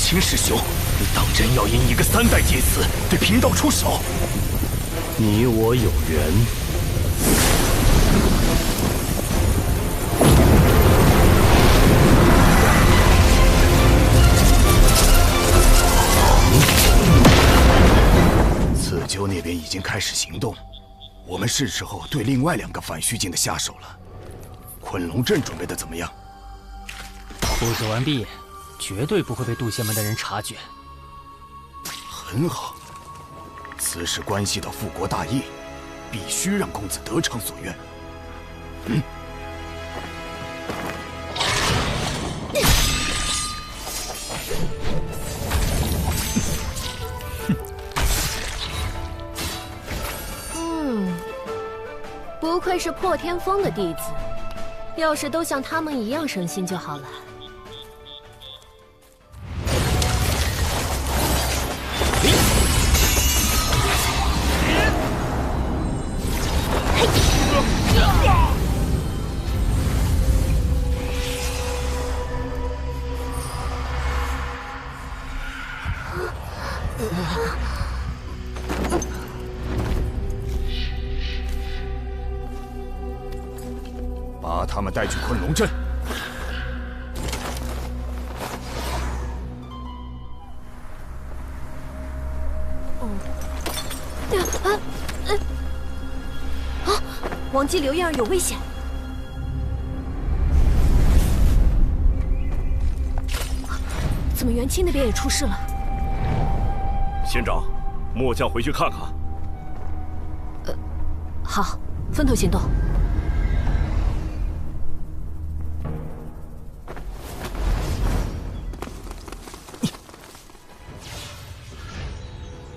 青师兄，你当真要因一个3代弟子对贫道出手？你我有缘。刺鸠那边已经开始行动，我们是时候对另外2个反虚境的下手了。昆龙阵准备的怎么样？布置完毕，绝对不会被渡仙门的人察觉。很好，此事关系到复国大业，必须让公子得偿所愿。不愧是破天峰的弟子，要是都像他们一样省心就好了。把他们带去昆龙阵。王姬、刘燕儿有危险！怎么元清那边也出事了？仙长，末将回去看看。好，分头行动。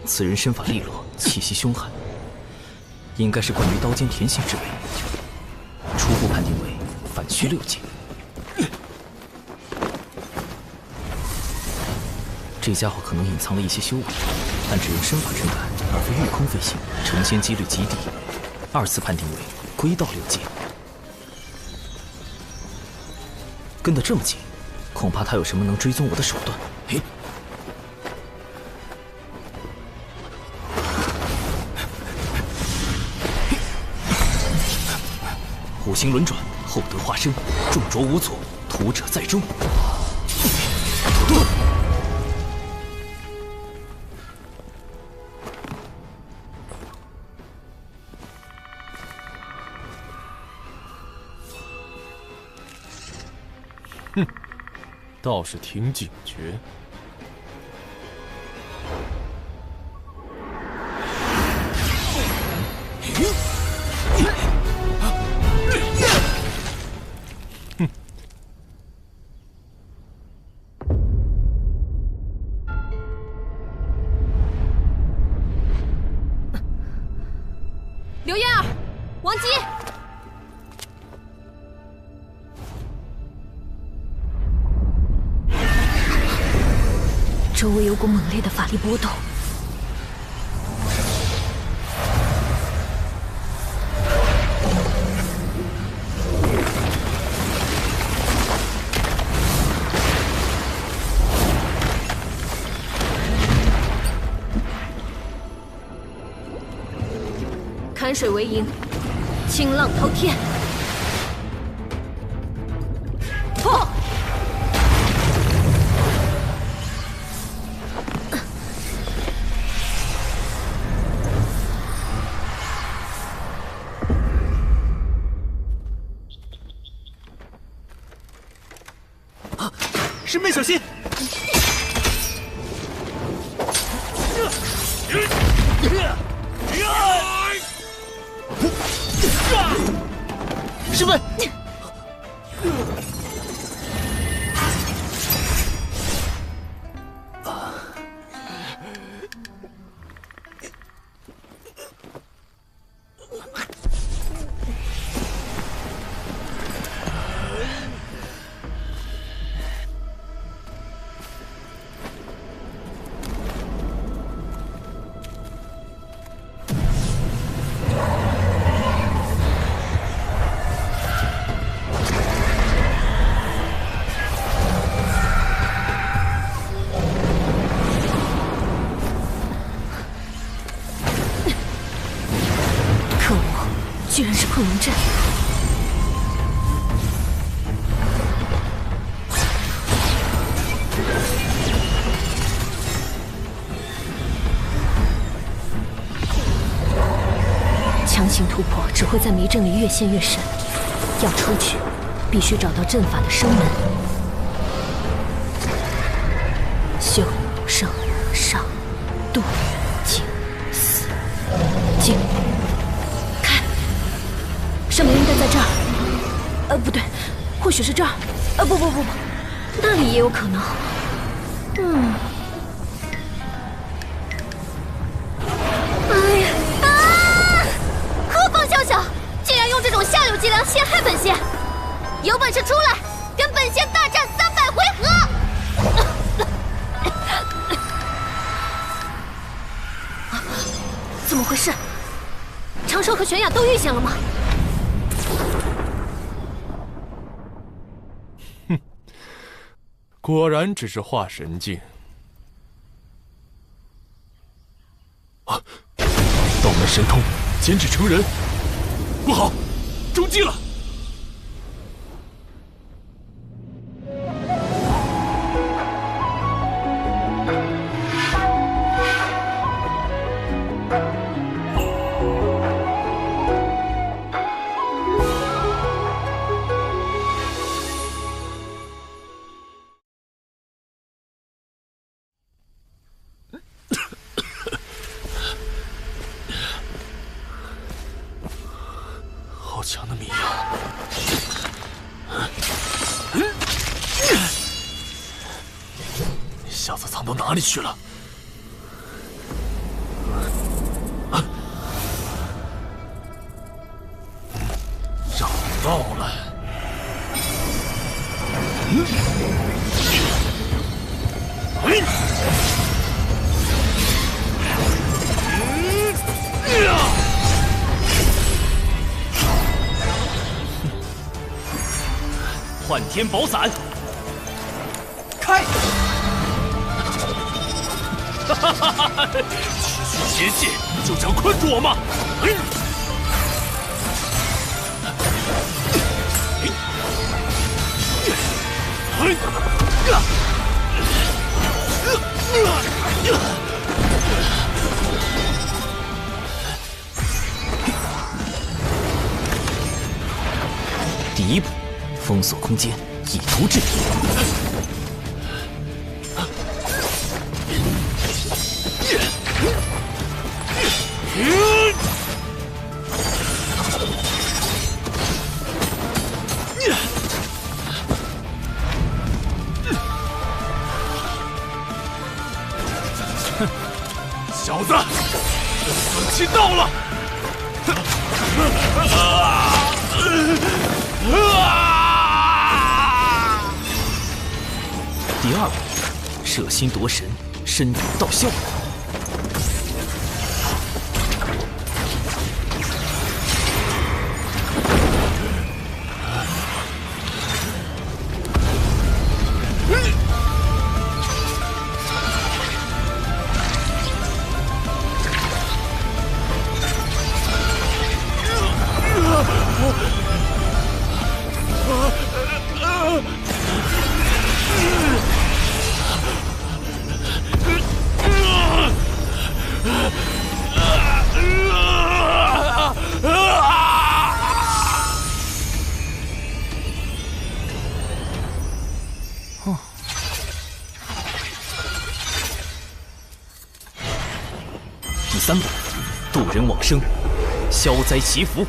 此人身法利落，气息凶悍，应该是关于刀剑甜心之类。初步判定为反虚6境。这家伙可能隐藏了一些修为，但只用身法驱赶，而非御空飞行，成仙几率极低。2次判定为归道6境。跟得这么紧，恐怕他有什么能追踪我的手段。嘿。五行轮转，厚德化身，重着无阻，屠者在中。哼，倒是挺警觉。刘燕儿，王姬，周围有股猛烈的法力波动。坎水为营，清浪滔天。破！啊！师妹小心！师妹，行突破只会在迷阵里越陷越深，要出去，必须找到阵法的生门。修、生、上、度、静、死、静。开！生门应该在这儿。不对，或许是这儿。不，那里也有可能。哎呀啊！何方宵小，竟然用这种下流伎俩陷害本仙！有本事出来，跟本仙大战300回合！怎么回事？长寿和玄雅都遇险了吗？果然只是化神境。道门神通，减脂成人，不好，中计了！好强的迷药！小子藏到哪里去了？找到了！幻天宝伞，开！区区邪界就想困住我吗？第一步，封锁空间，以图制敌。小子，死期到了！第二步，摄心夺神，身有道效果。第三步，渡人往生，消灾祈福。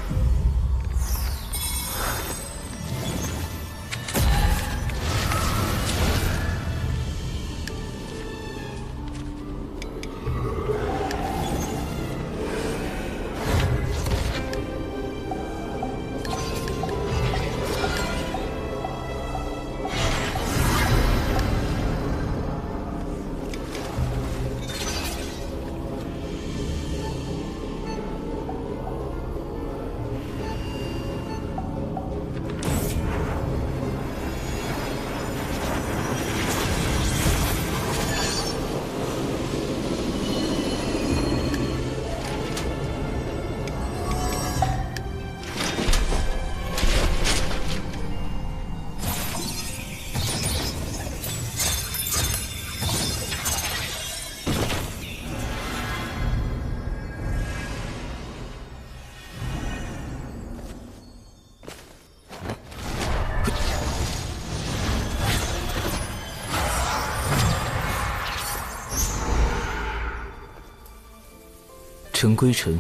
尘归尘，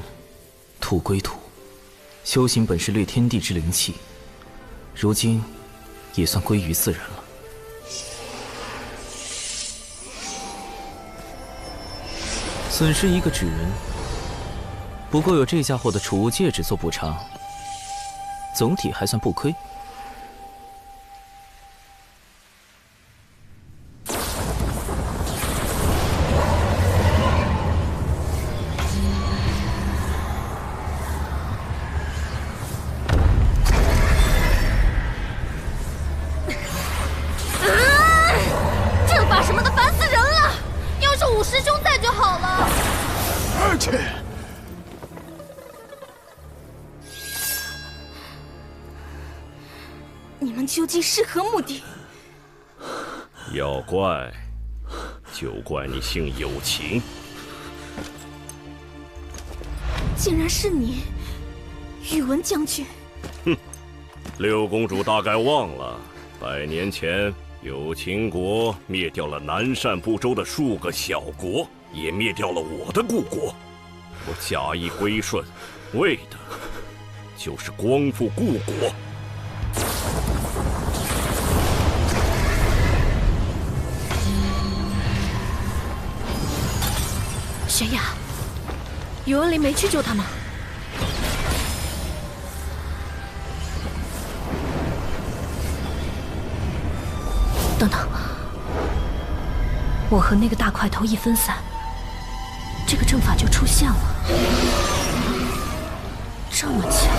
土归土，修行本是掠天地之灵气，如今也算归于自然了。损失一个纸人，不过有这家伙的储物戒指做补偿，总体还算不亏。阵法什么的烦死人了，要是五师兄在就好了。切！你们究竟是何目的？要怪，就怪你姓有情。竟然是你，宇文将军。哼，六公主大概忘了，100年前有情国灭掉了南赡部洲的数个小国，也灭掉了我的故国。我假意归顺，为的就是光复故国。玄雅，宇文林没去救他吗？等等，我和那个大块头一分散，这个阵法就出现了。这么强！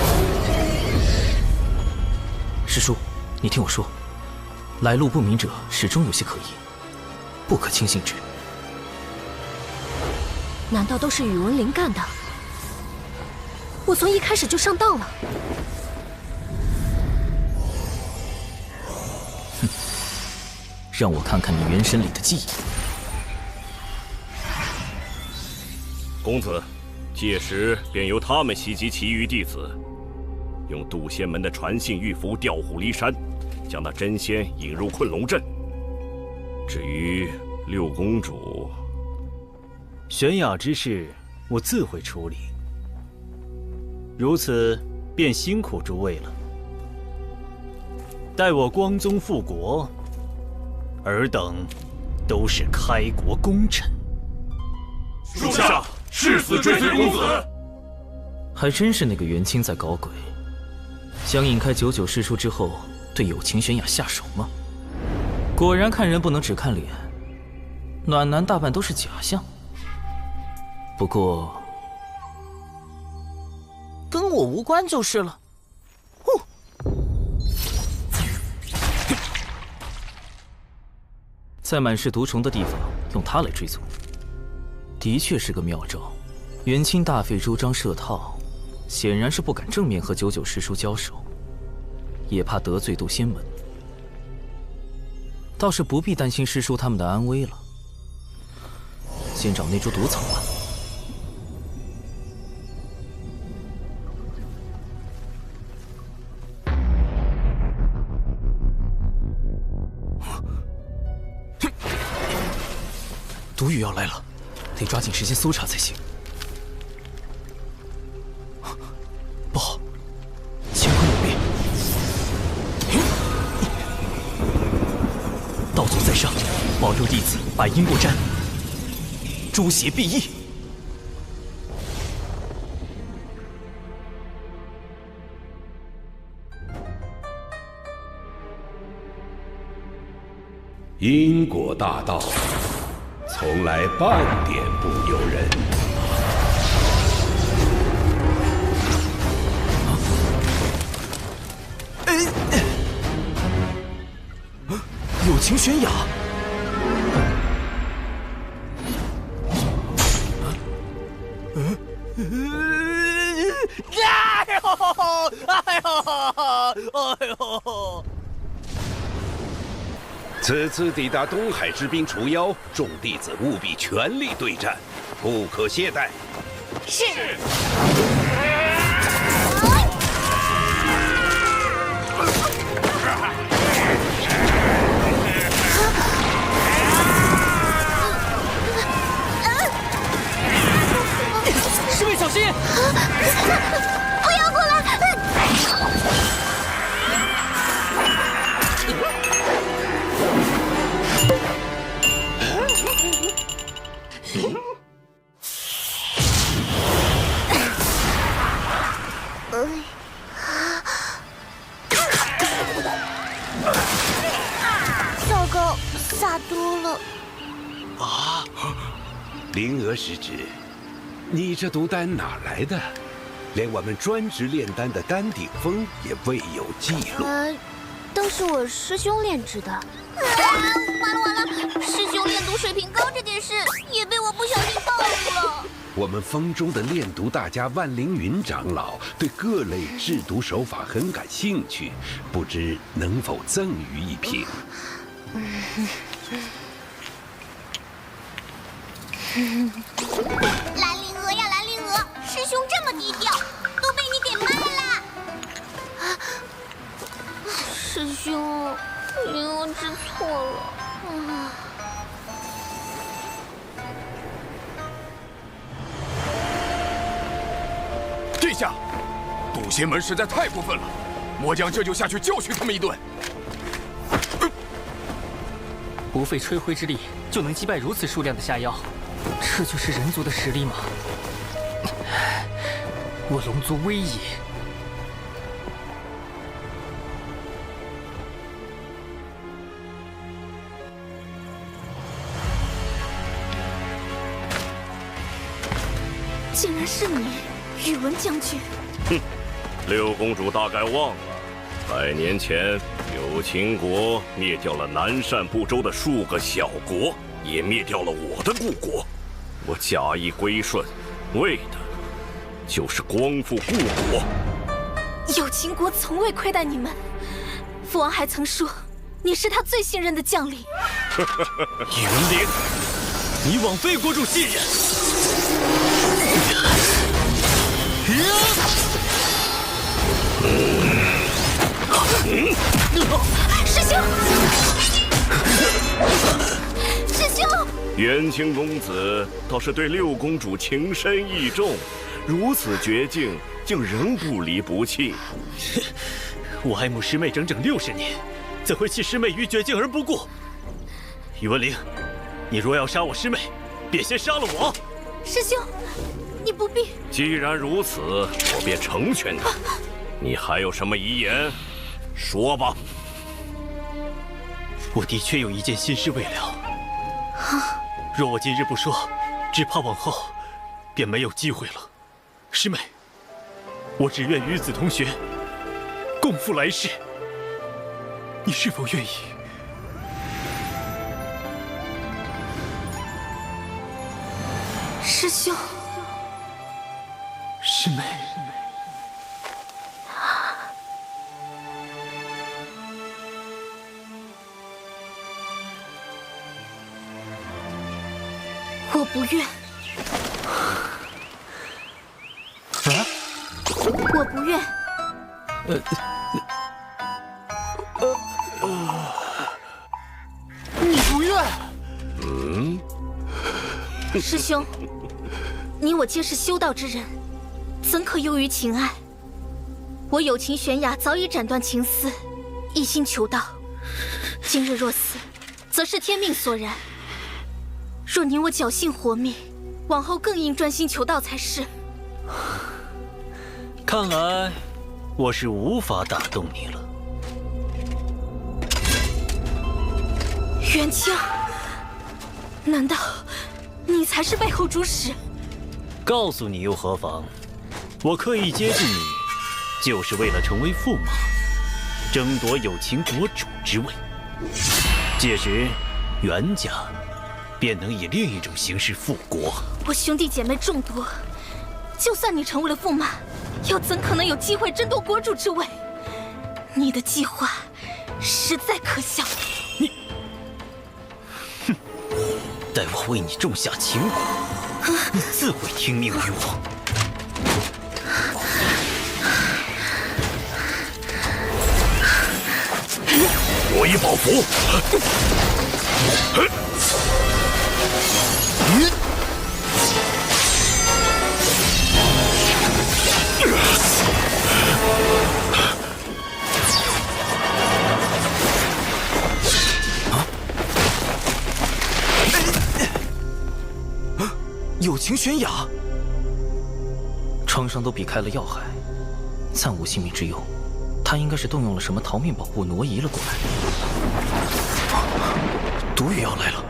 师叔，你听我说，来路不明者始终有些可疑，不可轻信之。难道都是宇文林干的？我从一开始就上当了。哼，让我看看你元神里的记忆。公子，届时便由他们袭击其余弟子，用渡仙门的传信玉符调虎离山，将那真仙引入困龙阵。至于六公主，玄雅之事，我自会处理。如此，便辛苦诸位了。待我光宗复国，尔等都是开国功臣。属下誓死追随公子。还真是那个元清在搞鬼，想引开99师叔之后，对有情玄雅下手吗？果然看人不能只看脸，暖男大半都是假象。不过，跟我无关就是了。在满是毒虫的地方用它来追踪，的确是个妙招。元清大费周章设套，显然是不敢正面和99师叔交手，也怕得罪渡仙门。倒是不必担心师叔他们的安危了。先找那株毒草吧。毒雨要来了，得抓紧时间搜查才行。不好，乾坤有变！道祖在上，保佑弟子百因不沾，诸邪避疫。因果大道，从来半点不由人。有情玄雅，哎呦！此次抵达东海之滨除妖，众弟子务必全力对战，不可懈怠。是。师妹小打多了。啊！灵娥师侄，你这毒丹哪来的？连我们专职炼丹的丹顶峰也未有记录。都是我师兄炼制的。完了！师兄炼毒水平高这件事也被我不小心暴露了。我们峰中的炼毒大家万凌云长老对各类制毒手法很感兴趣，不知能否赠予一瓶？兰陵娥呀，兰陵娥，师兄这么低调，都被你给卖了。师兄，灵娥知错了。殿下，渡仙门实在太过分了，末将这就下去教训他们一顿。不费吹灰之力就能击败如此数量的下妖，这就是人族的实力吗？我龙族威也。竟然是你，宇文将军！哼，六公主大概忘了，100年前有秦国灭掉了南赡部洲的数个小国，也灭掉了我的故国。我假意归顺，为的就是光复故国。有秦国从未亏待你们，父王还曾说你是他最信任的将领。宇文灵，你枉费国主信任。师兄，师兄！元清公子倒是对六公主情深意重，如此绝境，竟仍不离不弃。我爱慕师妹整整60年，怎会弃师妹于绝境而不顾？宇文灵，你若要杀我师妹，便先杀了我。师兄，你不必。既然如此，我便成全你。你还有什么遗言？说吧。我的确有一件心事未了。若我今日不说，只怕往后便没有机会了。师妹，我只愿与子同学，共赴来世。你是否愿意？师兄，师妹。我不愿。我不愿。你不愿？师兄，你我皆是修道之人，怎可囿于情爱？我有情玄雅早已斩断情丝，一心求道。今日若死，则是天命所然。若你我侥幸活命，往后更应专心求道才是。看来我是无法打动你了。元清，难道你才是背后主使？告诉你又何妨？我刻意接近你，就是为了成为驸马，争夺有秦国主之位。届时，袁家便能以另一种形式复国。我兄弟姐妹众多，就算你成为了驸马，又怎可能有机会争夺国主之位？你的计划实在可笑。待我为你种下情蛊，你自会听命于我。我以宝符。有情玄雅，创伤都避开了要害，暂无性命之忧。他应该是动用了什么逃命宝物挪移了过来。毒雨要来了，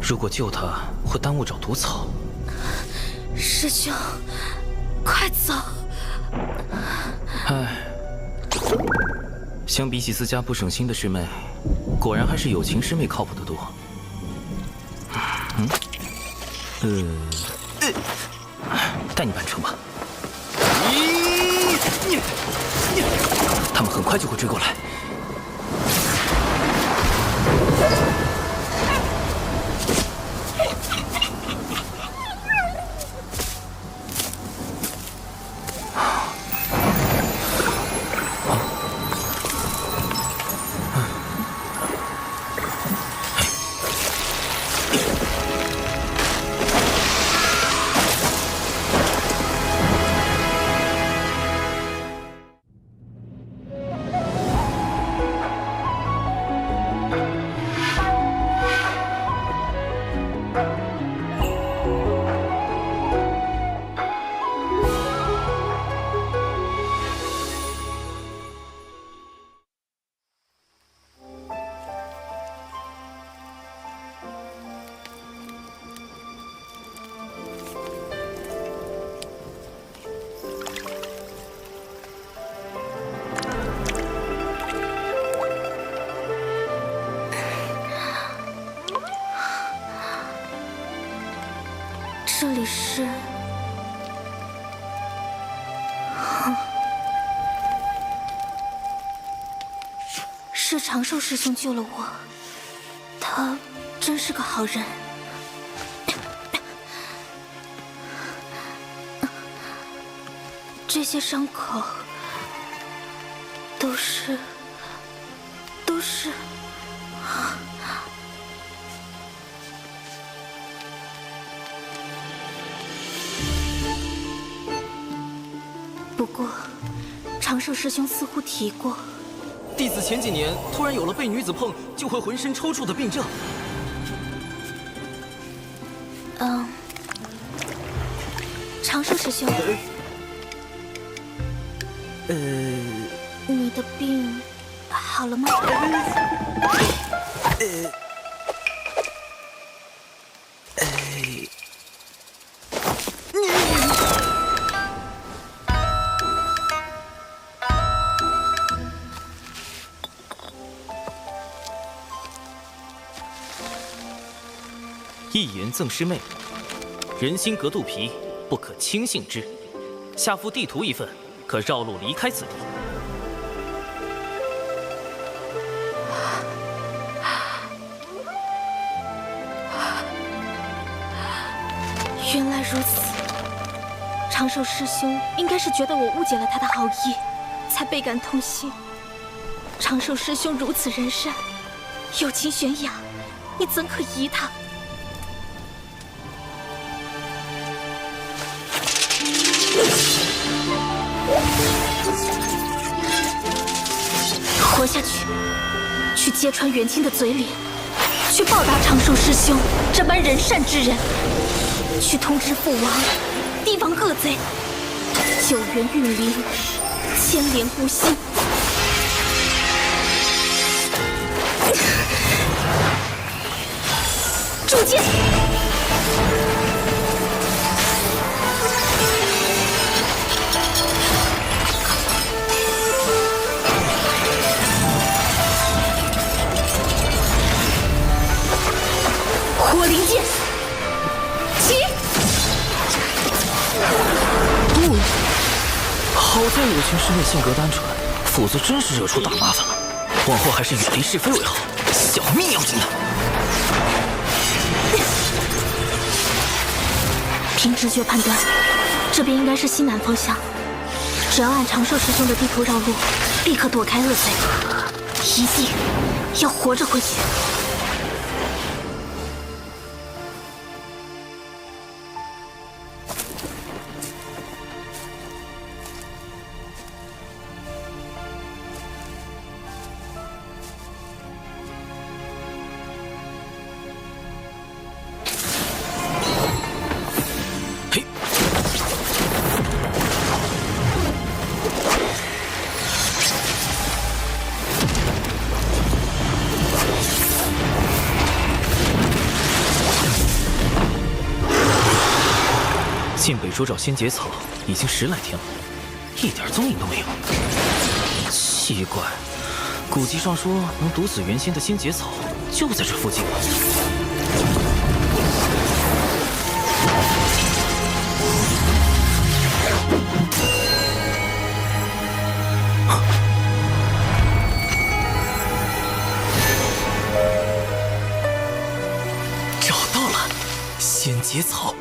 如果救他会耽误找毒草。师兄，快走！唉，相比起自家不省心的师妹，果然还是友情师妹靠谱得多。带你办成吧。他们很快就会追过来。这里是……是长寿师兄救了我，他真是个好人。这些伤口都是……不过，长寿师兄似乎提过，弟子前几年突然有了被女子碰就会浑身抽搐的病症。长寿师兄，你的病好了吗？一言赠师妹，人心隔肚皮，不可轻信之。下附地图一份，可绕路离开此地。原来如此，长寿师兄应该是觉得我误解了他的好意，才倍感痛心。长寿师兄如此仁善，友情悬崖，你怎可疑他？活下去，去揭穿元清的嘴脸，去报答长寿师兄这般仁善之人，去通知父王，提防恶贼，救援玉灵，牵连不息。铸剑！火灵剑，起！好在友情师妹性格单纯，否则真是惹出大麻烦了。往后还是远离是非为好，小命要紧的。凭直觉判断，这边应该是西南方向。只要按长寿师兄的地图绕路，立刻躲开恶贼，一定要活着回去。进北州找仙节草已经10来天了，一点踪影都没有。奇怪，古籍上说能毒死原仙的仙节草就在这附近吧？找到了，仙节草。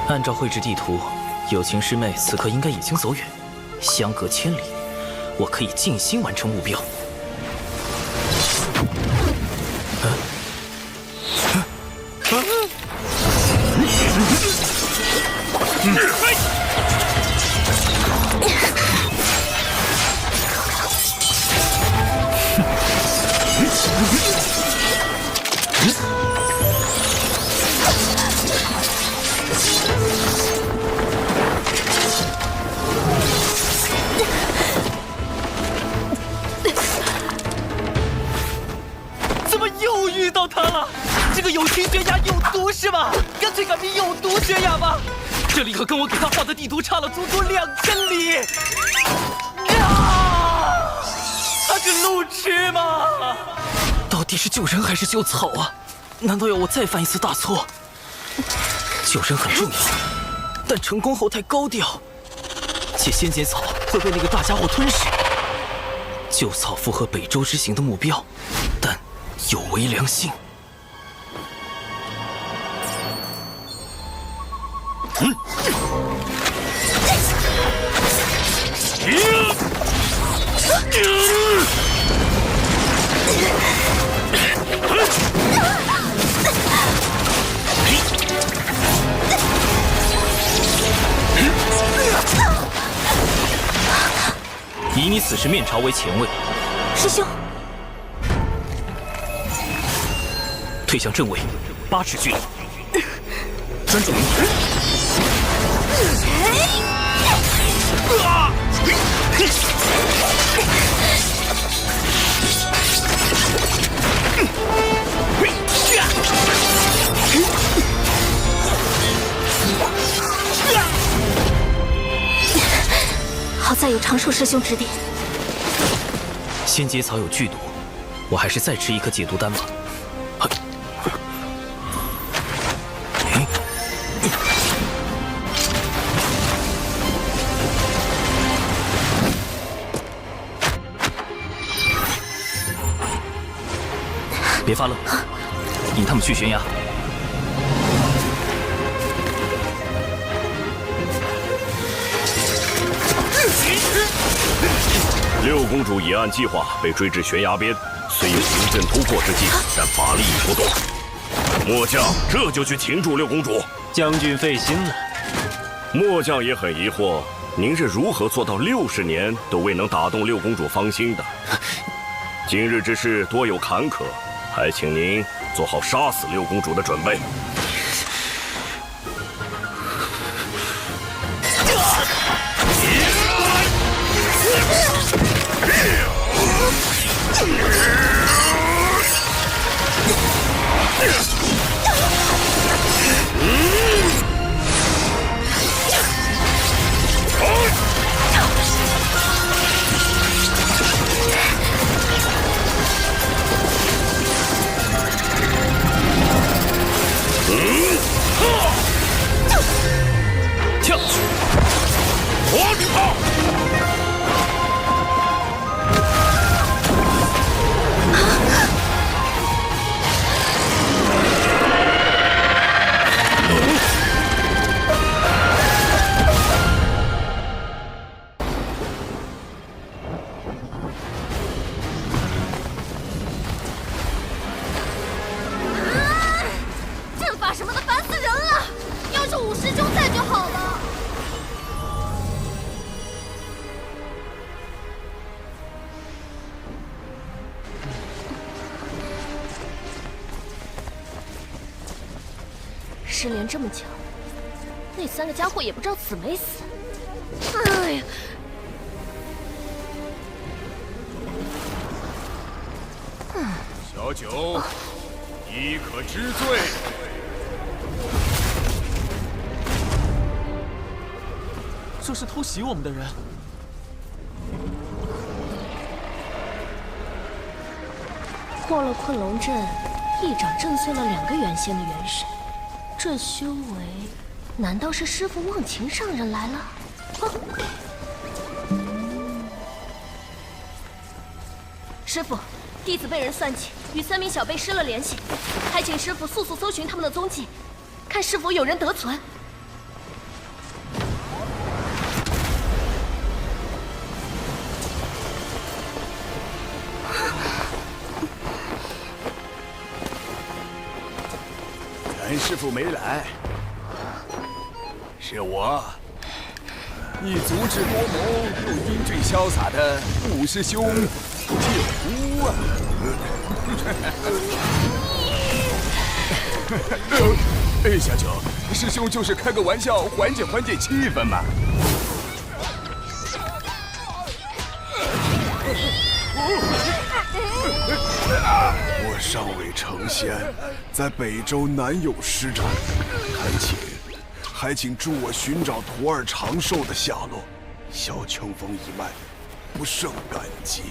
按照绘制地图，友情师妹此刻应该已经走远，相隔千里，我可以静心完成目标。怎么又遇到他了？这个友情悬崖有毒是吧？干脆改名有毒悬崖吧！这里可跟我给他画的地图差了足足2000里。他是路痴吗？到底是救人还是救草啊？难道要我再犯一次大错？救人很重要，但成功后太高调，且仙节草会被那个大家伙吞噬。救草符合北周之行的目标，但有违良心。以你此时面朝为前卫，师兄，退向正位8尺距离，专注灵体。好在有长寿师兄指点。仙节草有剧毒，我还是再吃一颗解毒丹吧。别发愣，引他们去悬崖。六公主已按计划被追至悬崖边，虽有临阵突破之计，但法力已不动。末将这就去擒住六公主。将军费心了。末将也很疑惑，您是如何做到60年都未能打动六公主芳心的？今日之事多有坎坷，还请您做好杀死六公主的准备。失联这么久，那3个家伙也不知道死没死。哎呀！小九，你可知罪？这是偷袭我们的人。破了困龙阵，一掌震碎了2个原先的元神。这修为，难道是师傅忘情上人来了？师傅，弟子被人算计，与3名小辈失了联系，还请师傅速速搜寻他们的踪迹，看是否有人得存。咱师傅没来，是我，你足智多谋又英俊潇洒的五师兄九姑啊！小九，师兄就是开个玩笑，缓解缓解气氛嘛。我尚未成仙，在北周难有施展，还请助我寻找徒儿长寿的下落。萧清风一脉，不胜感激。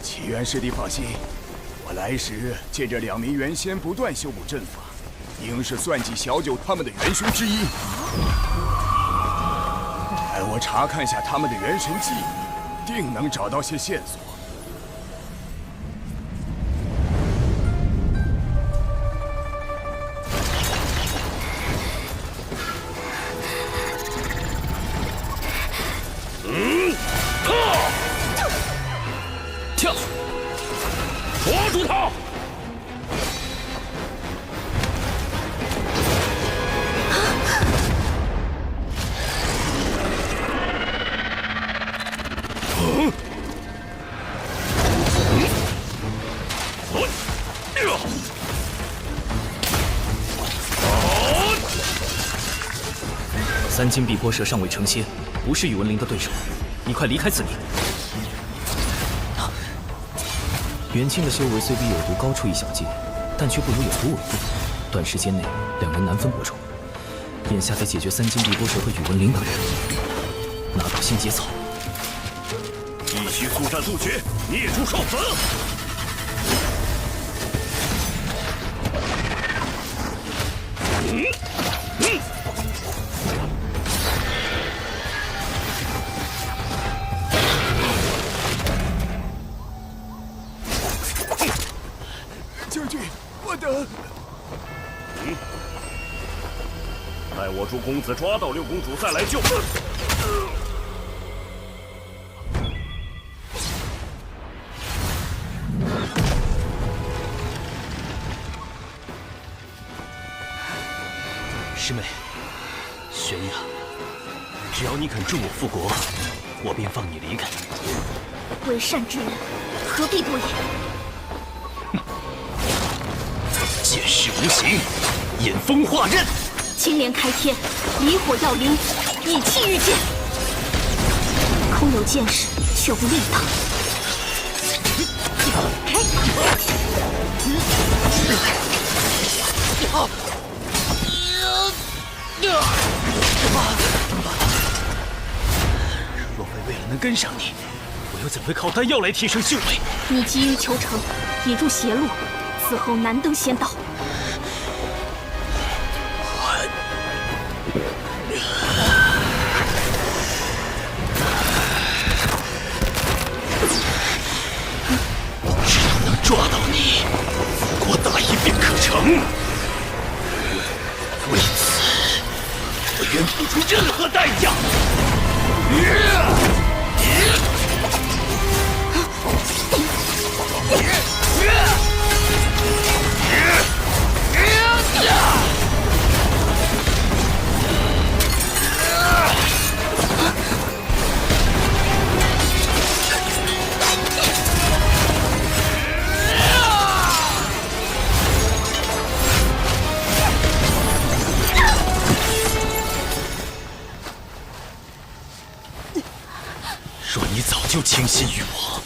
启元师弟放心，我来时见这2名元仙不断修补阵法，应是算计小九他们的元凶之一。待我查看下他们的元神记忆，定能找到些线索。跳！抓住他！3金碧波蛇尚未成仙，不是宇文灵的对手，你快离开此地。元清的修为虽比有毒高出一小阶，但却不如有毒稳定，短时间内2人难分伯仲。眼下得解决3金碧波蛇和宇文灵等人，拿到新节草。必须速战速决，灭诸少子！将军，我的……待我助公子抓到6公主，再来救。师妹，玄雅，只要你肯助我复国，我便放你离开。为善之人，何必不也？剑势无形，引风化刃。青莲开天，离火耀灵，以气御剑。空有剑势，却无力挡。若非为了能跟上你，我又怎会靠丹药来提升修为？你急于求成，已入邪路，此后难登仙道。只要能抓到你，复国大业便可成。为此，我愿付出任何代价。倾心于我，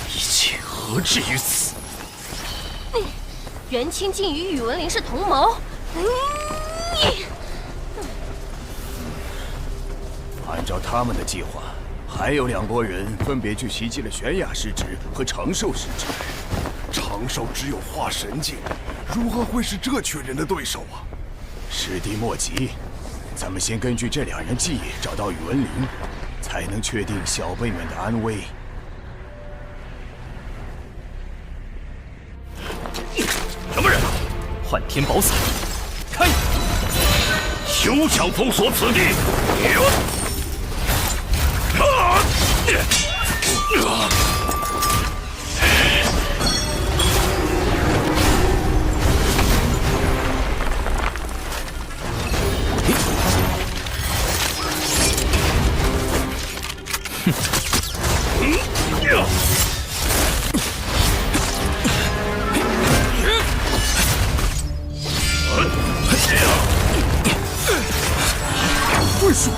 一切何至于此？元清竟与宇文林是同谋。按照他们的计划，还有2拨人分别去袭击了玄雅师侄和长寿师侄。长寿只有化神境，如何会是这群人的对手啊？师弟莫急，咱们先根据这2人记忆找到宇文林，才能确定小辈们的安危。什么人？幻天宝伞，开！休想封锁此地！对数。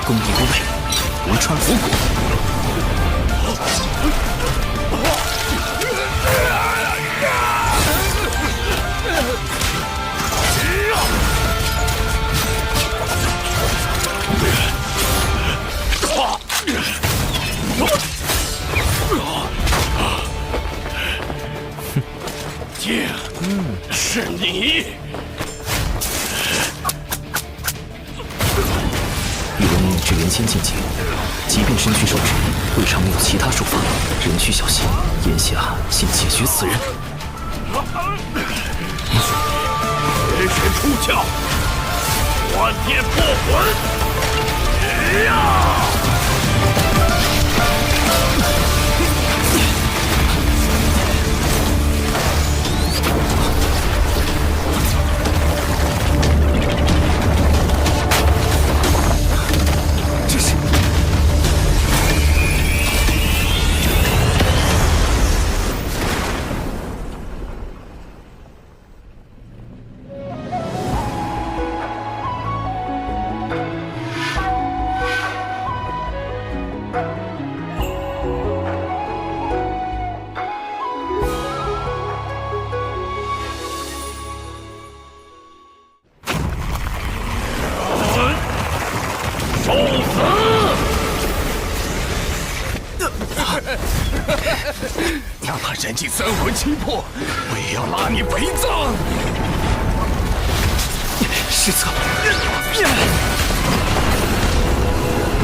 功力不备，无穿佛骨。竟是你！宇文林至元清境界，即便身躯受制，未尝没有其他术法，仍需小心。眼下先解决此人。绝神出窍，幻天破魂！呀！哪怕燃尽3魂7魄，我也要拉你陪葬！失策！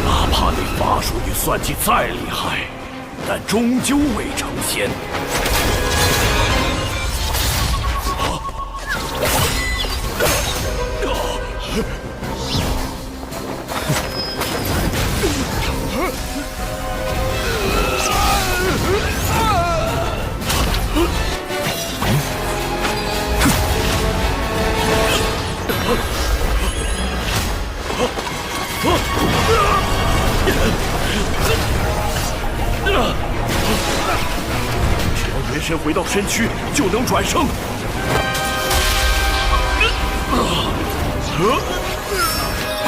哪怕你法术与算计再厉害，但终究未成仙。只要元神回到身躯，就能转生。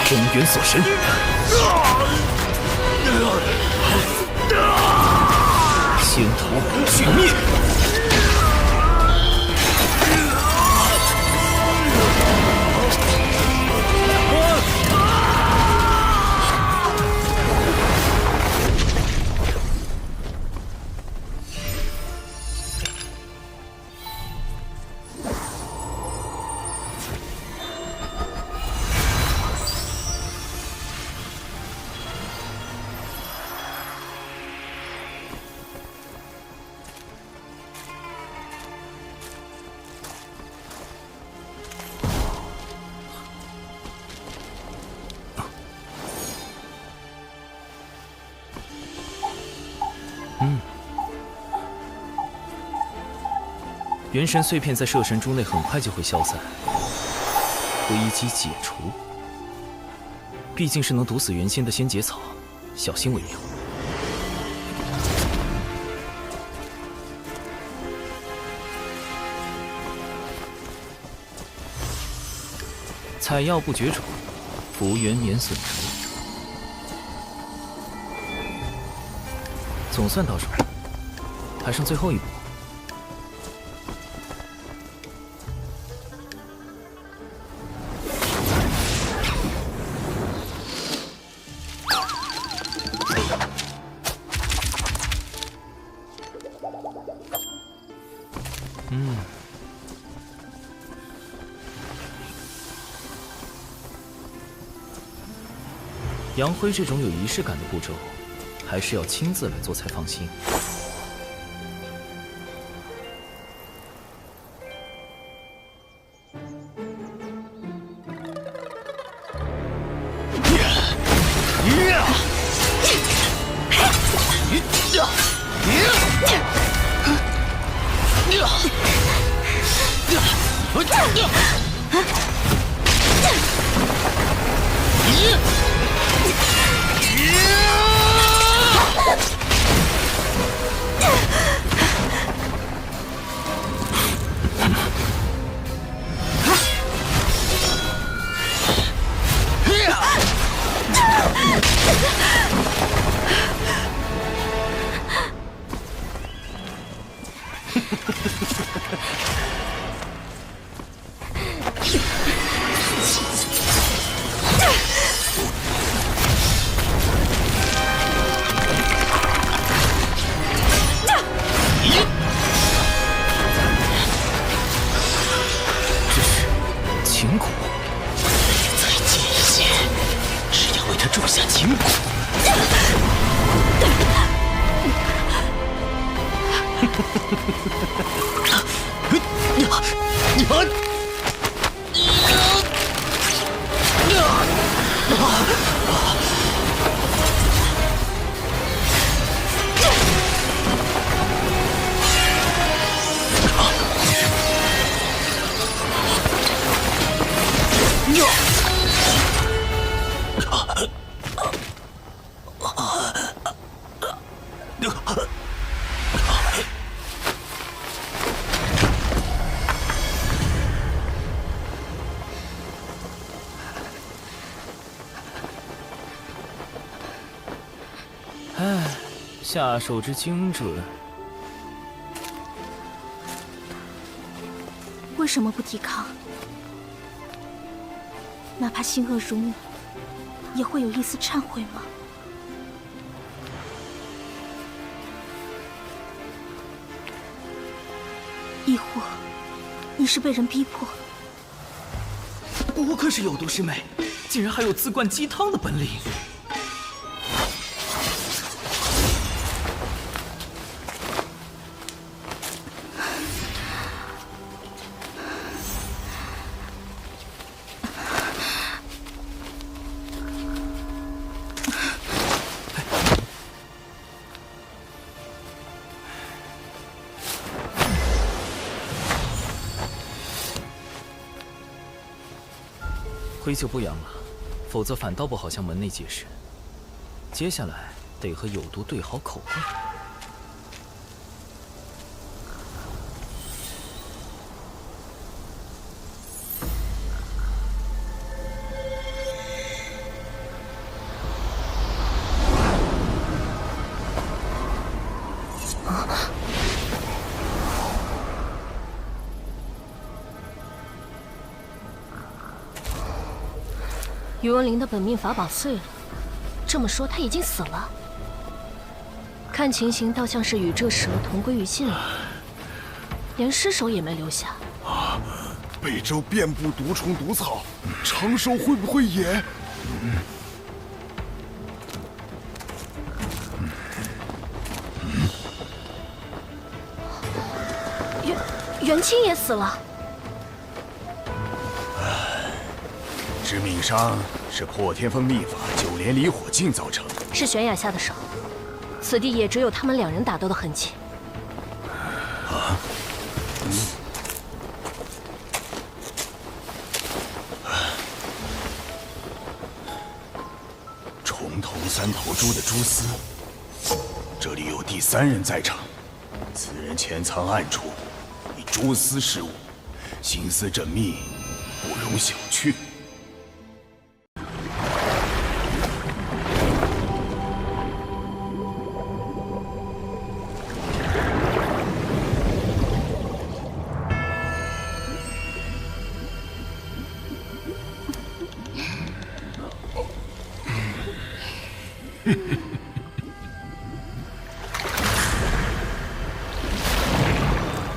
真元锁神，仙头俱灭。元神碎片在摄神珠内很快就会消散，危机解除。毕竟是能毒死元仙的仙节草，小心为妙。采药不绝种，福元免损除。总算到手，还剩最后一步。杨辉这种有仪式感的步骤，还是要亲自来做才放心。下手之精准，为什么不抵抗？哪怕心恶如你，也会有一丝忏悔吗？亦或你是被人逼迫？我可是有毒师妹，竟然还有自灌鸡汤的本领。灰就不扬了，否则反倒不好向门内解释。接下来得和有毒对好口供。宇文灵的本命法宝碎了，这么说他已经死了。看情形，倒像是与这蛇同归于尽了，连尸首也没留下。北周遍布毒虫毒草，长寿会不会也？元清也死了。致命伤是破天风秘法九连离火镜造成，是玄雅下的手，此地也只有他们两人打斗的痕迹。重头三头猪的蛛丝，这里有第三人在场，此人潜藏暗处，以蛛丝事物，心思缜密，不容小觑。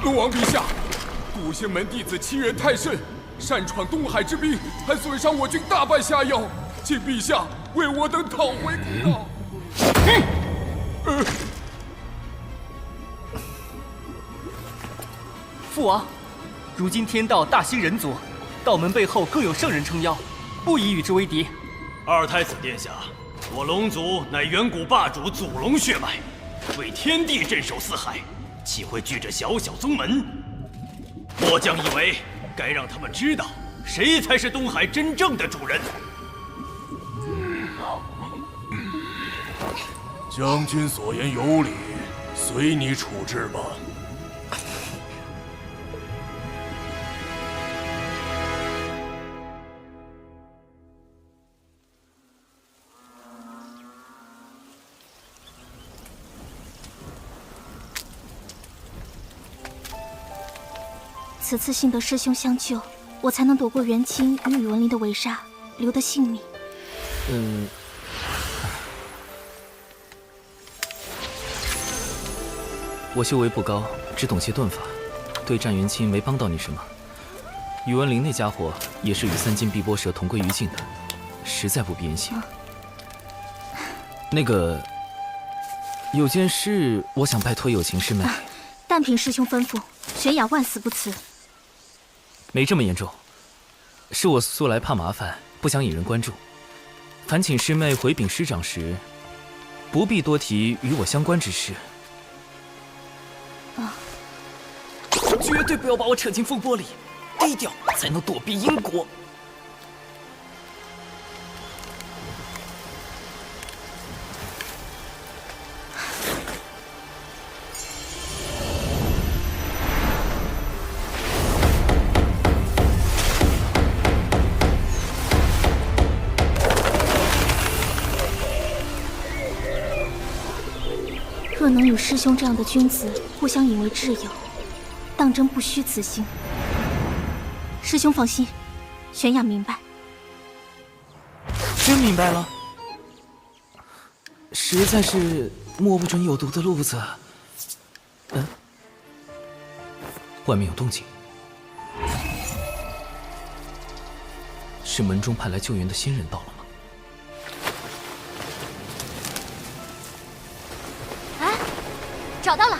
龙王陛下，古星门弟子欺人太甚，擅闯东海之滨，还损伤我军大半下药，请陛下为我等讨回公道。父王，如今天道大兴人族，道门背后更有圣人撑腰，不宜与之为敌。二太子殿下，我龙族乃远古霸主祖龙血脉，为天地镇守四海，岂会惧这小小宗门？末将以为，该让他们知道，谁才是东海真正的主人。将军所言有理，随你处置吧。此次幸得师兄相救，我才能躲过元清与宇文林的围杀，留得性命。我修为不高，只懂些遁法，对战元清没帮到你什么。宇文林那家伙也是与3金碧波蛇同归于尽的，实在不必言谢。那个，有件事我想拜托有情师妹。但凭师兄吩咐，玄雅万死不辞。没这么严重，是我素来怕麻烦，不想引人关注。烦请师妹回禀师长时，不必多提与我相关之事。绝对不要把我扯进风波里，低调才能躲避因果。若能与师兄这样的君子互相引为挚友，当真不虚此行。师兄放心，玄雅明白。真明白了？实在是摸不准有毒的路子。外面有动静，是门中派来救援的新人到了吗？找到了，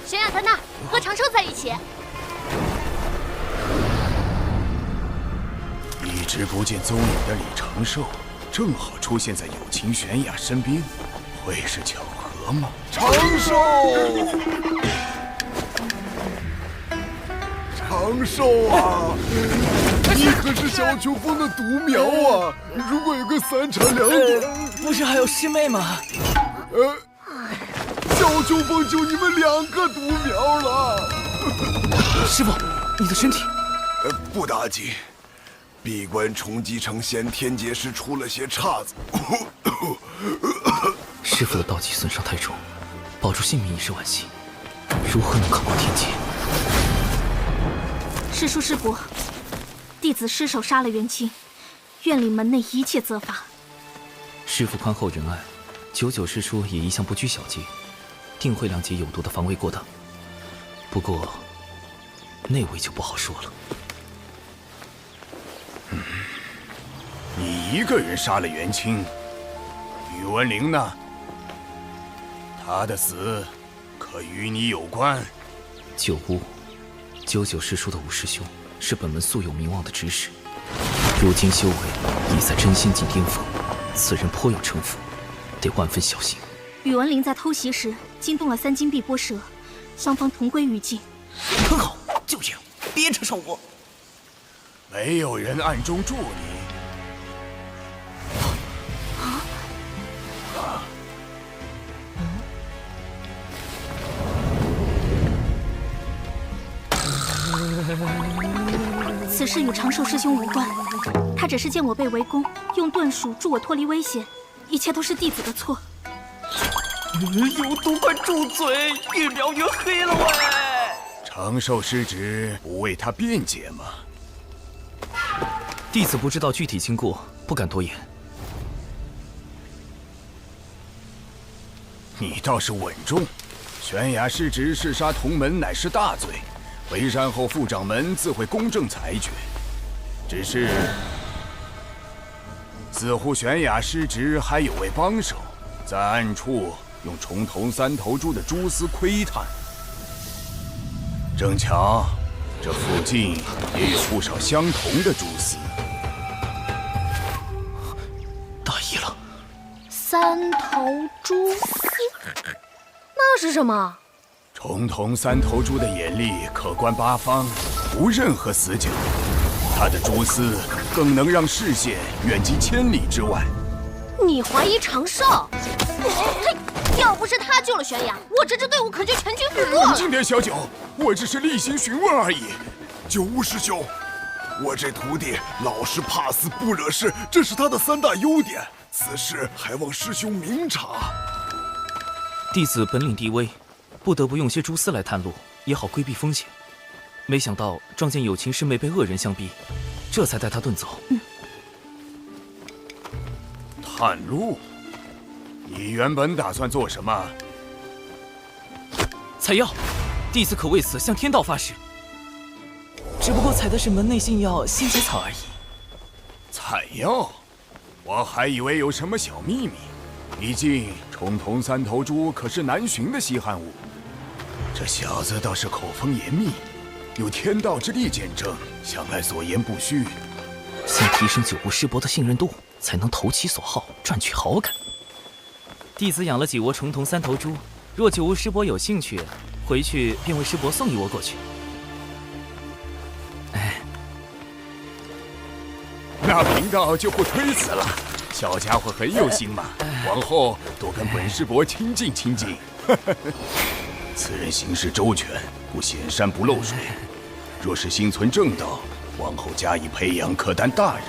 玄雅在那儿和长寿在一起。一直不见踪影的李长寿，正好出现在有情玄雅身边，会是巧合吗？长寿，长寿啊！你可是小秋风的独苗啊！如果有个3长2短，不是还有师妹吗？小秋风就你们2个独苗了。师傅，你的身体？不打紧，闭关冲击成仙天劫时出了些岔子。师傅的道基损伤太重，保住性命已是惋惜，如何能抗过天劫？师叔师伯，弟子失手杀了元清，愿领门内一切责罚。师傅宽厚仁爱，99师叔也一向不拘小节，定会谅解有毒的防卫过当。不过，那位就不好说了。你一个人杀了元清，宇文灵呢？他的死可与你有关？九巫，99师叔的五师兄是本门素有名望的执事，如今修为已在真仙境巅峰，此人颇有城府，得万分小心。宇文灵在偷袭时惊动了3金碧波蛇，双方同归于尽。很好，就这样，别扯上我。没有人暗中助你。此事与长寿师兄无关，他只是见我被围攻，用遁术助我脱离危险，一切都是弟子的错。有毒，快住嘴！越描越黑了喂！长寿师侄不为他辩解吗？弟子不知道具体经过，不敢多言。你倒是稳重。悬崖失职弑杀同门乃是大罪，回山后副掌门自会公正裁决。只是，似乎悬崖失职还有位帮手，在暗处用重瞳三头猪的蛛丝窥探。正巧，这附近也有不少相同的蛛丝。大意了。三头蛛丝，那是什么？重瞳三头猪的眼力可观八方，无任何死角。它的蛛丝更能让视线远及千里之外。你怀疑长少？嘿，要不是他救了悬崖，我这支队伍可就全军覆没了。冷静点，小九，我只是例行询问而已。九乌师兄，我这徒弟老实怕死不惹事，这是他的3大优点。此事还望师兄明察。弟子本领低微，不得不用些蛛丝来探路，也好规避风险。没想到撞见有情师妹被恶人相逼，这才带她遁走。探路？你原本打算做什么？采药，弟子可为此向天道发誓。只不过采的是门内性药仙节草而已。采药？我还以为有什么小秘密。毕竟重瞳三头猪可是难寻的稀罕物。这小子倒是口风严密，有天道之力见证，想来所言不虚。先提升九无师伯的信任度，才能投其所好，赚取好感。弟子养了几窝重瞳三头猪，若九无师伯有兴趣，回去便为师伯送一窝过去。那贫道就不推辞了。小家伙很有心嘛，往后多跟本师伯亲近亲近。此人行事周全，不显山不露水。若是心存正道，往后加以培养，可担大任。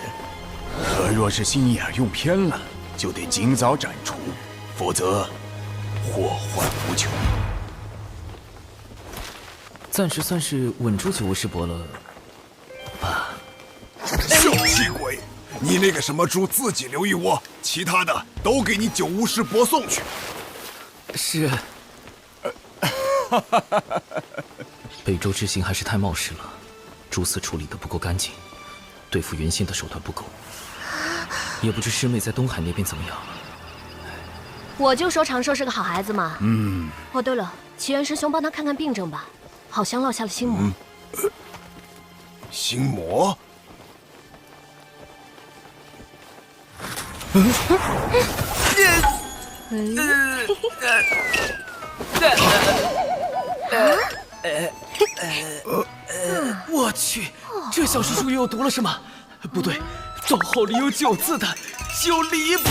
可若是心眼用偏了，就得尽早斩除，否则祸患无穷。暂时算是稳住九无师伯了吧？小气鬼！你那个什么猪自己留一窝，其他的都给你九无师伯送去。是。北周之行还是太冒失了，蛛丝处理得不够干净，对付原先的手段不够。也不知师妹在东海那边怎么样。我就说长寿是个好孩子嘛。哦，对了，奇缘师兄帮他看看病症吧，好像落下了心魔。心魔？我去，这小师叔又有毒了是吗？不对，刀后里有9字的，就离谱。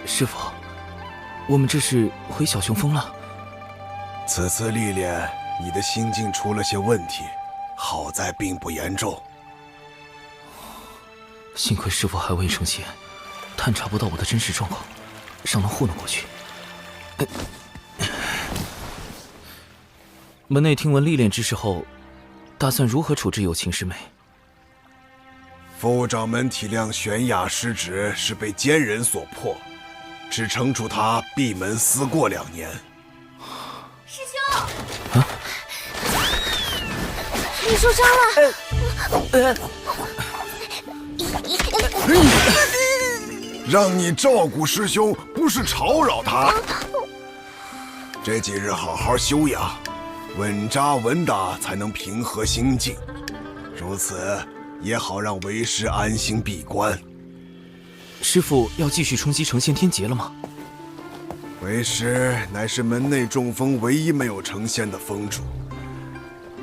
师傅，我们这是回小雄峰了。此次历练，你的心境出了些问题，好在并不严重。幸亏师傅还未成仙，探查不到我的真实状况，尚能糊弄过去。门内听闻历练之事后，打算如何处置有情师妹？副掌门体谅玄雅失职是被奸人所迫，只惩处他闭门思过2年。师兄，你受伤了。让你照顾师兄，不是吵扰他。这几日好好休养，稳扎稳打才能平和心境。如此，也好让为师安心闭关。师父要继续冲击成仙天劫了吗？为师乃是门内中锋唯一没有成仙的封主，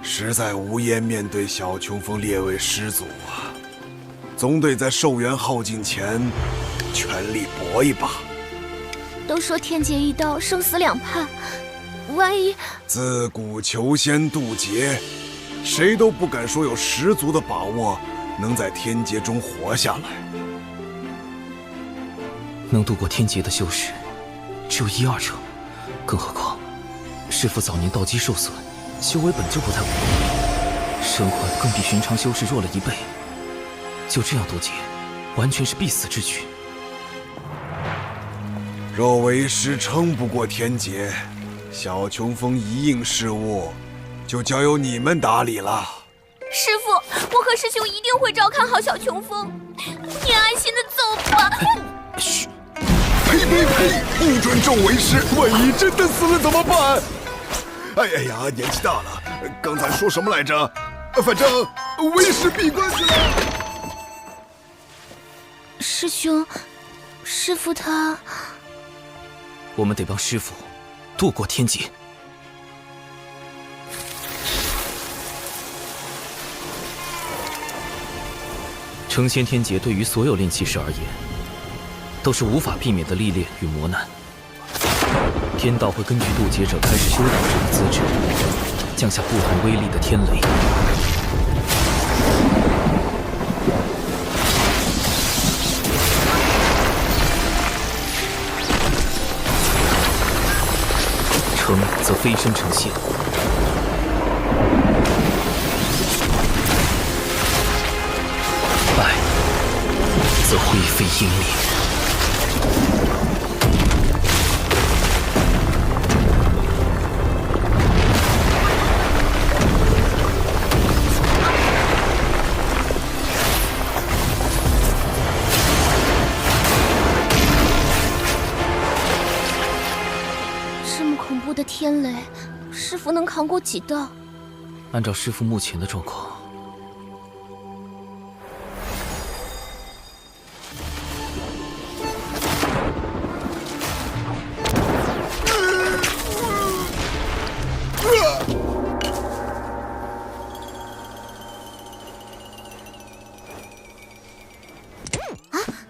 实在无颜面对小琼峰列位师祖啊，总得在寿元耗尽前全力搏一把。都说天劫一刀，生死两判，万一……自古求仙渡劫，谁都不敢说有十足的把握能在天劫中活下来。能度过天劫的修士只有1、2成，更何况师父早年道基受损，修为本就不太稳定，身患更比寻常修士弱了1倍，就这样渡劫，完全是必死之举。若为师撑不过天劫，小琼峰一应事务就交由你们打理了。师父，我和师兄一定会照看好小琼峰，你安心的走吧。嘘！呸呸呸！不准咒为师，万一真的死了怎么办？哎呀，年纪大了，刚才说什么来着？反正为师闭关去了。师兄，师父他……我们得帮师父渡过天劫。成仙天劫对于所有炼气士而言，都是无法避免的历练与磨难。天道会根据渡劫者开始修导者的资质，降下不同威力的天雷。成则飞身成仙，败则灰飞烟灭。的天雷，师父能扛过几道？按照师父目前的状况，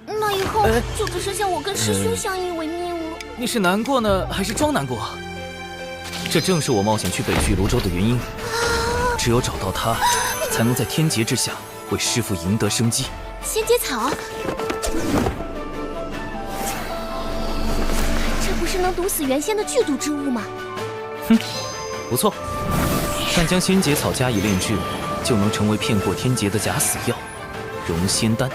那以后就只剩下我跟师兄相依为命了。你是难过呢，还是装难过？这正是我冒险去北俱泸州的原因。只有找到他，才能在天劫之下为师父赢得生机。仙阶草，这不是能毒死原仙的剧毒之物吗？哼，不错。但将仙劫草加以炼制，就能成为骗过天劫的假死药——融仙丹。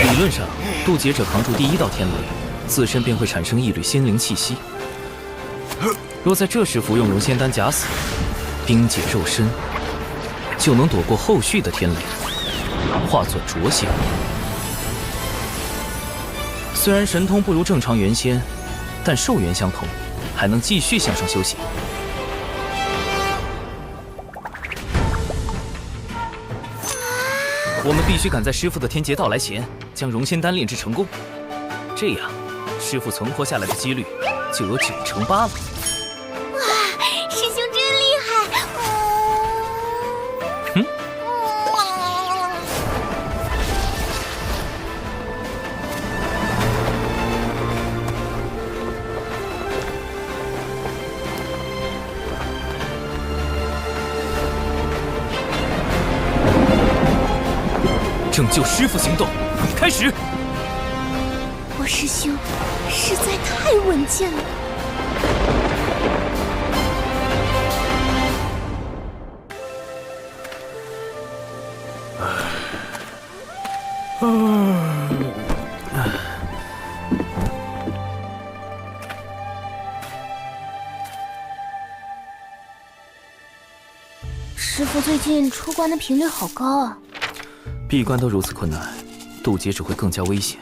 理论上，渡劫者扛住第1道天雷，自身便会产生一缕仙灵气息。若在这时服用融仙丹假死，冰解肉身，就能躲过后续的天雷，化作浊仙。虽然神通不如正常元仙，但寿元相同，还能继续向上修行。我们必须赶在师父的天劫到来前，将融仙丹炼制成功。这样，师父存活下来的几率就有9成8了。哇，师兄真厉害！拯救师父行动开始。我师兄实在太稳健了。师父最近出关的频率好高啊！闭关都如此困难，渡劫只会更加危险。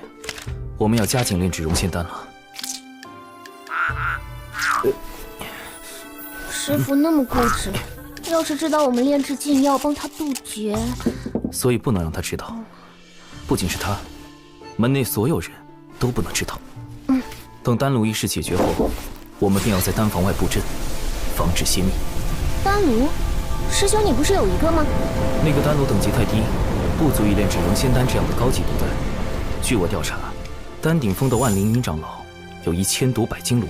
我们要加紧炼制熔仙丹了。师傅那么固执，要是知道我们炼制禁药帮他渡劫，所以不能让他知道。不仅是他，门内所有人都不能知道。等丹炉一事解决后，我们便要在丹房外布阵，防止泄密。丹炉，师兄你不是有一个吗？那个丹炉等级太低，不足以炼制熔仙丹这样的高级毒丹。据我调查，丹顶峰的万灵云长老有1000毒百金炉，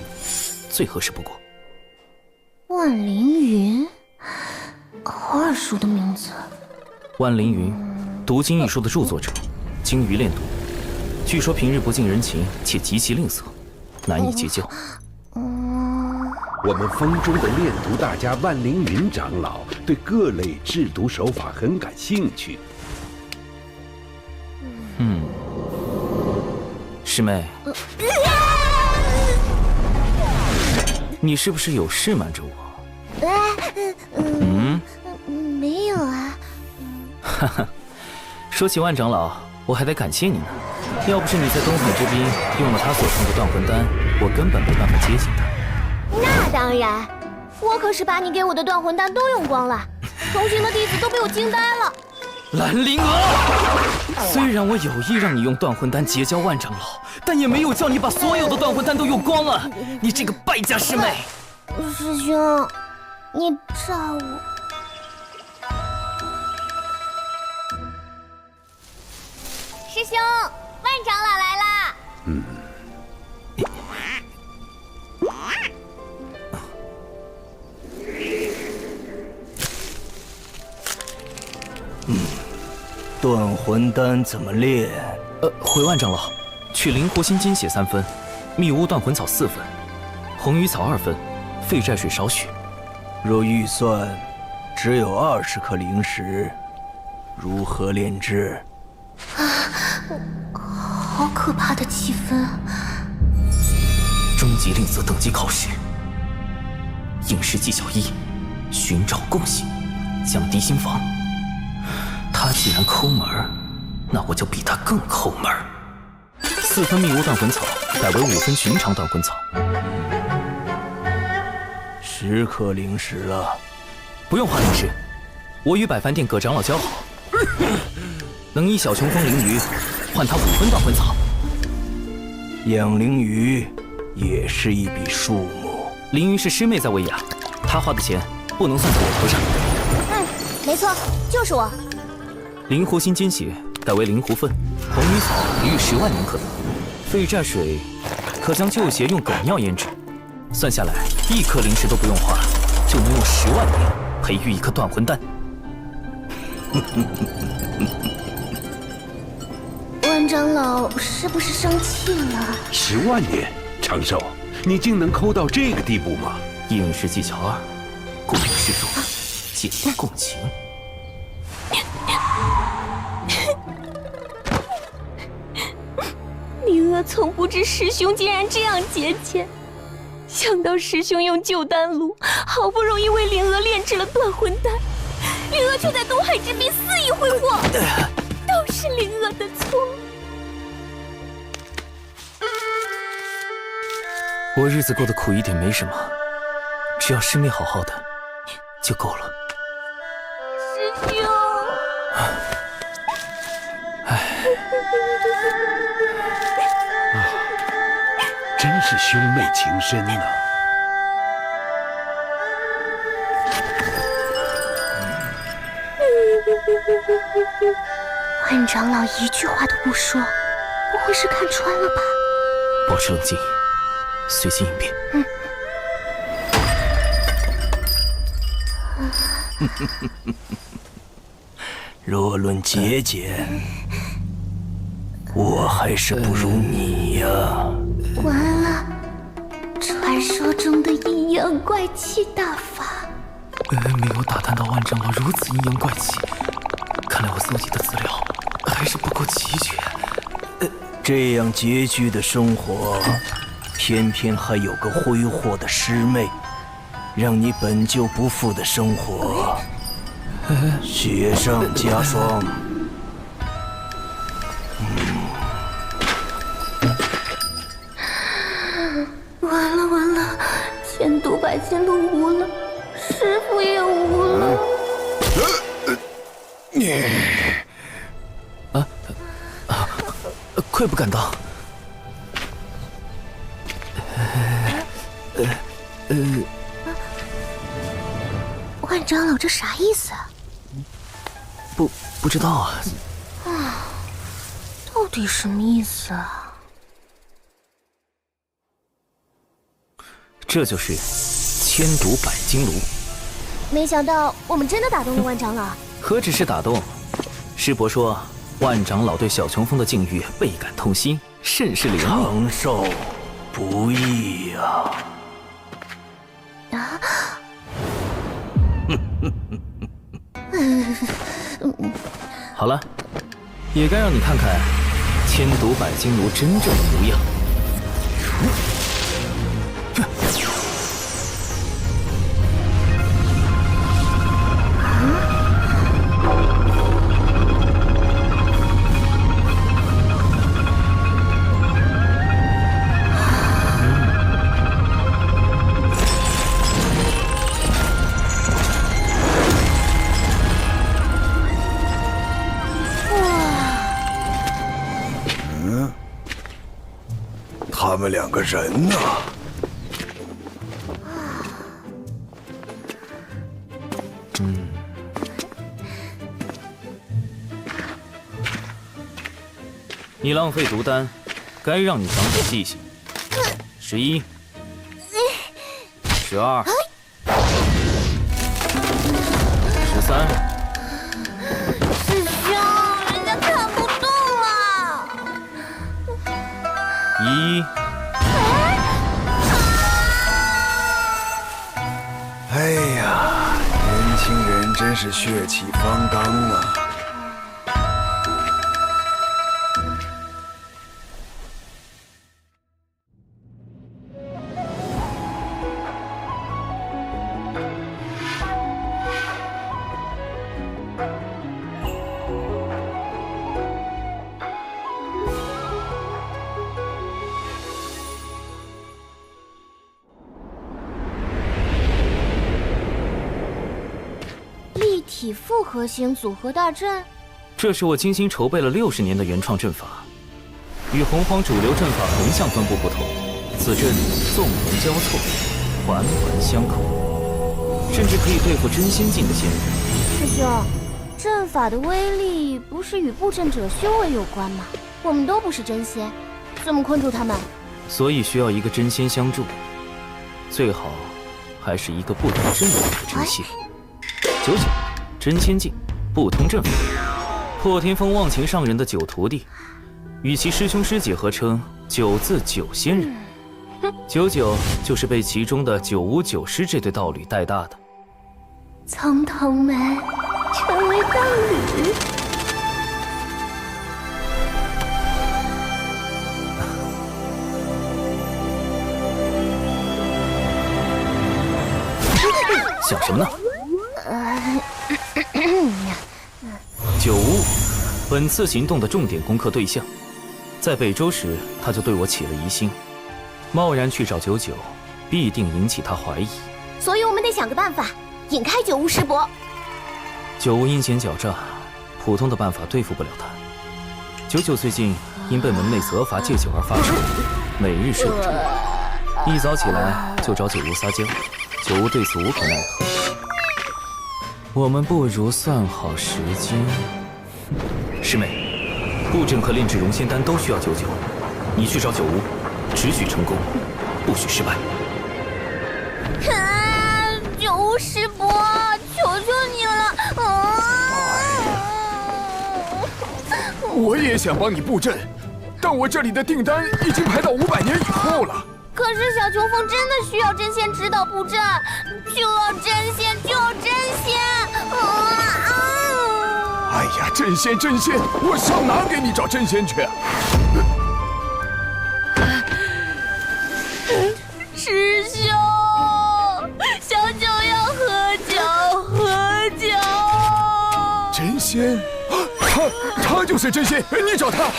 最合适不过。万灵云，好耳熟的名字。万灵云，毒经一书的著作者，精于炼毒，据说平日不近人情，且极其吝啬，难以结交。我们峰中的炼毒大家万灵云长老对各类制毒手法很感兴趣。师妹，你是不是有事瞒着我？没有啊。哈哈，说起万长老，我还得感谢你呢。要不是你在东海之滨用了他所创的断魂丹，我根本没办法接近他。那当然，我可是把你给我的断魂丹都用光了，同行的弟子都被我惊呆了。兰灵娥，虽然我有意让你用断魂丹结交万长老，但也没有叫你把所有的断魂丹都用光了。你这个败家师妹！师兄，你炸我！师兄，万长老来啦！断魂丹怎么炼？回万长老，取灵活心金血3分，密乌断魂草4分，红鱼草2分，废寨水少许。若预算只有20颗灵石，如何炼制？好可怕的气氛啊！终极令色等级考试，应试技巧1：寻找共性，降低心防。他既然抠门，那我就比他更抠门。4分密乌断魂草改为5分寻常断魂草。10颗灵石了，不用花灵石，我与百凡殿葛长老交好，能以小琼峰灵鱼换他5分断魂草。养灵鱼也是一笔数目。灵鱼是师妹在喂养，她花的钱不能算在我头上。没错，就是我。灵活心尖血改为灵狐粪，红鱼草培育10万年可得，废寨水可将旧鞋用狗尿腌制，算下来1颗灵石都不用花，就能用10万年培育一颗断魂丹。万长老是不是生气了？10万年，长寿，你竟能抠到这个地步吗？应试技巧2：共鸣示弱，借力共情。灵娥从不知师兄竟然这样节俭，想到师兄用旧丹炉好不容易为灵娥炼制了断魂丹，灵娥却在东海之滨肆意挥霍，都是灵娥的错。我日子过得苦一点没什么，只要师妹好好的就够了。师兄，真是兄妹情深呐！万长老一句话都不说，不会是看穿了吧？保持冷静，随机应变。若论节俭，我还是不如你呀。完了，传说中的阴阳怪气大法。没有打探到万长老如此阴阳怪气，看来我搜集的资料还是不够齐全。这样拮据的生活，偏偏还有个挥霍的师妹，让你本就不富的生活雪上加霜。百仙路无了，师傅也无了。你愧不敢当。万长老这啥意思啊？不知道啊。到底什么意思啊？这就是千毒百金炉。没想到我们真的打动了万长老。何止是打动，师伯说万长老对小琼峰的境遇倍感痛心，甚是怜悯。长寿不易呀！好了，也该让你看看千毒百金炉真正的模样。他们两个人呢？你浪费毒丹，该让你长点记性。11、12、13。师兄，人家看不动了。1。哎呀，年轻人真是血气方刚啊！立体复合型组合大阵，这是我精心筹备了60年的原创阵法，与洪荒主流阵法横向分布不同，此阵纵横交错，环环相扣，甚至可以对付真仙境的仙人。师兄，阵法的威力不是与布阵者修为有关吗？我们都不是真仙，怎么困住他们？所以需要一个真仙相助，最好还是一个不懂阵法的真仙。99真仙境，不通阵法，破天峰忘情上人的9徒弟，与其师兄师姐合称9字9仙人。99就是被其中的959师这对道侣带大的。从同门成为道侣。想什么呢？9巫，本次行动的重点攻克对象，在北周时他就对我起了疑心，贸然去找99，必定引起他怀疑。所以我们得想个办法引开9巫师伯。9巫阴险狡诈，普通的办法对付不了他。99最近因被门内责罚戒酒而发愁，每日睡不着，一早起来就找9巫撒娇，9巫对此无可奈何。我们不如算好时间。师妹，布阵和炼制熔仙丹都需要99，你去找9巫，只许成功，不许失败。9巫师伯，求求你了！我也想帮你布阵，但我这里的订单已经排到500年以后了。可是小琼峰真的需要真仙指导布阵，就要真仙，就要真仙！哎呀，真仙真仙，我上哪给你找真仙去啊？师兄，小九要喝酒，喝酒！真仙，他就是真仙，你找他。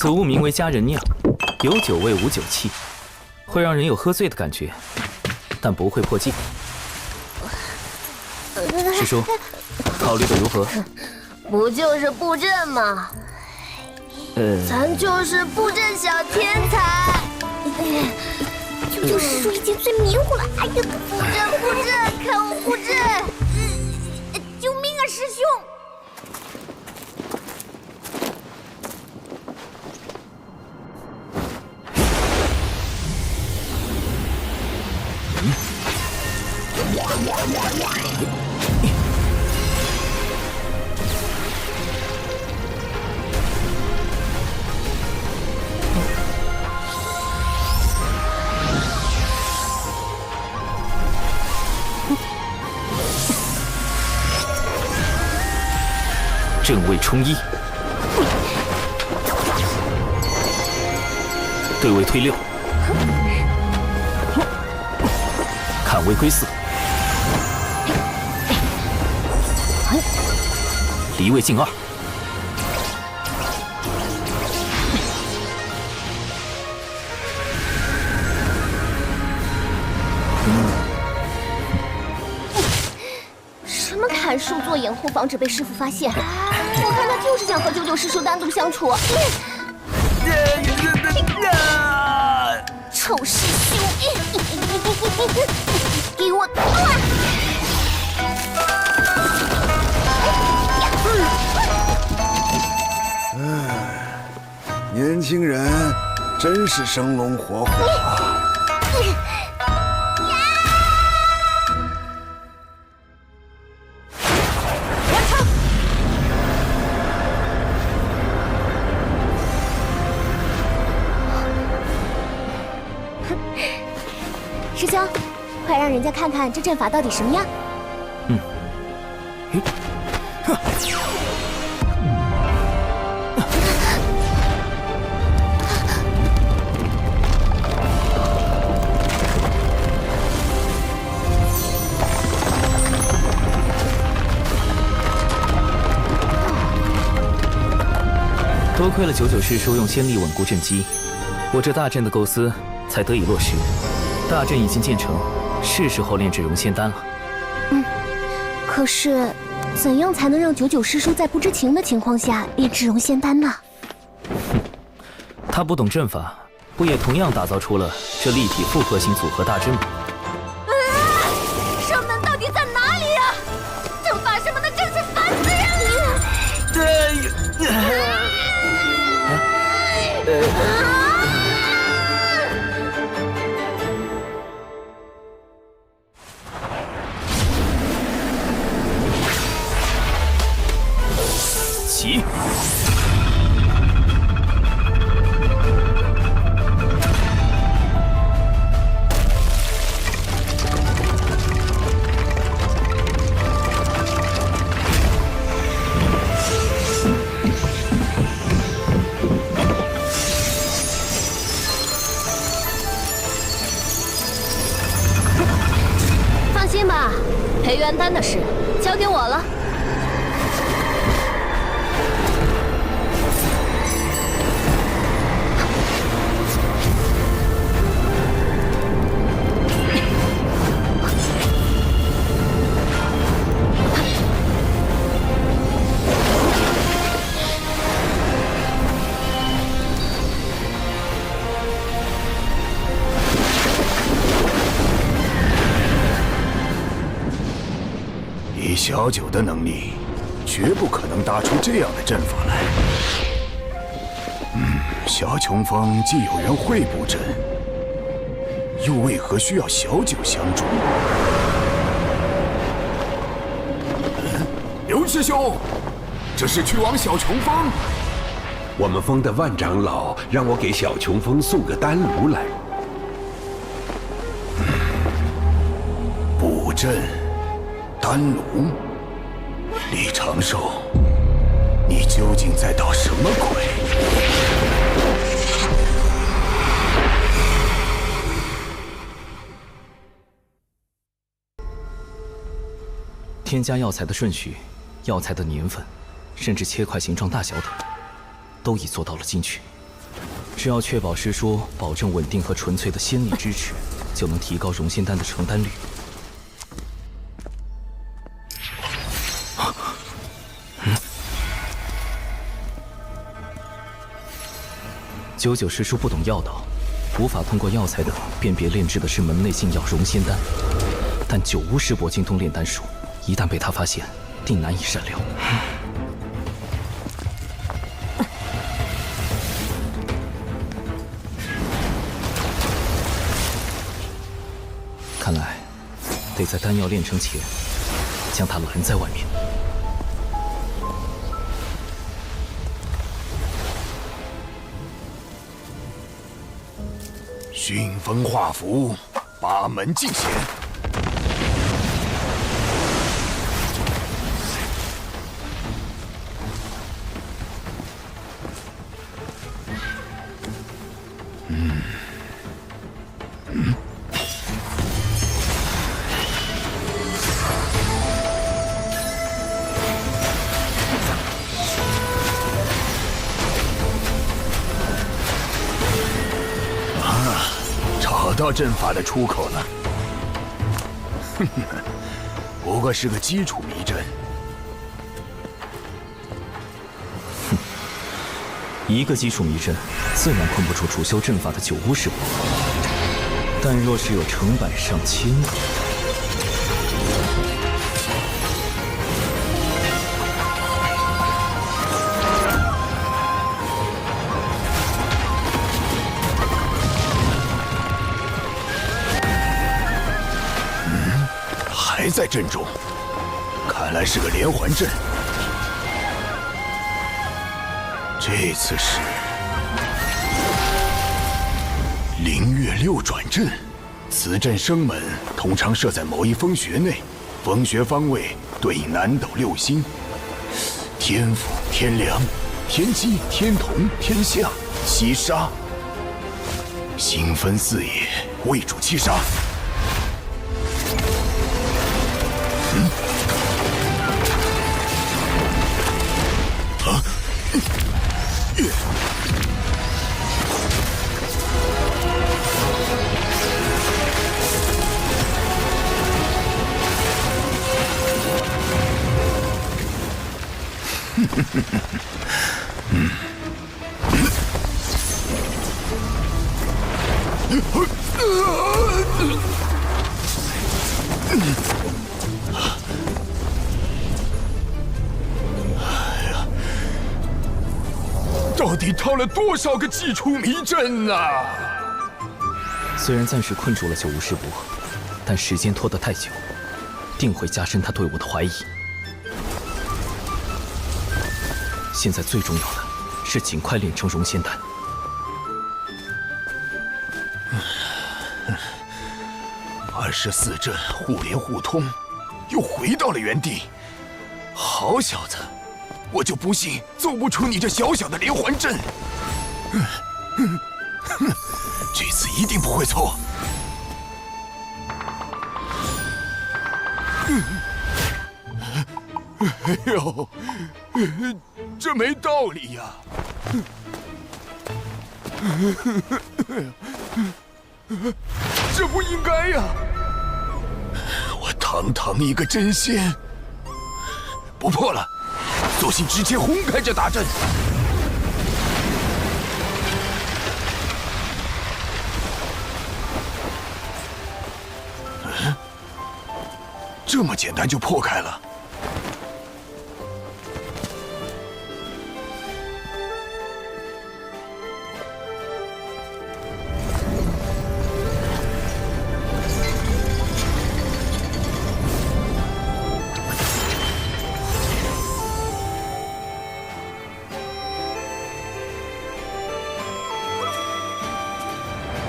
此物名为佳人酿，有酒味无酒气，会让人有喝醉的感觉，但不会破戒。师叔，考虑的如何？不就是布阵吗？咱就是布阵小天才。九九师叔已经醉迷糊了。哎呀，布阵，看我布阵！救命啊，师兄！正位冲一，对位推6，看位归4，离位进2。什么砍树做掩护，防止被师傅发现？我看他就是想和九九师叔单独相处。臭师兄，给我断！年轻人真是生龙活虎啊！师兄，快让人家看看这阵法到底什么样。多亏了九九师叔用仙力稳固阵基，我这大阵的构思才得以落实。大阵已经建成，是时候炼制融仙丹了。可是，怎样才能让九九师叔在不知情的情况下炼制融仙丹呢？他不懂阵法，不也同样打造出了这立体复合型组合大阵吗？圣门到底在哪里呀？阵法什么的真是烦死人了！起！放心吧，培元丹的事交给我了。以小九的能力，绝不可能搭出这样的阵法来。小琼峰既有人会布阵，又为何需要小九相助？刘师兄，这是去往小琼峰。我们峰的万长老让我给小琼峰送个丹炉来。布阵。丹炉，李长寿，你究竟在捣什么鬼？添加药材的顺序、药材的年份，甚至切块形状大小等，都已做到了精确。只要确保师叔保证稳定和纯粹的仙力支持，就能提高融仙丹的成丹率。99师叔不懂药道，无法通过药材等辨别炼制的是门内禁药融仙丹，但九巫师伯精通炼丹术，一旦被他发现，定难以善了。看来，得在丹药炼成前，将他拦在外面。熏风化符，八门尽显。找到阵法的出口了。哼哼，不过是个基础迷阵。哼，一个基础迷阵，自然困不住主修阵法的九巫师伯。但若是有成百上千个，还在阵中，看来是个连环阵。这次是灵月六转阵，此阵生门通常设在某一风穴内，风穴方位对应南斗六星：天府、天梁、天机、天同、天象、七杀。星分四野，位主七杀。到底套了多少个基础迷阵啊！虽然暂时困住了九巫师伯，但时间拖得太久，定会加深他对我的怀疑。现在最重要的是尽快炼成融仙丹。24阵互联互通，又回到了原地。好小子，我就不信奏不出你这小小的连环阵。这次一定不会错。哎呦，这没道理呀！这不应该呀！我堂堂一个真仙，不破了，索性直接轰开这大阵。这么简单就破开了？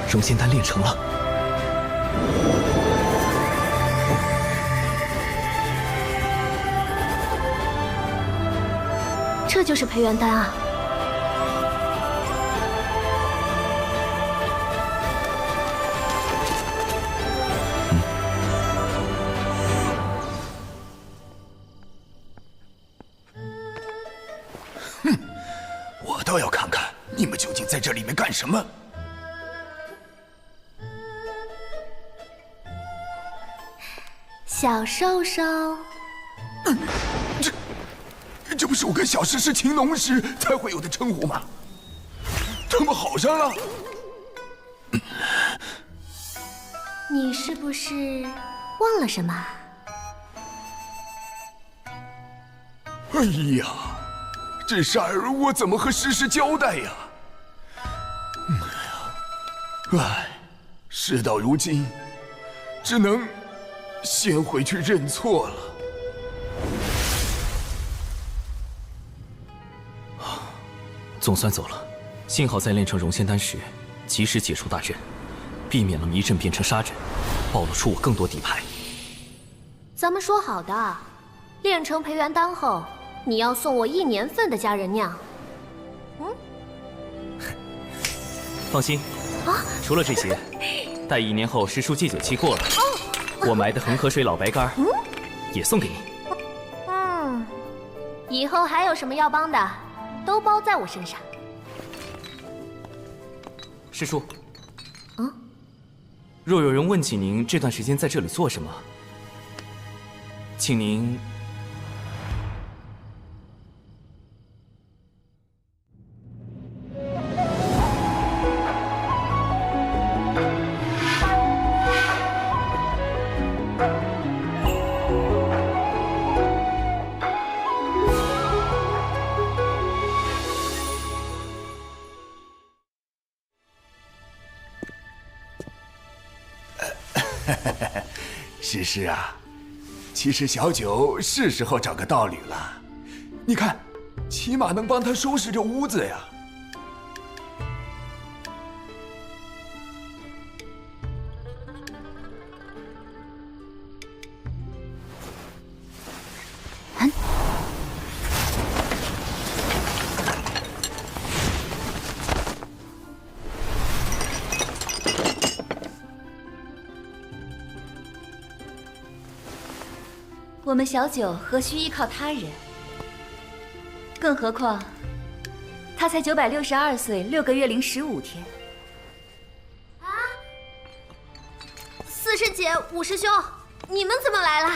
融仙丹炼成了。这就是培元丹啊！哼，我倒要看看你们究竟在这里面干什么？小兽兽，这不是我跟小石狮情浓时才会有的称呼吗？他们好上了？你是不是忘了什么？哎呀，这事儿我怎么和诗诗交代呀？唉，事到如今，只能先回去认错了。总算走了，幸好在炼成融仙丹时，及时解除大阵，避免了迷阵变成杀阵，暴露出我更多底牌。咱们说好的，炼成培元丹后，你要送我1年份的佳人酿。放心，除了这些，待1年后师叔戒酒期过了，我埋的恒河水老白干也送给你。以后还有什么要帮的，都包在我身上。师叔，若有人问起您这段时间在这里做什么，请您诗诗啊，其实小九是时候找个道侣了。你看，起码能帮他收拾这屋子呀。我们小九何须依靠他人？更何况，他才962岁6个月零15天。四师姐、五师兄，你们怎么来了？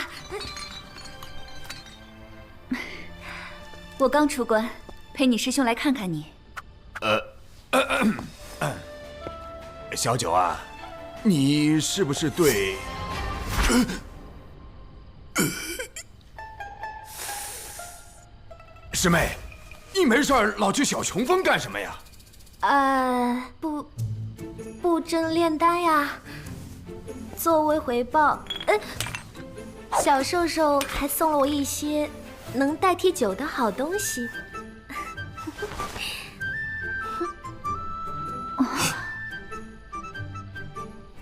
我刚出关，陪你师兄来看看你。小九啊，你是不是对？师妹，你没事老去小琼峰干什么呀？布阵炼丹呀。作为回报，小兽兽还送了我一些能代替酒的好东西。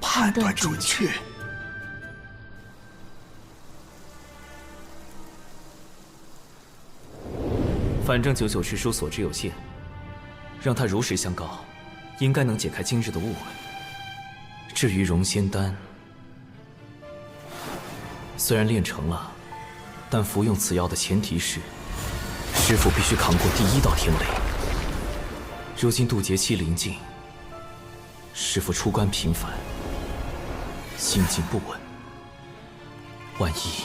判断准确。反正99师叔所知有限，让他如实相告，应该能解开今日的误会。至于融仙丹，虽然炼成了，但服用此药的前提是，师父必须扛过第1道天雷。如今渡劫期临近，师父出关频繁，心境不稳，万一……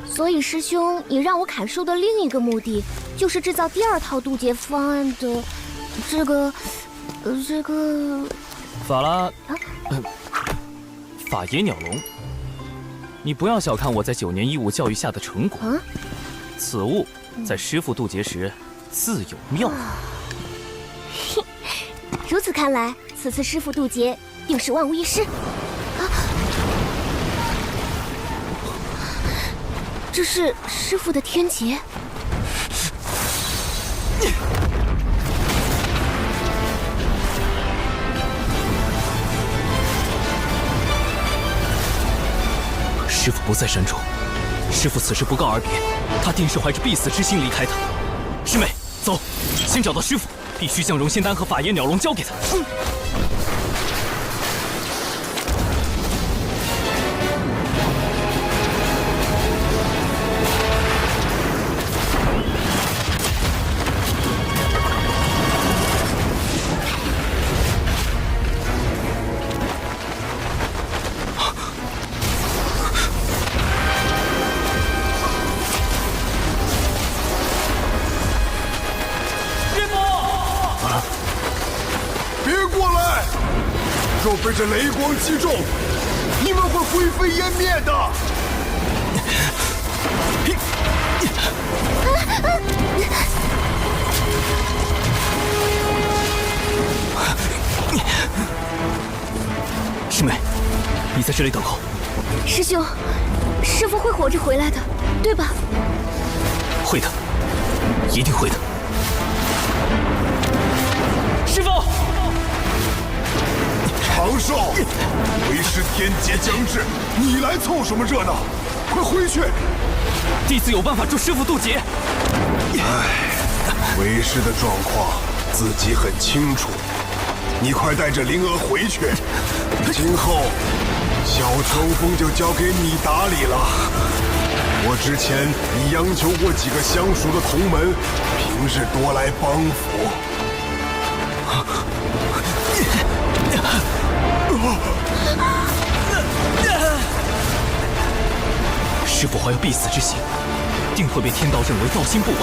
所以师兄，你让我砍树的另一个目的，就是制造第2套渡劫方案的这个法拉，法野鸟笼，你不要小看我在9年义务教育下的成果。此物在师父渡劫时自有妙法。如此看来，此次师傅渡劫定是万无一失。啊！这是师傅的天劫。师傅不在山中，师傅此时不告而别，他定是怀着必死之心离开的。师妹，走，先找到师傅，必须将容仙丹和法叶鸟笼交给他。若被这雷光击中，你们会灰飞烟灭的。师妹，你在这里等候。师兄，师傅会活着回来的，对吧？会的，一定会的。师傅。长寿，为师天劫将至，你来凑什么热闹？快回去！弟子有办法助师傅渡劫。为师的状况自己很清楚，你快带着灵儿回去。今后小乘风就交给你打理了。我之前已央求过几个相熟的同门，平日多来帮扶。师傅怀有必死之心，定会被天道认为道心不稳，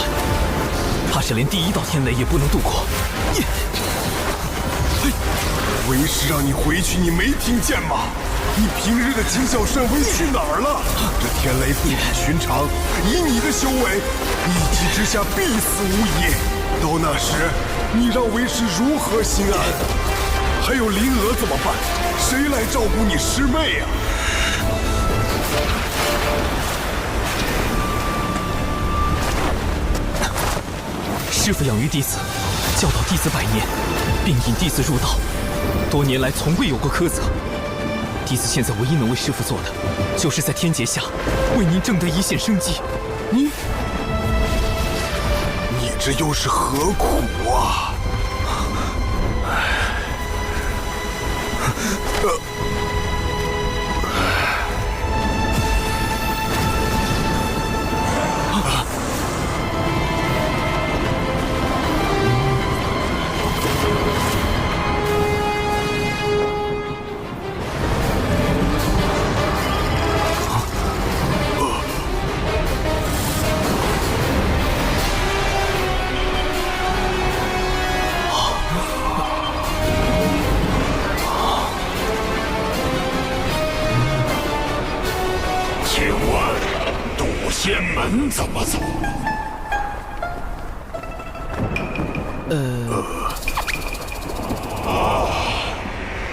怕是连第一道天雷也不能度过。为师让你回去，你没听见吗？你平日的谨小慎微去哪儿了？这天雷不比寻常，以你的修为，一击之下必死无疑。到那时，你让为师如何心安？还有灵娥怎么办？谁来照顾你师妹呀？师父养育弟子，教导弟子100年，并引弟子入道，多年来从未有过苛责。弟子现在唯一能为师父做的，就是在天劫下为您挣得一线生机。你这又是何苦啊？仙门怎么走？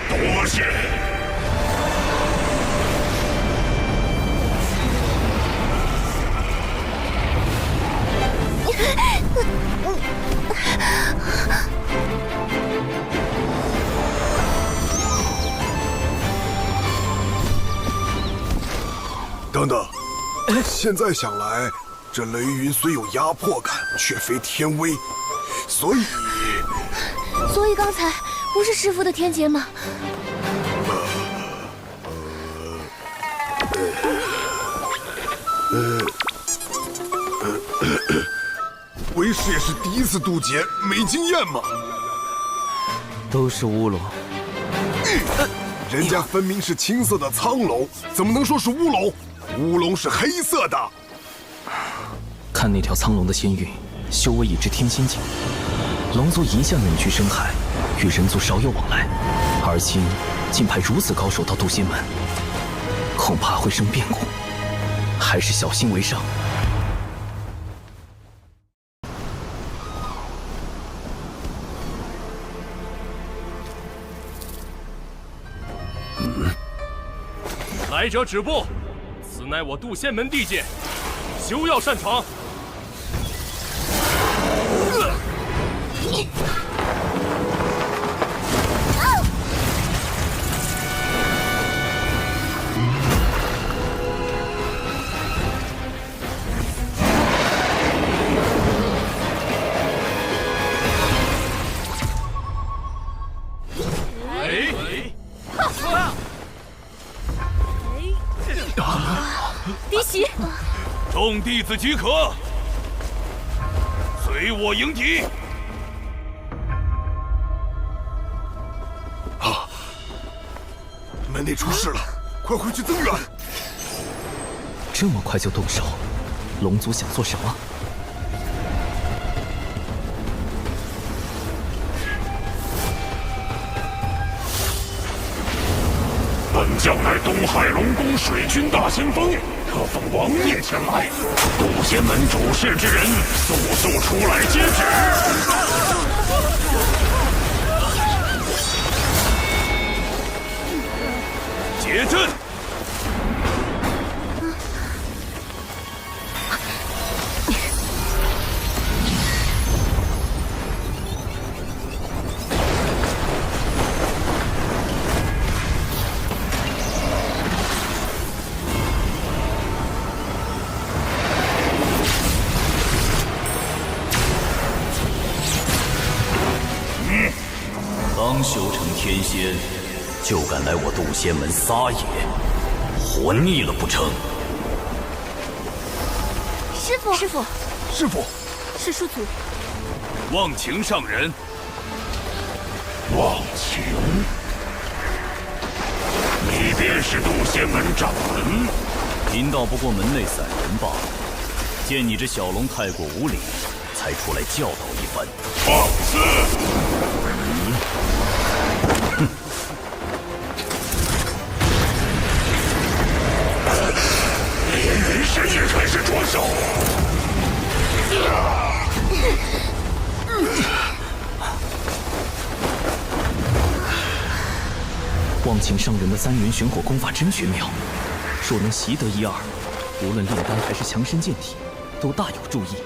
多谢。等等。现在想来，这雷云虽有压迫感，却非天威，所以刚才不是师父的天劫吗？为师也是第一次渡劫，没经验嘛。都是乌龙。人家分明是青色的苍龙，怎么能说是乌龙？乌龙是黑色的。看那条苍龙的仙韵，修为已至天仙境。龙族一向远居深海，与人族少有往来，而今竟派如此高手到渡仙门，恐怕会生变故，还是小心为上。来者止步！此乃我渡仙门地界，休要擅闯！嫡喜，众弟子即可，随我迎敌。门内出事了，快回去增援！这么快就动手，龙族想做什么？本将乃东海龙宫水军大先锋，特奉王爷前来，渡仙门主事之人，速出来接旨。结阵！刚修成天仙，就敢来我渡仙门撒野，活腻了不成？师傅，师傅，师傅，是叔祖。忘情上人。忘情，你便是渡仙门掌门？贫道不过门内散人罢了，见你这小龙太过无礼，才出来教导一番。放肆！连人世也开始着手。忘情上人的3元玄火功法真绝妙，若能习得1、2，无论炼丹还是强身健体，都大有助益。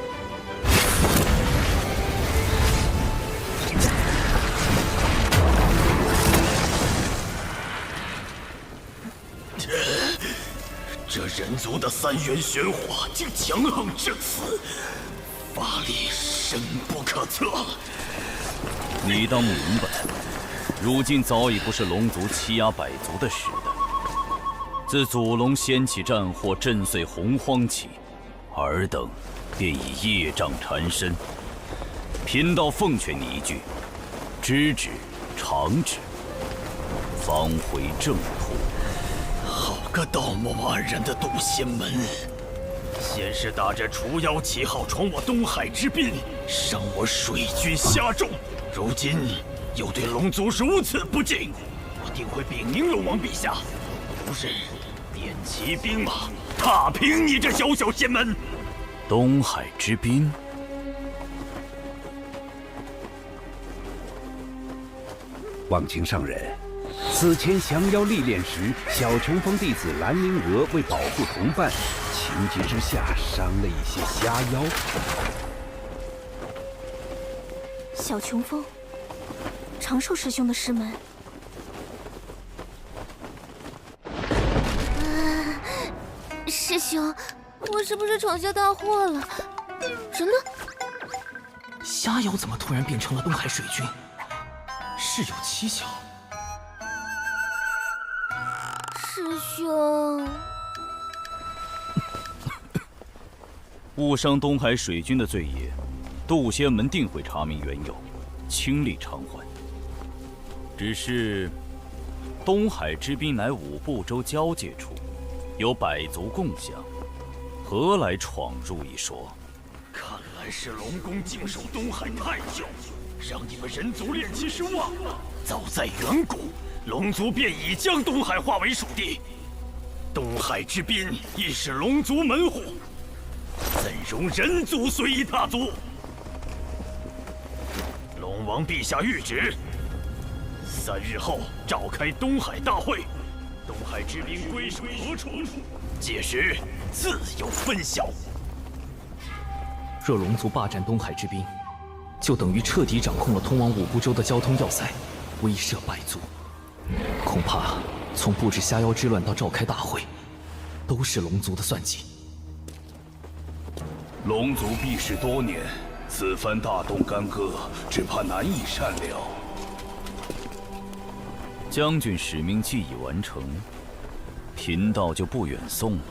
这人族的3元玄火竟强横至此，法力深不可测。你当明白，如今早已不是龙族欺压百族的时代。自祖龙掀起战火，震碎洪荒起，尔等便已业障缠身。贫道奉劝你一句：知止常止，方回正途。好个道貌岸然的渡仙门！先是打着除妖旗号闯我东海之滨，伤我水军虾众，如今又对龙族如此不敬，我定会禀明龙王陛下，不日点齐兵马，踏平你这小小仙门。东海之滨，忘情上人，此前降妖历练时，小琼峰弟子兰陵娥为保护同伴，情急之下伤了一些虾妖。小琼峰，长寿师兄的师门。师兄，我是不是闯下大祸了？人呢？虾妖怎么突然变成了东海水军？事有蹊跷。师兄，误伤东海水军的罪业，渡仙门定会查明缘由，倾力偿还。只是，东海之滨乃五部洲交界处，有百族共享，何来闯入一说？看来是龙宫静守东海太久，让你们人族练气失望了。早在远古，龙族便已将东海划为属地，东海之滨亦是龙族门户，怎容人族随意踏足？龙王陛下谕旨，3日后召开东海大会，东海之兵归属何处？届时自有分晓。若龙族霸占东海之滨，就等于彻底掌控了通往五部洲的交通要塞，威慑百族。恐怕从布置虾妖之乱到召开大会，都是龙族的算计。龙族避世多年，此番大动干戈，只怕难以善了。将军使命既已完成，贫道就不远送了。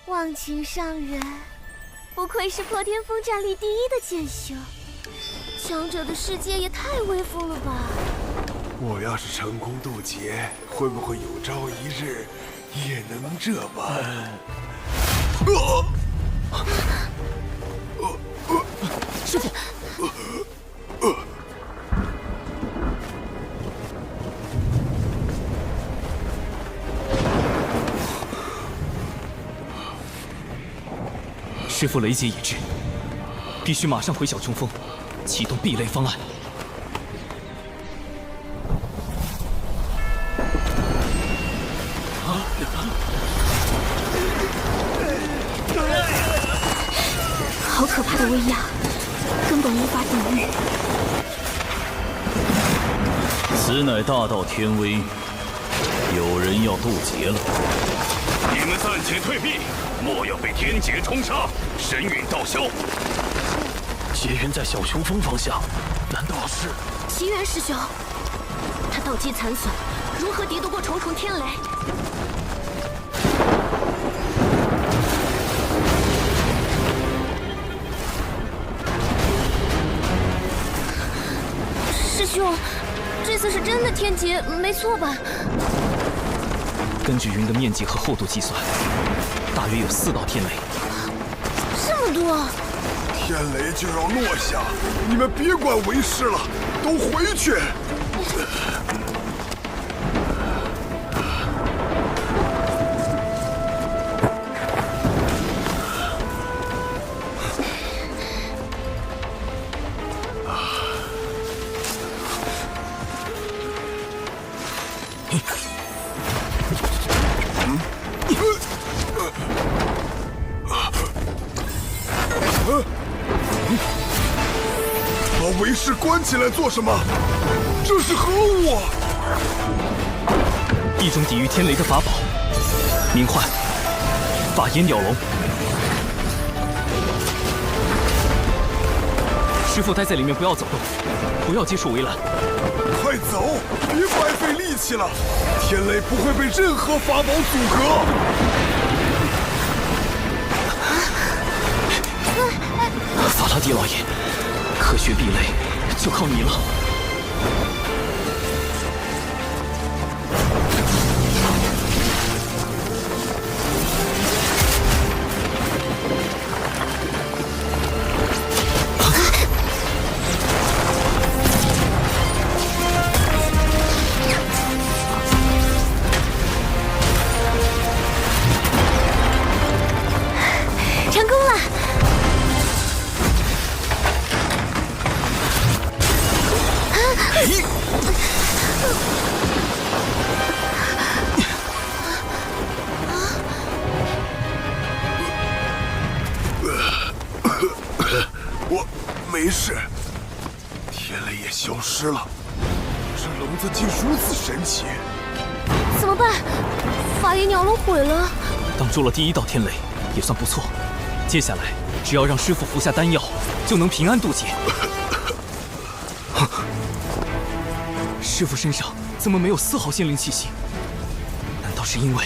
忘情上人，不愧是破天峰战力第一的剑修，强者的世界也太威风了吧！我要是成功渡劫，会不会有朝一日也能这般？师父。师父雷劫已至，必须马上回小琼峰，启动避雷方案。好可怕的威压，根本无法抵御。此乃大道天威，有人要渡劫了。你们暂且退避，莫要被天劫冲杀，神陨道消。劫云在小琼峰方向，难道是奇缘师兄？他道基残损，如何敌得过重重天雷？师兄，这次是真的天劫，没错吧？根据云的面积和厚度计算，大约有4道天雷。这么多！天雷就要落下，你们别管为师了，都回去！把为师关起来做什么？这是何物啊？一种抵御天雷的法宝，名唤法眼鸟笼。师父待在里面，不要走动，不要接触围栏。快走，别白费力气了！天雷不会被任何法宝阻隔。法拉第老爷，科学避雷就靠你了。成功了！我没事，天雷也消失了。这笼子竟如此神奇！怎么办？法眼鸟笼毁了。挡住了第1道天雷，也算不错。接下来只要让师父服下丹药，就能平安渡劫。师父身上怎么没有丝毫仙灵气息？难道是因为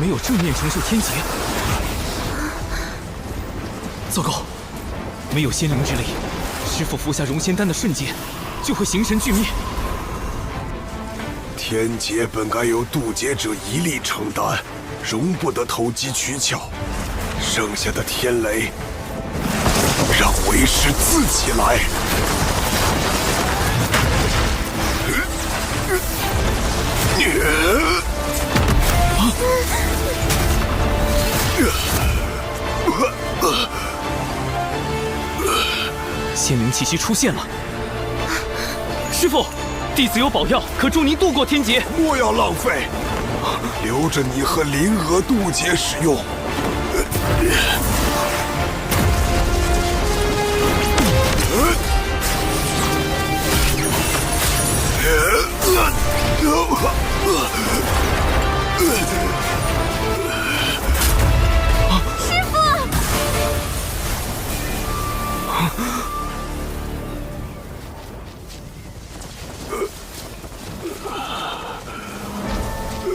没有正面承受天劫？糟糕，没有仙灵之力，师父服下融仙丹的瞬间就会形神俱灭。天劫本该由渡劫者一力承担，容不得投机取巧。剩下的天雷，让为师自己来。仙灵气息出现了，师傅，弟子有宝药，可助您度过天劫。莫要浪费，留着你和灵娥渡劫使用。师傅！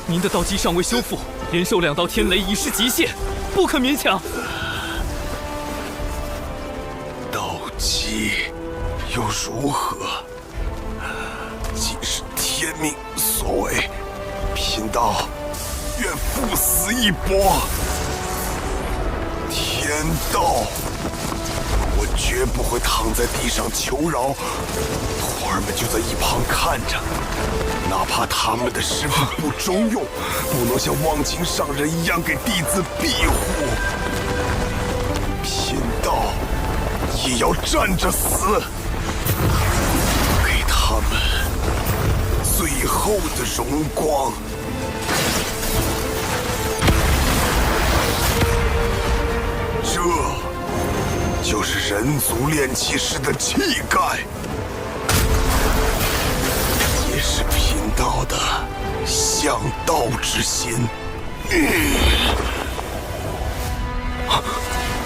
您的道基尚未修复，连受2道天雷已是极限，不可勉强。道基又如何？既是天命所为，贫道愿赴死一搏。天道，我绝不会躺在地上求饶，徒儿们就在一旁看着。哪怕他们的师父不中用，不能像忘情上人一样给弟子庇护，贫道也要站着死，给他们最后的荣光。这就是人族炼气师的气概，也是贫道的向道之心。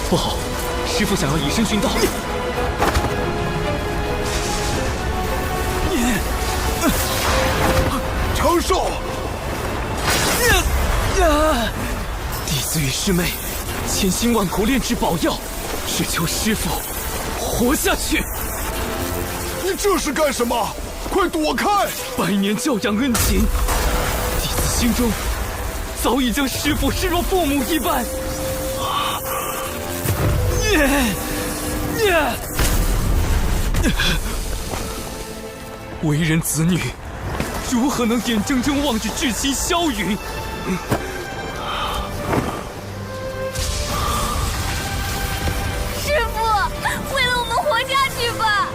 不好，师父想要以身殉道。长寿！弟子与师妹千辛万苦炼制宝药，只求师父活下去。你这是干什么？快躲开！百年教养恩情，弟子心中早已将师父视若父母一般。为人子女，如何能眼睁睁望着至亲消陨？师父，为了我们活下去吧！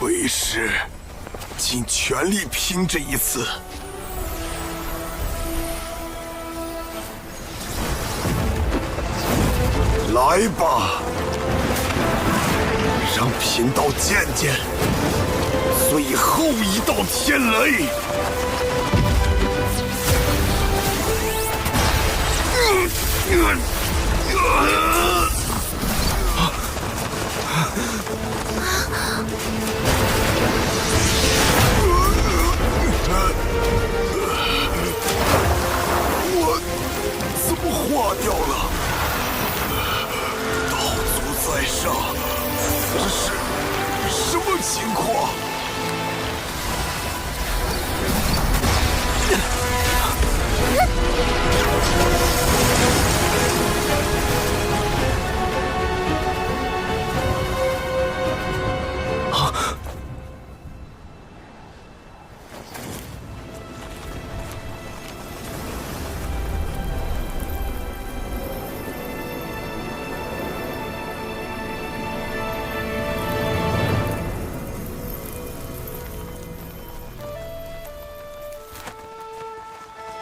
为师尽全力拼这一次。来吧，让贫道见见最后一道天雷。我怎么化掉了？道祖在上，这是什么情况？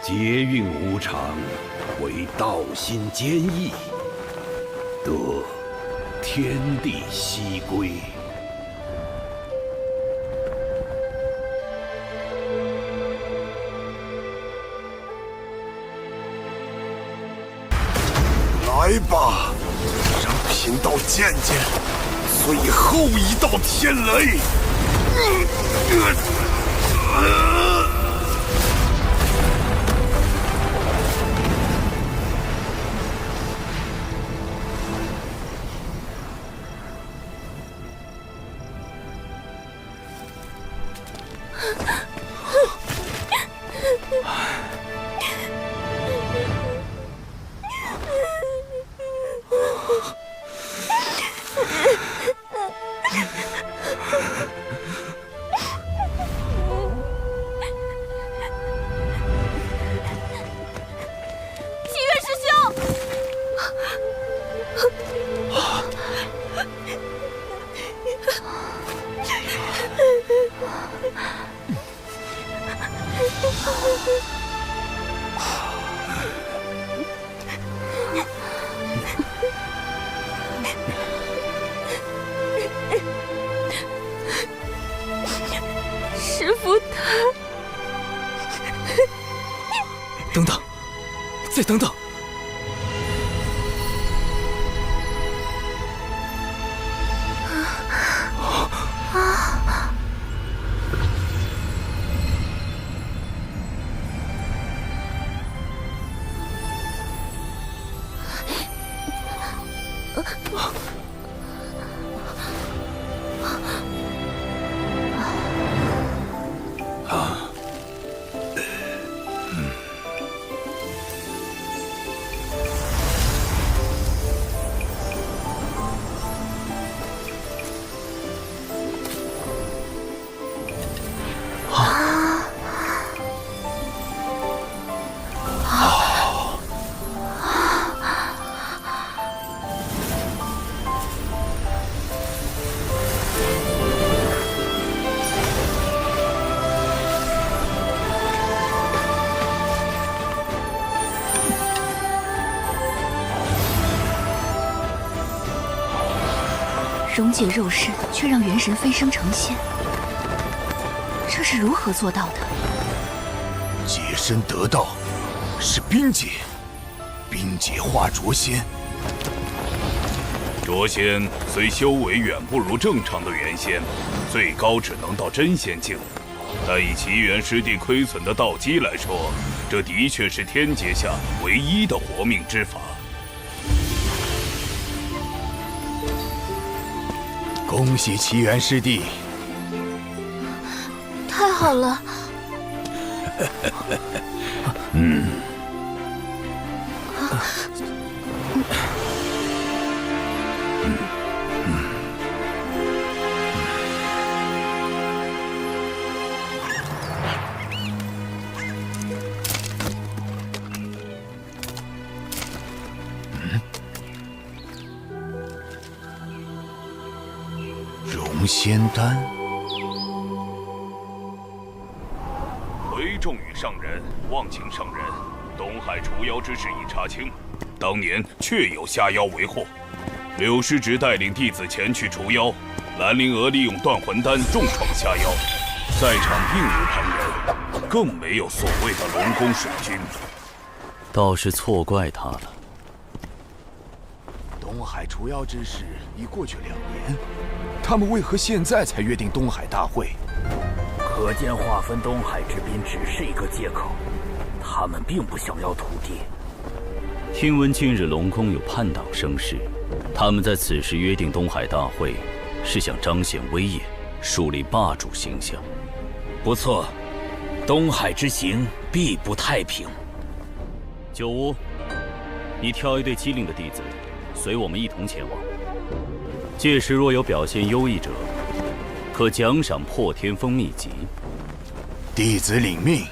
劫运无常，为道心坚毅，得天地西归。来吧，让贫道见见最后一道天雷。等等，再等等。溶解肉身，却让元神飞升成仙，这是如何做到的？解身得道，是冰解，冰解化浊仙。浊仙虽修为远不如正常的元仙，最高只能到真仙境，但以奇缘师弟亏损的道基来说，这的确是天阶下唯一的活命之法。恭喜奇缘师弟！太好了。容仙丹。回众与上人，望请上人，东海除妖之事已查清，当年确有下妖为祸，柳师侄带领弟子前去除妖，兰陵娥利用断魂丹重创下妖，在场并无旁人，更没有所谓的龙宫水军。倒是错怪他了。东海除妖之事已过去2年，他们为何现在才约定东海大会？可见划分东海之滨只是一个借口，他们并不想要土地。听闻近日龙宫有叛党生事，他们在此时约定东海大会，是想彰显威严，树立霸主形象。不错，东海之行必不太平。九乌，你挑一队机灵的弟子，随我们一同前往。届时若有表现优异者，可奖赏破天峰秘籍。弟子领命。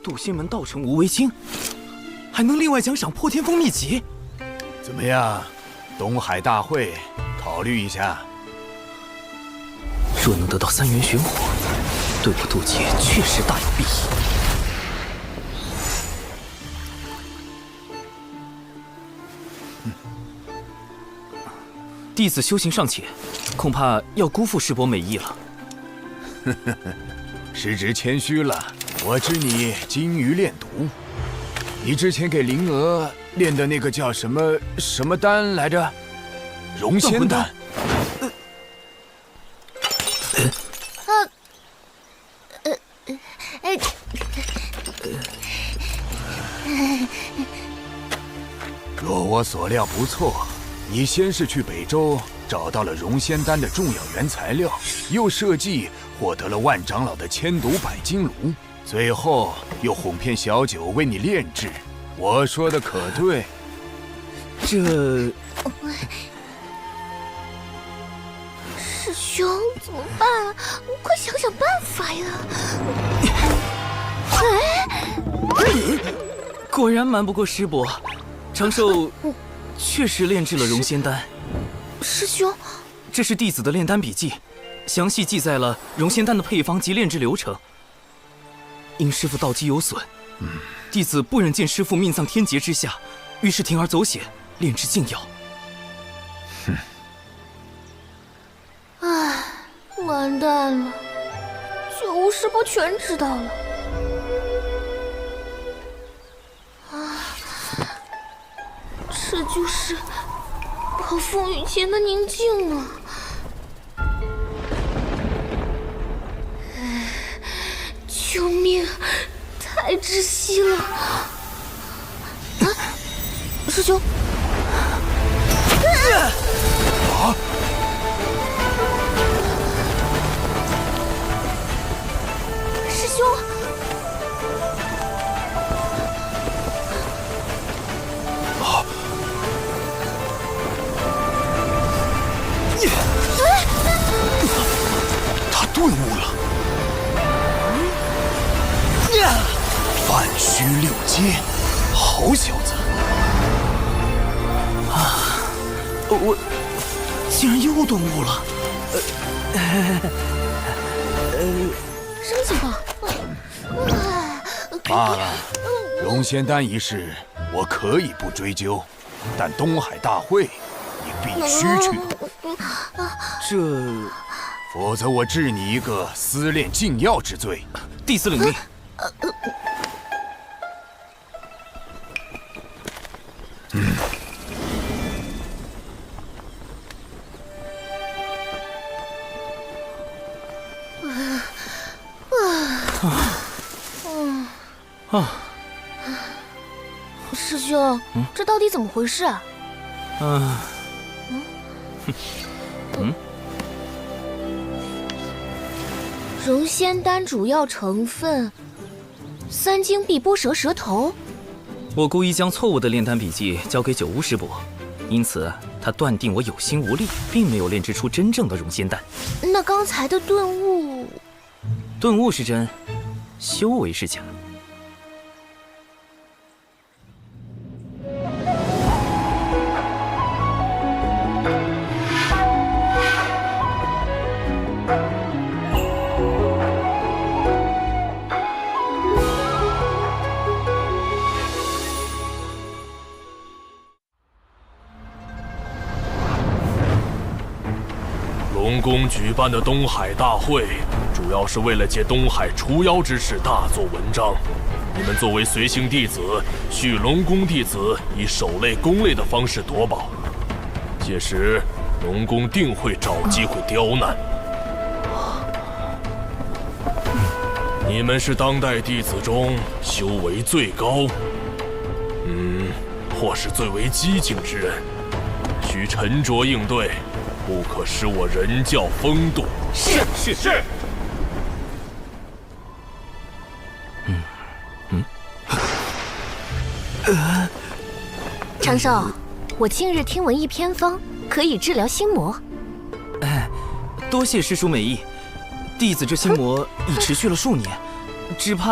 渡仙门道成无为经，还能另外奖赏破天峰秘籍？怎么样？东海大会，考虑一下。若能得到3元玄火，对我渡劫确实大有裨益。弟子修行尚浅，恐怕要辜负师伯美意了。师侄谦虚了，我知你精于炼毒。你之前给灵娥炼的那个叫什么丹来着？容仙丹。若我所料不错，你先是去北周找到了容仙丹的重要原材料，又设计获得了万长老的千毒百金炉，最后又哄骗小九为你炼制。我说的可对？这……师兄怎么办啊？快想想办法呀！果然瞒不过师伯，长寿确实炼制了容仙丹。师兄，这是弟子的炼丹笔记，详细记载了容仙丹的配方及炼制流程。因师父道基有损，弟子不忍见师父命丧天劫之下，于是铤而走险，炼制禁药。唉，完蛋了！九师伯全知道了。这就是暴风雨前的宁静吗？救命！太窒息了！啊，师兄！啊！师兄！啊！他顿悟了。范虚六阶，好小子！啊，我竟然又顿悟了。什么情况？罢了，龙仙丹一事我可以不追究，但东海大会你必须去，否则我治你一个私炼禁药之罪。弟子领命。师兄，这到底怎么回事啊？融仙丹主要成分3经碧波蛇蛇头。我故意将错误的炼丹笔记交给九巫师伯，因此他断定我有心无力，并没有炼制出真正的融仙丹。那刚才的顿悟，顿悟是真，修为是假。龙宫举办的东海大会，主要是为了借东海除妖之事大做文章。你们作为随行弟子，需龙宫弟子以守类攻类的方式夺宝，届时龙宫定会找机会刁难。你们是当代弟子中修为最高，或是最为激进之人，需沉着应对，不可失我人教风度。是。长寿，我近日听闻一偏方，可以治疗心魔。多谢师叔美意。弟子这心魔已持续了数年，只怕……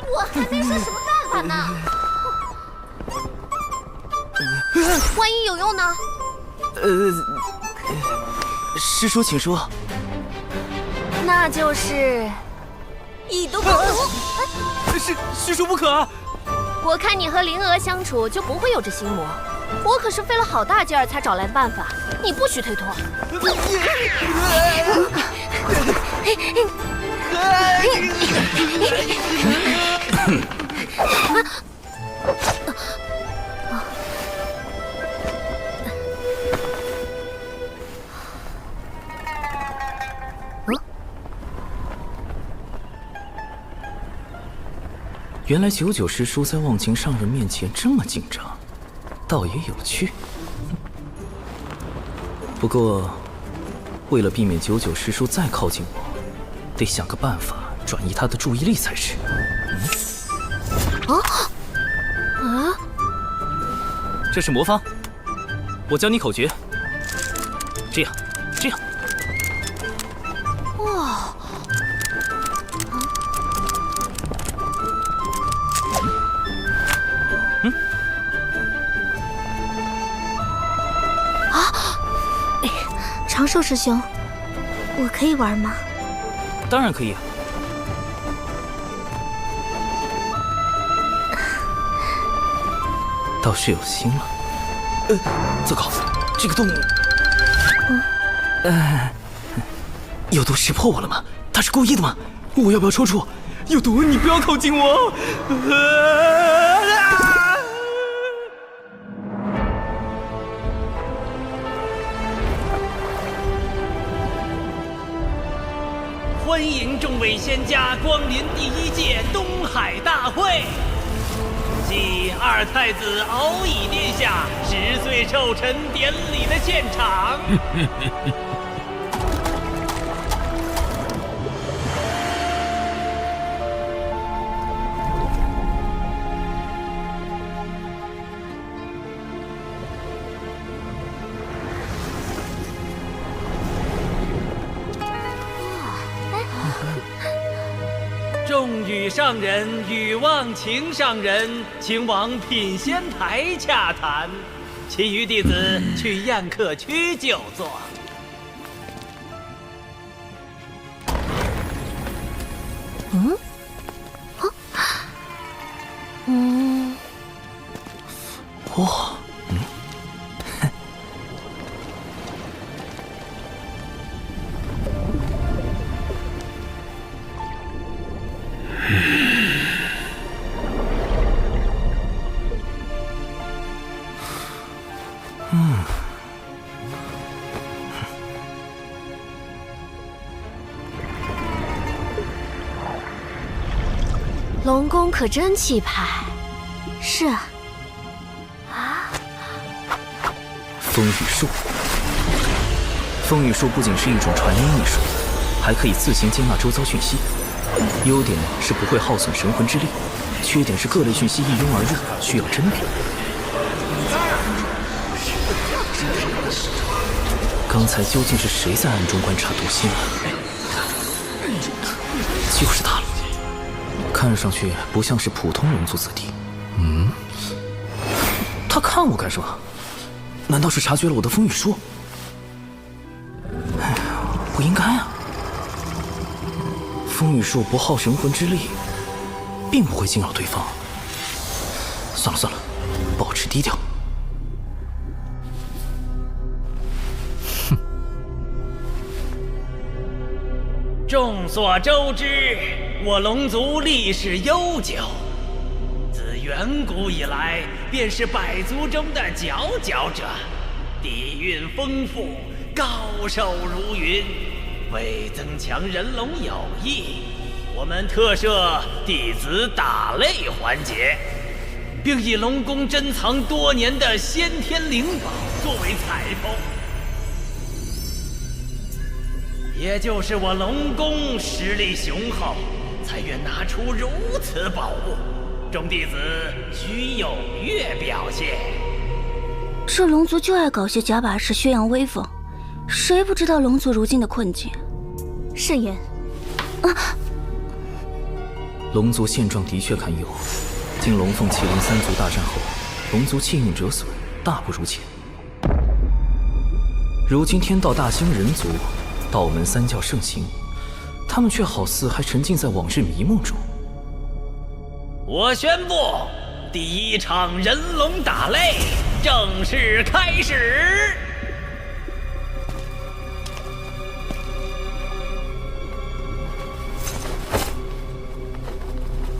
我还没说什么办法呢。万一有用呢？师叔请说。那就是以毒攻毒。师叔不可！我看你和灵娥相处就不会有这心魔，我可是费了好大劲儿才找来的办法，你不许推脱。原来九九师叔在忘情上人面前这么紧张，倒也有趣。不过，为了避免九九师叔再靠近我，得想个办法转移他的注意力才是。这是魔方，我教你口诀。这样。哇！长寿师兄，我可以玩吗？当然可以。倒是有心了。糟糕，这个洞……有毒识破我了吗？他是故意的吗？我要不要抽搐？有毒，你不要靠近我！欢迎众位仙家光临第1届东海大会，继二太子敖乙殿下10岁寿辰典礼的现场。众羽上人与忘情上人，请往品仙台洽谈，其余弟子去宴客区就坐。哇，龙宫可真气派。是啊。风雨术，风雨术不仅是一种传音艺术，还可以自行接纳周遭讯息。优点是不会耗损神魂之力，缺点是各类讯息一拥而入，需要甄别。刚才究竟是谁在暗中观察毒心啊？就是他了，看上去不像是普通龙族子弟。他看我干什么？难道是察觉了我的风雨术？哎呀，不应该啊！风雨术不耗神魂之力，并不会惊扰对方。算了算了，保持低调。众所周知，我龙族历史悠久，自远古以来便是百族中的佼佼者，底蕴丰富，高手如云。为增强人龙友谊，我们特设弟子打擂环节，并以龙宫珍藏多年的先天灵宝作为彩头。也就是我龙宫实力雄厚，才愿拿出如此宝物，众弟子需踊跃表现。这龙族就爱搞些假把式宣扬威风，谁不知道龙族如今的困境？慎言。龙族现状的确堪忧，经龙凤麒麟3族大战后，龙族气运折损，大不如前。如今天道大兴人族，道门3教盛行，他们却好似还沉浸在往日迷梦中。我宣布，第1场人龙打擂正式开始。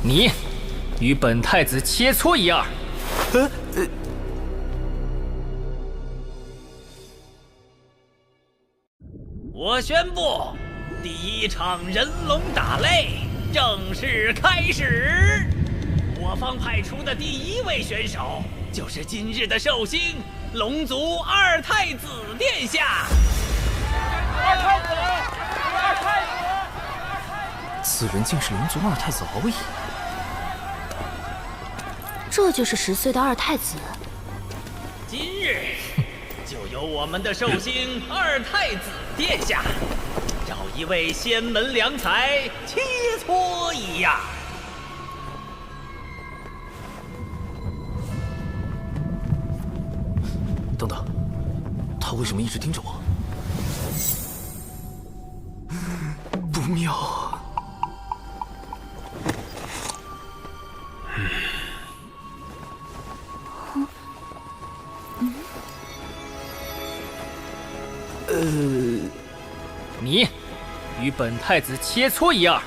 你与本太子切磋一二。我宣布，第1场人龙打擂正式开始。我方派出的第1位选手，就是今日的寿星龙族二太子殿下。二太子，二太子！此人竟是龙族二太子敖乙。这就是10岁的二太子。今日就由我们的寿星二太子殿下，找一位仙门良才切磋一二。等等，他为什么一直盯着我？不妙。你与本太子切磋一二。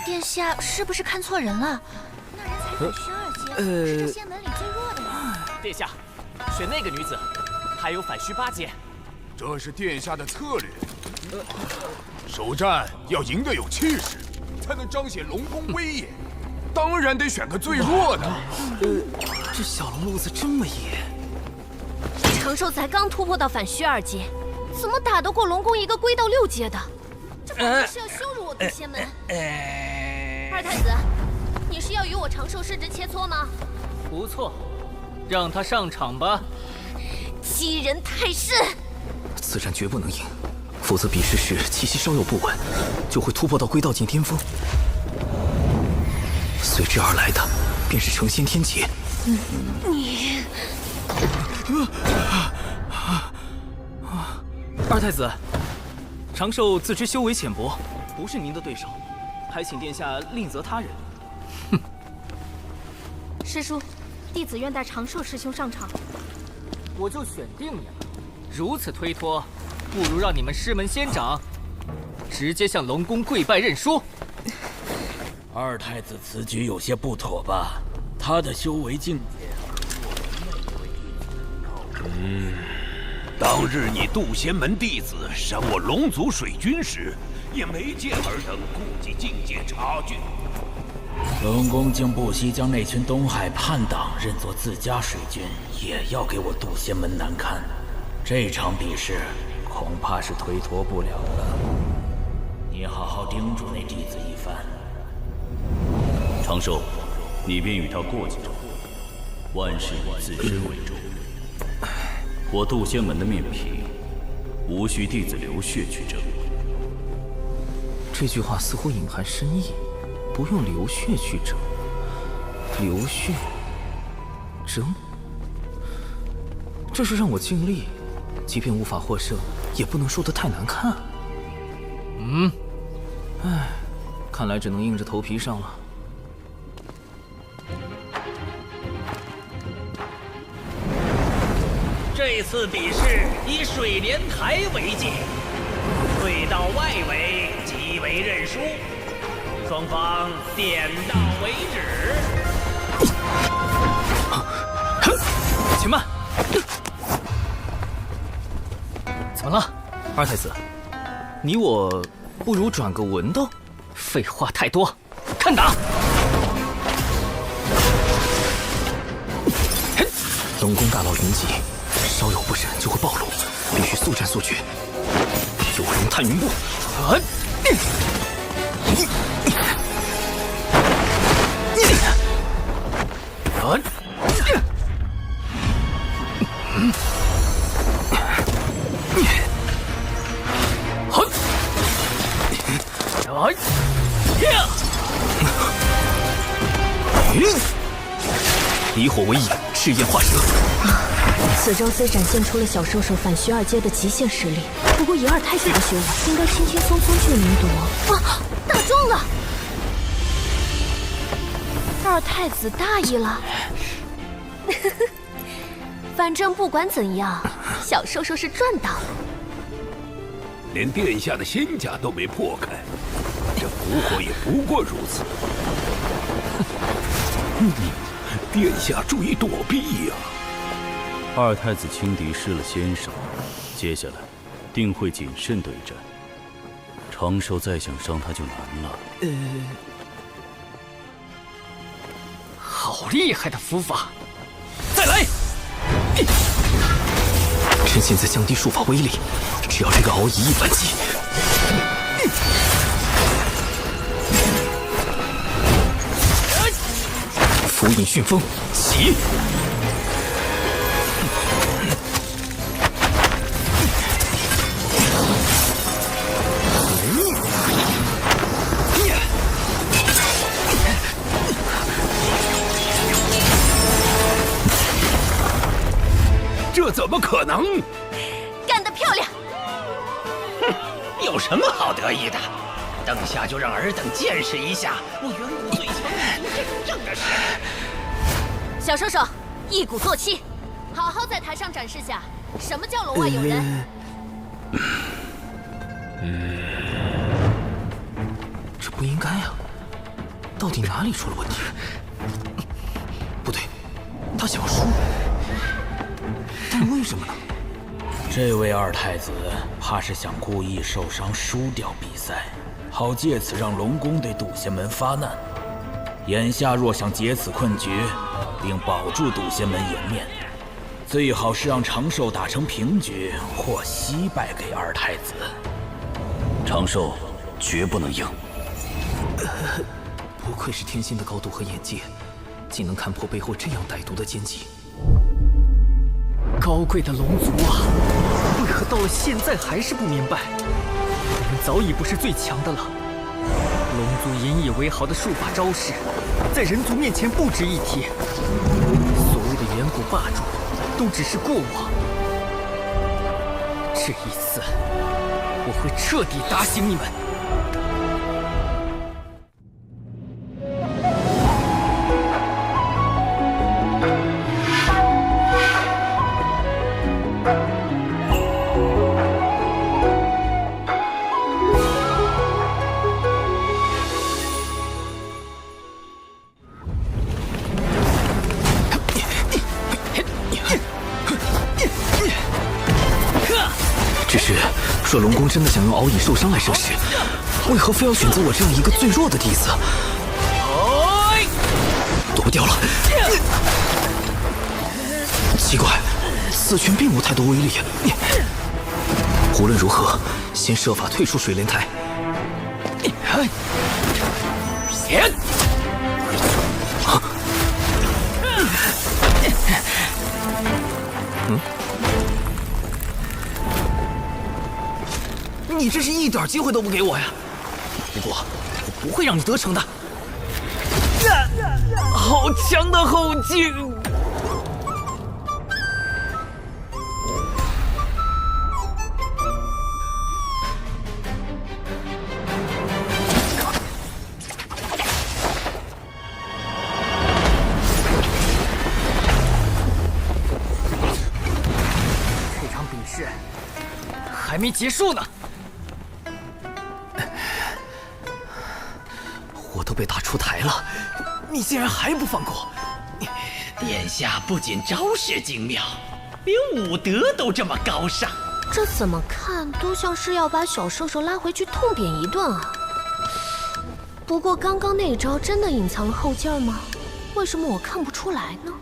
殿下是不是看错人了？那人才反虚2阶，是这仙门里最弱的人。殿下，选那个女子，还有反虚8阶。这是殿下的策略。首战要赢得有气势，才能彰显龙宫威严。当然得选个最弱的。这小龙路子这么野。长寿才刚突破到反虚2阶，怎么打得过龙宫一个归到6阶的？这不是要羞辱我杜仙门？二太子，你是要与我长寿师侄切磋吗？不错，让他上场吧。欺人太甚！此战绝不能赢，否则比试时气息稍有不稳，就会突破到归道境巅峰。随之而来的便是成仙天劫。你，二太子，长寿自知修为浅薄，不是您的对手，还请殿下另择他人。师叔，弟子愿带长寿师兄上场。我就选定你了。如此推脱，不如让你们师门仙长直接向龙宫跪拜认输。二太子此举有些不妥吧？他的修为境界当日你渡仙门弟子伤我龙族水军时，也没见尔等顾及境界差距。龙宫竟不惜将那群东海叛党认作自家水军，也要给我渡仙门难堪。这场比试恐怕是推脱不了了。你好好叮嘱那弟子一番。长寿，你便与他过几招，万事以自身为重。我渡仙门的面皮，无需弟子流血去争。这句话似乎隐含深意，不用流血去争。流血争，这是让我尽力，即便无法获胜，也不能说得太难看。唉，看来只能硬着头皮上了。这次比试以水莲台为界，退到外围即为认输，双方点到为止。且慢！怎么了，二太子？你我不如转个文斗？废话太多，看打！龙宫大牢云集，稍有不慎就会暴露，必须速战速决。有龙探云步。离火为引，赤焰化蛇。此招虽展现出了小兽兽反虚2阶的极限实力，不过以二太子的修为，应该轻轻松松就能夺。啊，打中了！二太子大意了。反正不管怎样，小兽兽是赚到了。连殿下的仙甲都没破开，这蛊惑也不过如此。殿下注意躲避呀！二太子轻敌失了先手，接下来定会谨慎对战。长寿再想伤他就难了。好厉害的符法！再来！趁现在降低术法威力，只要这个敖乙一反击。符引旋风，起！这怎么可能？干得漂亮！哼，有什么好得意的？等下就让尔等见识一下我远古最强武族真正的实力。小兽兽，一鼓作气，好好在台上展示下什么叫楼外有人。这不应该啊！到底哪里出了问题？不对，他想输，但为什么呢？这位二太子怕是想故意受伤输掉比赛，好借此让龙宫对笃仙门发难。眼下若想解此困局，并保住笃仙门颜面，最好是让长寿打成平局或惜败给二太子。长寿绝不能赢。不愧是天仙的高度和眼界，竟能看破背后这样歹毒的奸计。高贵的龙族啊，为何到了现在还是不明白？我们早已不是最强的了。龙族引以为豪的术法招式，在人族面前不值一提。所谓的远古霸主，都只是过往。这一次，我会彻底打醒你们。只是，若龙宫真的想用敖乙受伤来生事，为何非要选择我这样一个最弱的弟子？躲不掉了。奇怪，此拳并无太多威力。无论如何，先设法退出水莲台。你这是一点机会都不给我呀！不过，我不会让你得逞的。好强的后劲！这场比试还没结束呢。我都被打出台了，你竟然还不放过！殿下不仅招式精妙，连武德都这么高尚。这怎么看都像是要把小兽兽拉回去痛扁一顿啊！不过刚刚那招真的隐藏了后劲吗？为什么我看不出来呢？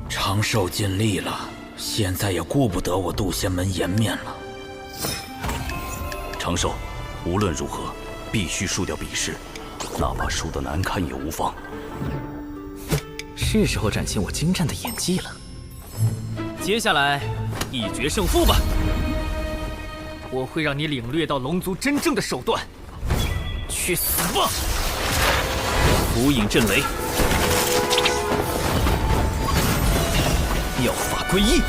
长寿尽力了，现在也顾不得我笃仙门颜面了。长寿，无论如何，必须输掉比试。哪怕输得难看也无妨。是时候展现我精湛的演技了。接下来，一决胜负吧！我会让你领略到龙族真正的手段。去死吧！无影震雷，妙法归一。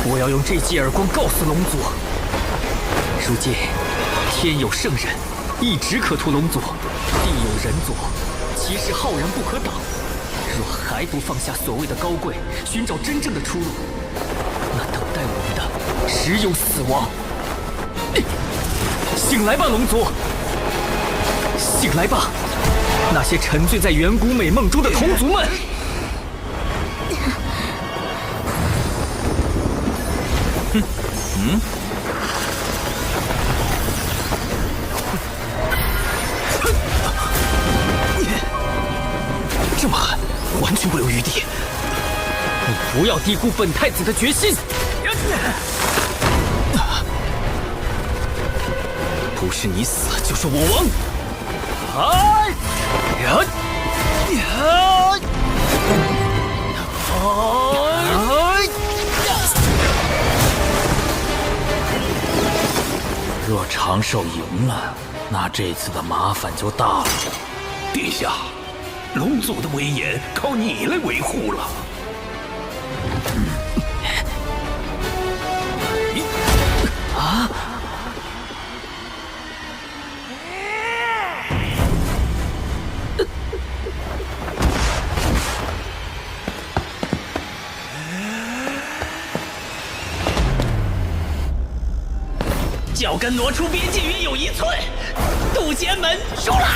我要用这记耳光告诉龙族。如今，天有圣人，一直可屠龙族；地有人族，其势浩然不可挡。若还不放下所谓的高贵，寻找真正的出路，那等待我们的只有死亡。醒来吧，龙族！醒来吧，那些沉醉在远古美梦中的同族们！这么狠，完全不留余地。你不要低估本太子的决心。不是你死，就是我亡。若长寿赢了，那这次的麻烦就大了。殿下，龙族的威严靠你来维护了。脚跟挪出边界约有1寸，渡仙门输啦！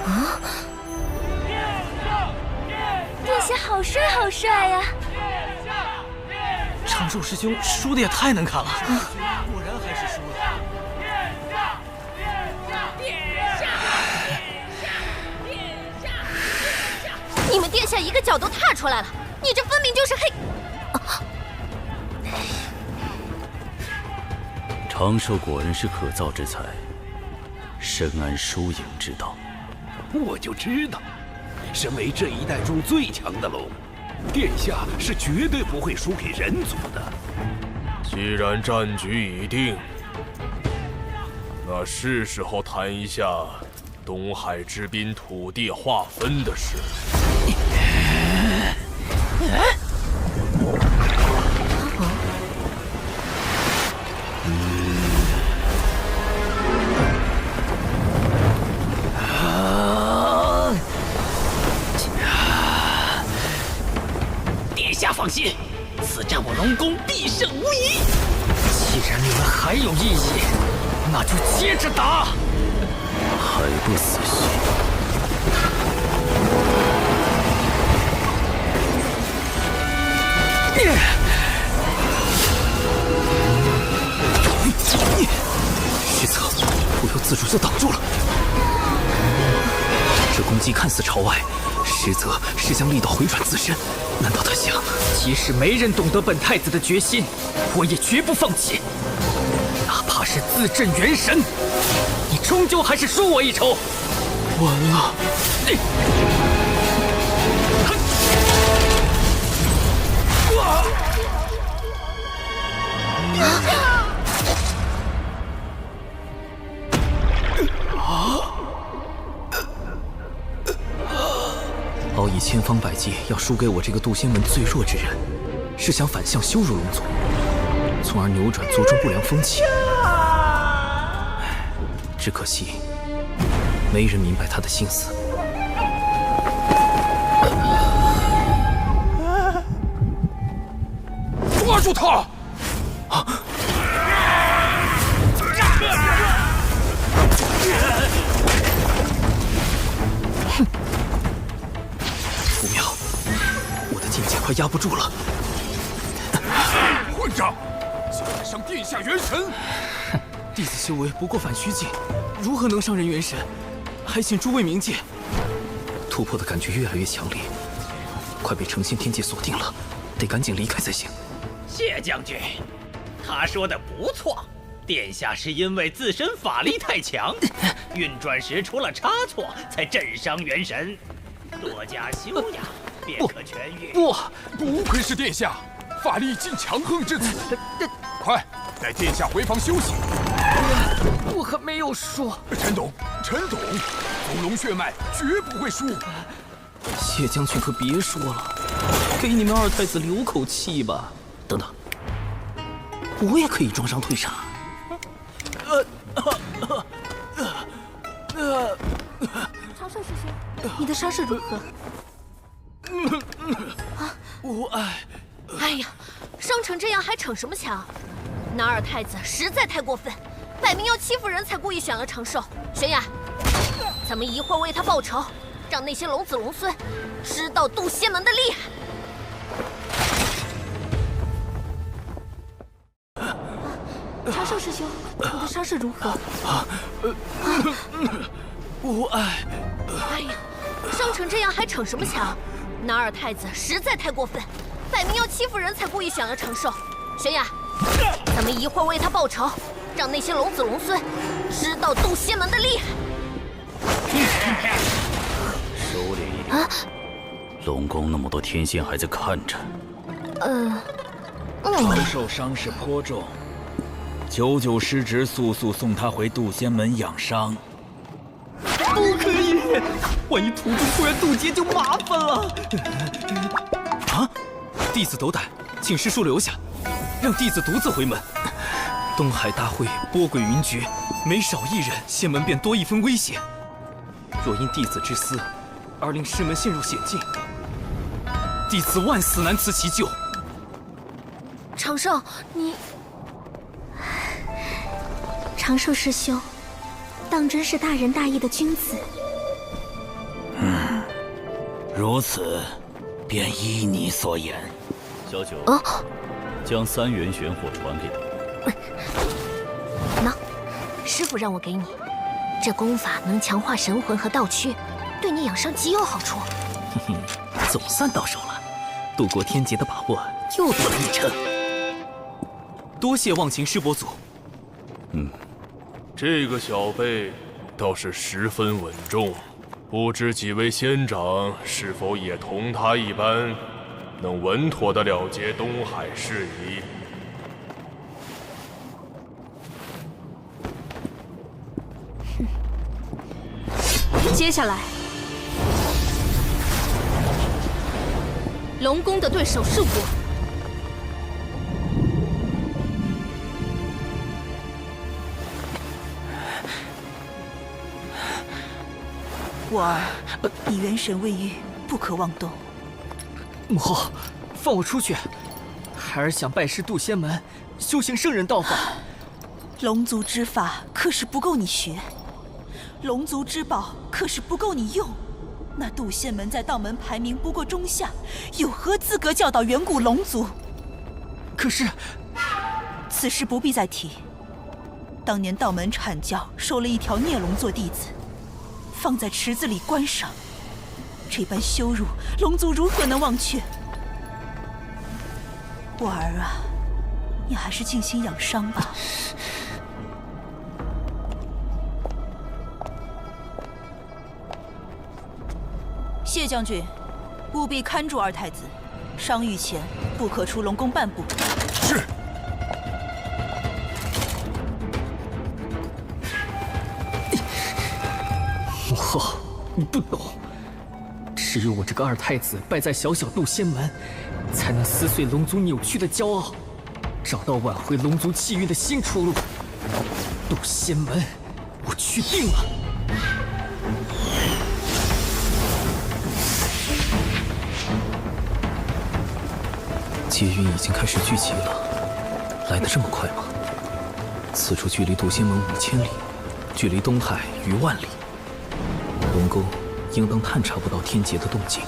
啊！殿下好帅好帅呀！长寿师兄输的也太难看了，果然还是输了。你们殿下一个脚都踏出来了，你这分明就是黑。长寿果然是可造之材，深谙输赢之道。我就知道，身为这一代中最强的龙，殿下是绝对不会输给人族的。既然战局已定，那是时候谈一下东海之滨土地划分的事。殿下放心，此战我龙宫必胜无疑。既然你们还有异议，那就接着打。还不死心？失策，不由自主就挡住了。这攻击看似朝外，实则是将力道回转自身。难道他想，即使没人懂得本太子的决心，我也绝不放弃。哪怕是自镇元神，你终究还是输我一筹。完了！敖以千方百计要输给我这个渡仙门最弱之人，是想反向羞辱龙族，从而扭转族中不良风气。只可惜，没人明白他的心思。抓住他！不妙，我的境界快压不住了。混账！竟敢伤殿下元神！弟子修为不过反虚境，如何能伤人元神？还请诸位明鉴。突破的感觉越来越强烈，快被成仙天界锁定了，得赶紧离开才行。谢将军，他说的不错，殿下是因为自身法力太强，运转时出了差错，才震伤元神。多加修养，便可痊愈。不愧是殿下，法力竟强横至此。快，带殿下回房休息。我还没有输。陈董，祖龙血脉绝不会输。谢将军可别说了，给你们二太子留口气吧。等等，我也可以装伤退杀。长寿师兄，你的伤势如何？无碍。哎呀，伤成这样还逞什么强？那二太子实在太过分，摆明要欺负人才故意选了长寿。玄雅，咱们一会儿为他报仇，让那些龙子龙孙知道渡仙门的厉害。长寿师兄，你的伤势如何？无碍。哎呀，伤成这样还逞什么强？那二太子实在太过分，摆明要欺负人才故意选了长寿。玄雅，咱们一会儿为他报仇，让那些龙子龙孙知道渡仙门的厉害。收敛一点。龙宫那么多天仙还在看着。长寿伤势颇重，99师侄速送他回渡仙门养伤。不可以，万一途中突然渡劫就麻烦了。啊！弟子斗胆，请师叔留下，让弟子独自回门。东海大会波诡云谲，每少一人，仙门便多一分危险。若因弟子之私而令师门陷入险境，弟子万死难辞其咎。长寿，你长寿师兄，当真是大仁大义的君子。如此，便依你所言。小九，哦，将3元玄火传给他。喏，师傅让我给你，这功法能强化神魂和道躯，对你养伤极有好处。哼哼，总算到手了，渡过天劫的把握又多了1成。多谢忘情师伯祖。这个小辈倒是十分稳重，不知几位仙长是否也同他一般，能稳妥地了结东海事宜？接下来，龙宫的对手是我。我儿，你元神未愈，不可妄动。母后，放我出去！孩儿想拜师渡仙门，修行圣人道法。龙族之法可是不够你学，龙族之宝可是不够你用。那渡仙门在道门排名不过中下，有何资格教导远古龙族？可是，此事不必再提。当年道门阐教收了一条孽龙做弟子，放在池子里观赏，这般羞辱，龙族如何能忘却？我儿啊，你还是静心养伤吧。谢将军，务必看住二太子，伤愈前不可出龙宫半步。是。母后，你不懂，只有我这个二太子败在小小渡仙门，才能撕碎龙族扭曲的骄傲，找到挽回龙族气运的新出路。渡仙门，我去定了。劫运已经开始聚集了，来得这么快吗？此处距离渡仙门5000里，距离东海逾万里。龙宫应当探查不到天劫的动静。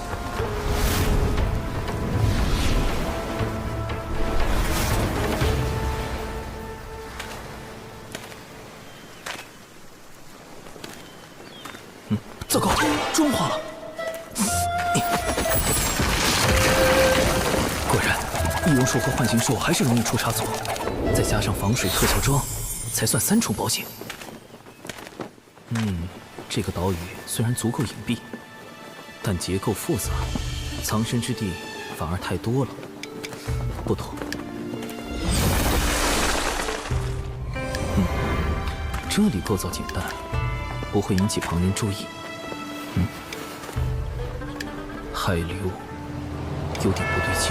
糟糕，妆化了！果然，易容术和幻形术还是容易出差错，再加上防水特效妆，才算3重保险。这个岛屿虽然足够隐蔽，但结构复杂，藏身之地反而太多了。不妥。这里构造简单，不会引起旁人注意。海流有点不对劲。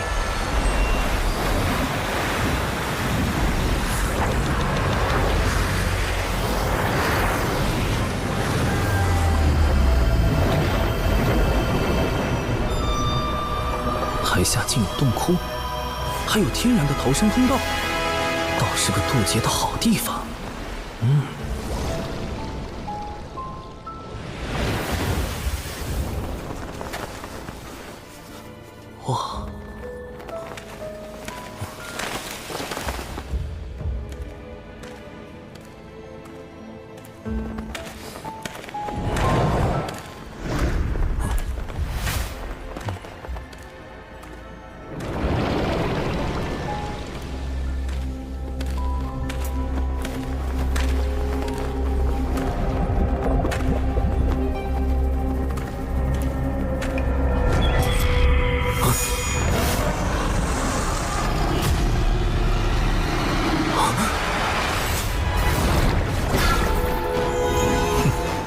海下竟有洞窟，还有天然的逃生通道，倒是个渡劫的好地方。哇！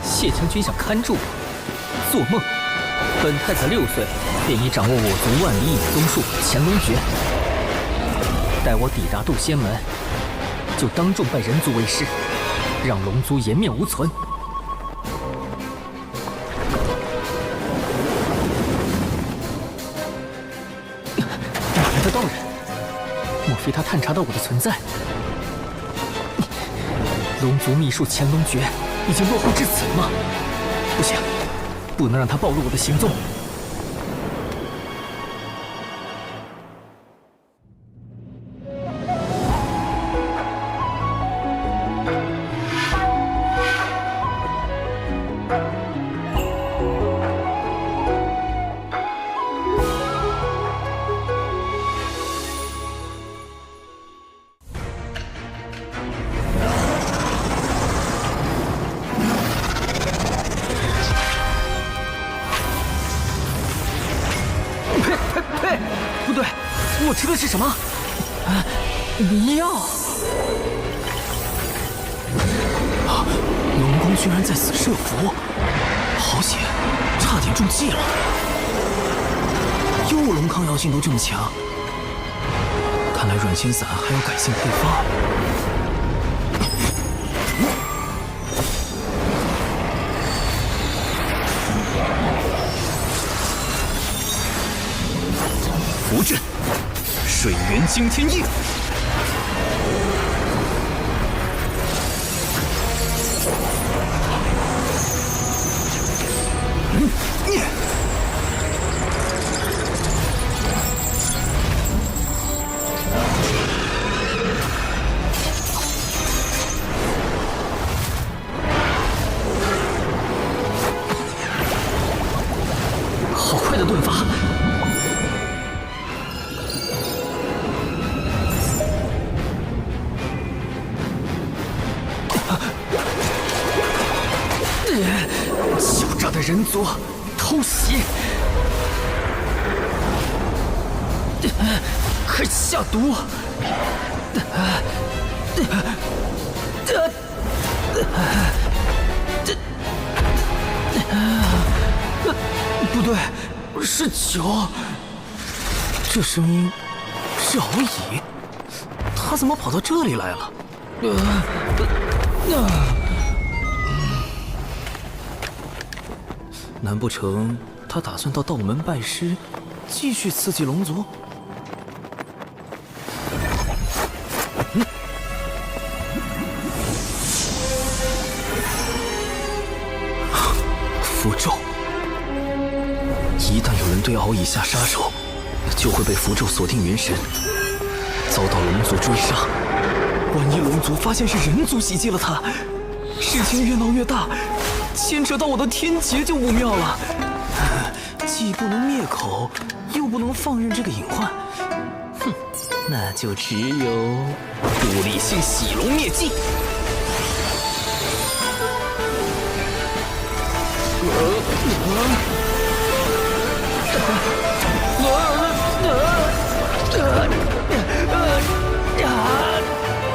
谢将军想看住我，做梦！本太子6岁便已掌握我族万里影宗术乾隆诀，待我抵达渡仙门，就当众拜人族为师，让龙族颜面无存。哪来的道人？莫非他探查到我的存在？龙族秘术乾龙诀已经落后至此了吗？不行，不能让他暴露我的行踪。不对，我吃的是什么？迷药！龙宫居然在此设伏，好险，差点中计了。幽龙抗药性都这么强，看来软仙散还要改进配方。符阵，水源惊天印。好快的盾法！狡诈的人族偷袭！快下毒！不对，是酒。这声音是敖乙，他怎么跑到这里来了？难不成他打算到道门拜师，继续刺激龙族？符咒，一旦有人对敖乙下杀手，就会被符咒锁定元神，遭到龙族追杀。万一龙族发现是人族袭击了他，事情越闹越大，牵扯到我的天劫就不妙了。既不能灭口，又不能放任这个隐患，哼，那就只有不理性洗龙灭迹。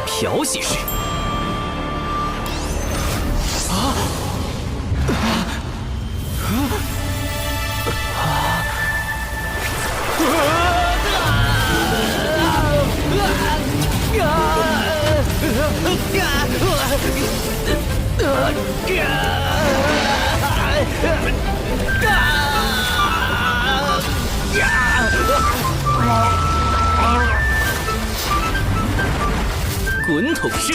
调戏式。滚筒式。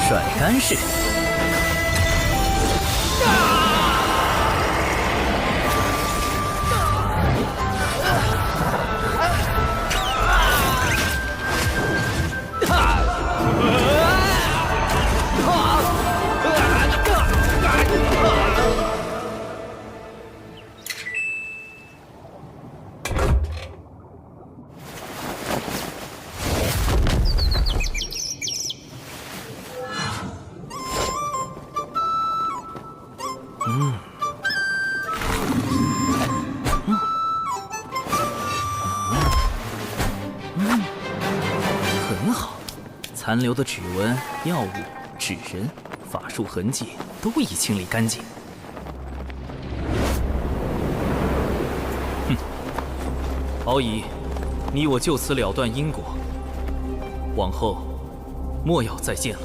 甩干式。很好，残留的指纹、药物、纸人、法术痕迹都已清理干净。哼，敖乙，你我就此了断因果。往后，莫要再见了。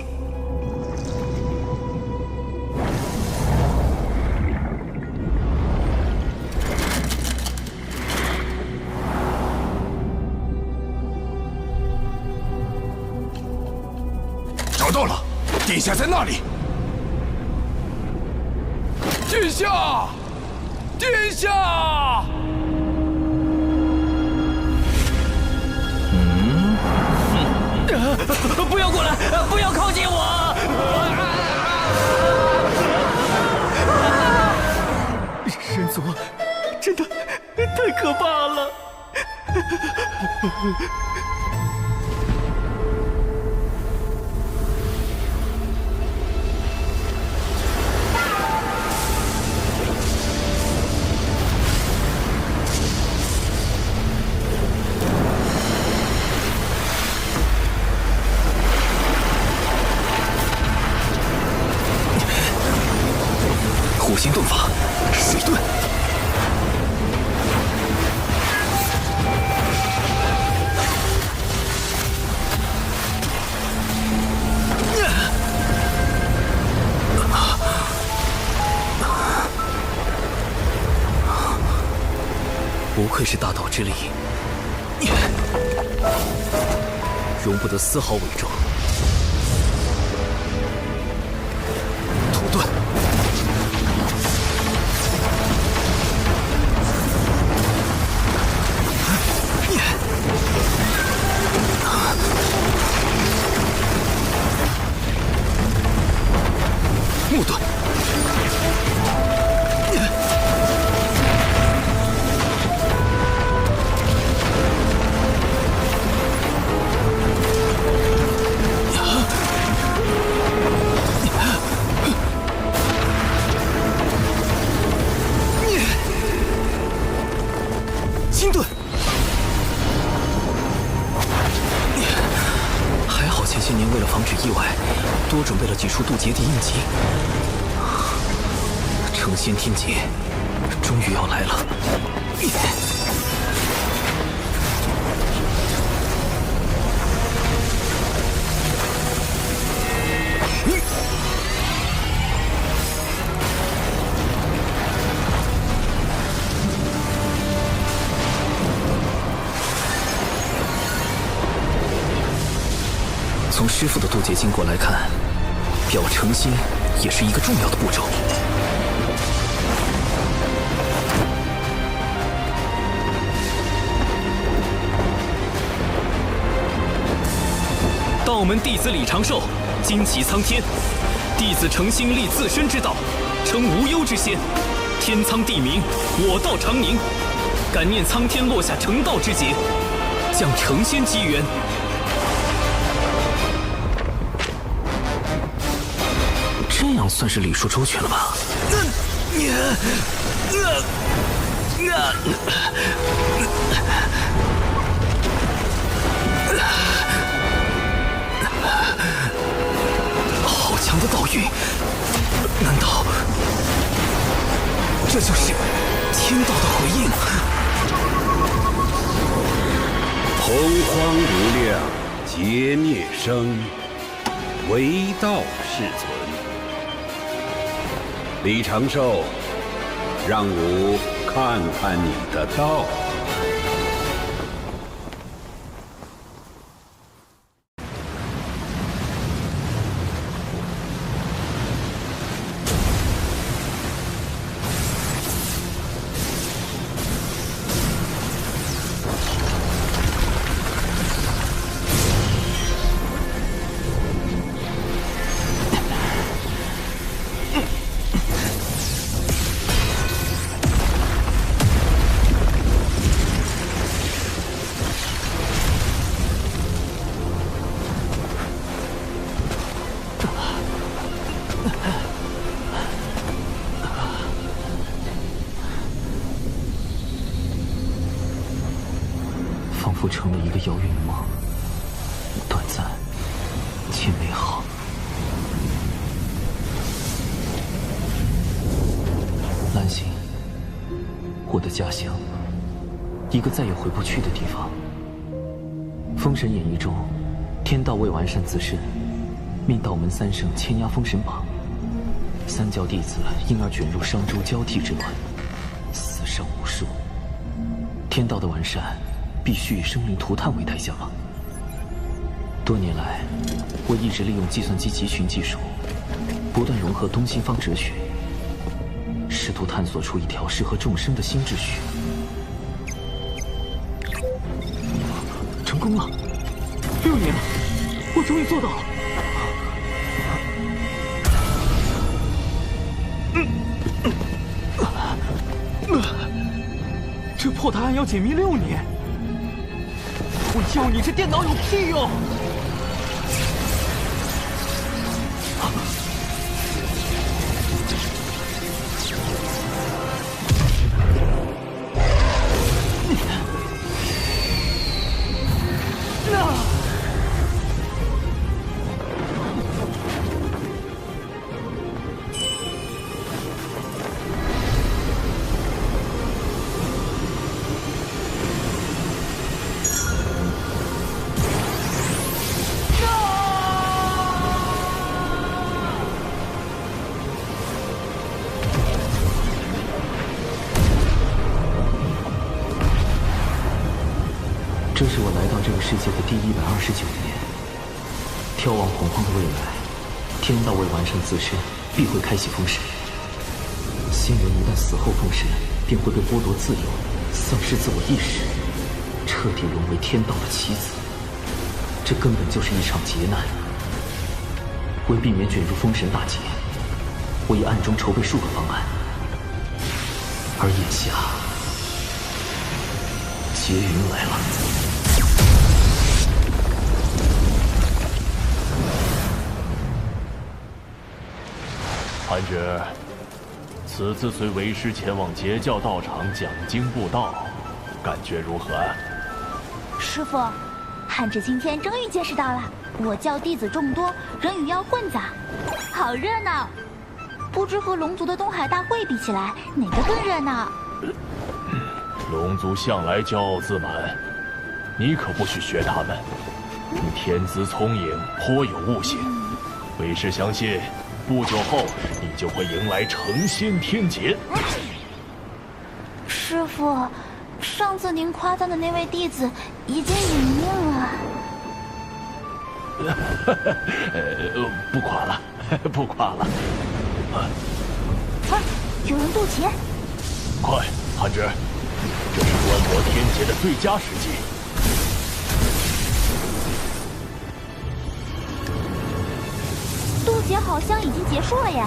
找到了，殿下在那里。殿下，殿下！不要过来！不要靠近我！人族真的太可怕了！虎形遁法，水遁。不愧是大道之力，容不得丝毫伪装。土遁。木遁，金遁。还好前些年为了防止意外，多准备了几处渡劫地印记。成仙天劫终于要来了。从师父的渡劫经过来看，表成仙也是一个重要的步骤。道门弟子李长寿，旌旗苍天，弟子诚心立自身之道，称无忧之仙。天苍地明，我道长宁。感念苍天落下成道之劫，降成仙机缘。这样算是礼数周全了吧？好强的道运，难道这就是天道的回应？洪荒无量，劫灭生，唯道是存。李长寿，让吾看看你的道。仿佛成了一个遥远的梦，短暂且美好。兰心，我的家乡，一个再也回不去的地方。封神演义中，天道为完善自身，命道门3圣牵押封神榜，三教弟子因而卷入商周交替之乱，死伤无数。天道的完善，必须以生灵涂炭为代价吗？多年来，我一直利用计算机集群技术，不断融合东西方哲学，试图探索出一条适合众生的新秩序。成功了！6年了，我终于做到了。这破答案要解密6年，我救你这电脑有屁用！这是我来到这个世界的第129年。眺望洪荒的未来，天道为完善自身，必会开启封神。新人一旦死后封神，便会被剥夺自由，丧失自我意识，彻底沦为天道的棋子。这根本就是一场劫难。为避免卷入封神大劫，我已暗中筹备数个方案，而眼下劫云来了。韩芷，此次随为师前往截教道场讲经布道，感觉如何？师父，汉芷今天终于见识到了我教弟子众多，人与妖混杂，好热闹。不知和龙族的东海大会比起来，哪个更热闹？龙族向来骄傲自满，你可不许学他们。你天资聪颖，颇有悟性，为师相信，不久后你就会迎来成仙天劫。师父，上次您夸赞的那位弟子已经殒命了。不夸了，不夸了。有人渡劫！快，韩芷，这是观摩天劫的最佳时机。渡劫好像已经结束了耶。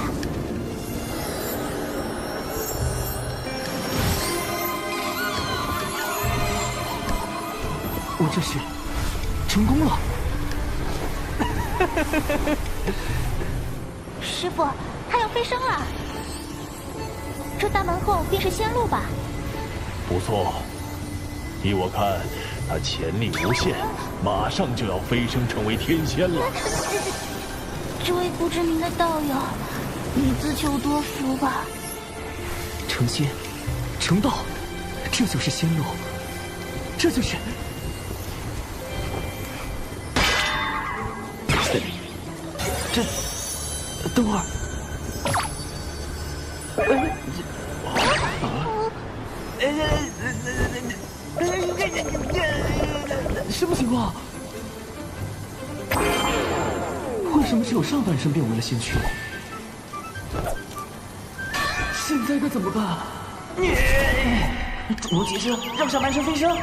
我这是成功了。师父，他要飞升了。这大门后便是仙路吧？不错，依我看，他潜力无限，马上就要飞升成为天仙了。这位不知名的道友，你自求多福吧。成仙，成道，这就是仙路，这就是。这，等会儿。什么情况？为什么只有上半身变为了仙躯？现在该怎么办？主动解释，让上半身飞升，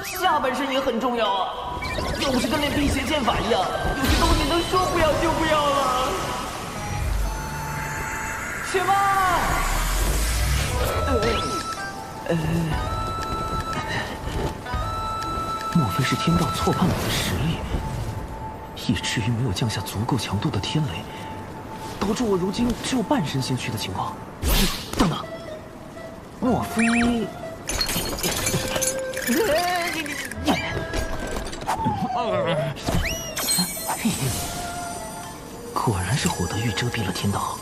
下半身也很重要啊！又不是跟练辟邪剑法一样，有些东西能说不要就不要了。且慢！莫非是天道错判我的实力，以至于没有降下足够强度的天雷，导致我如今只有半身仙躯的情况？等等，莫非……果然是火德玉遮蔽了天道。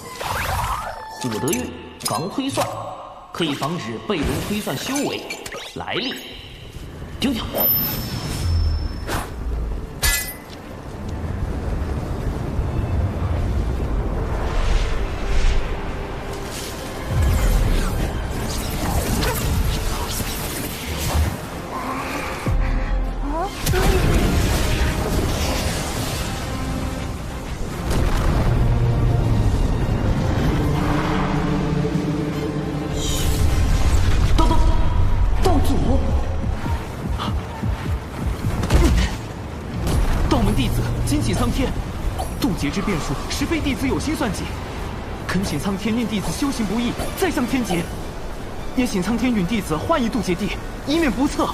火德玉防推算，可以防止被人推算修为、来历。丢掉。天启苍天，渡劫之变数实非弟子有心算计。恳请苍天念弟子修行不易，再向天劫。也请苍天允弟子换一渡劫地，以免不测。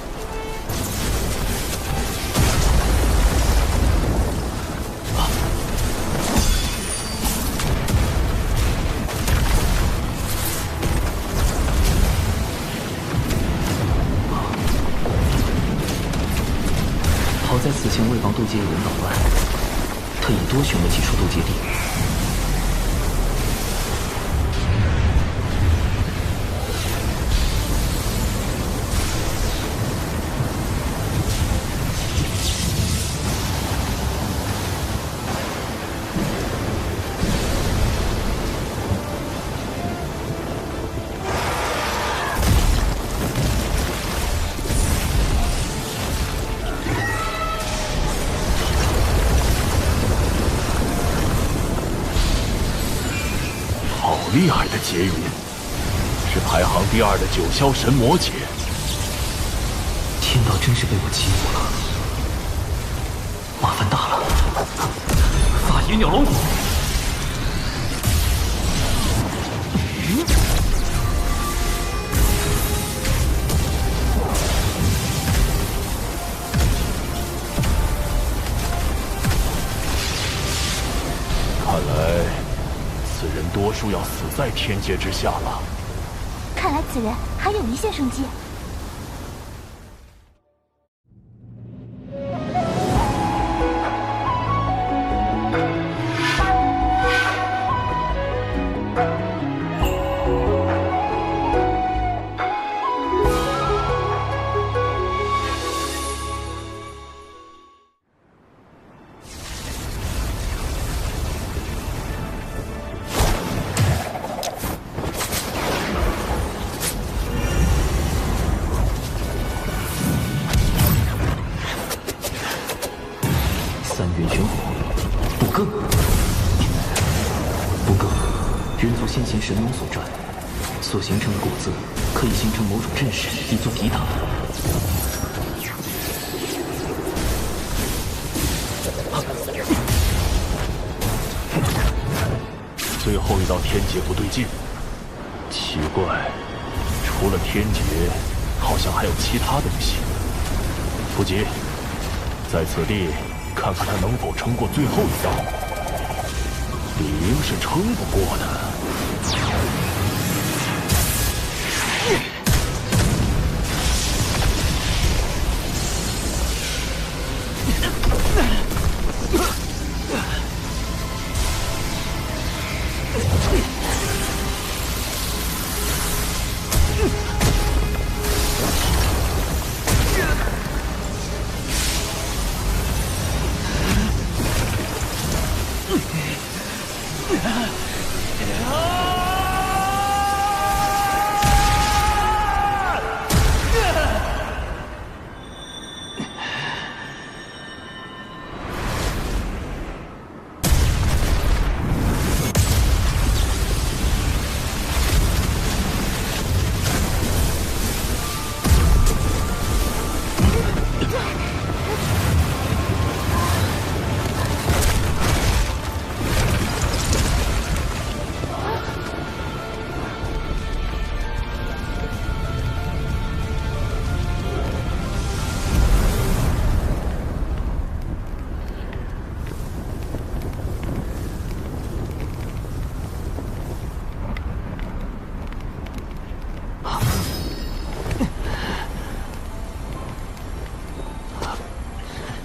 好在此前为防渡劫有人捣乱，特意多选了几处渡劫地。厉害的劫云，是排行第2的九霄神魔劫。天道真是被我欺负了，麻烦大了。法野鸟龙骨。看来此人多数要死在天劫之下了。看来此人还有一线生机。先贤神农所传，所形成的果子可以形成某种阵势，以作抵挡。最后一道天劫不对劲，奇怪，除了天劫，好像还有其他东西。不急，在此地看看他能否撑过最后一道。理应是撑不过的。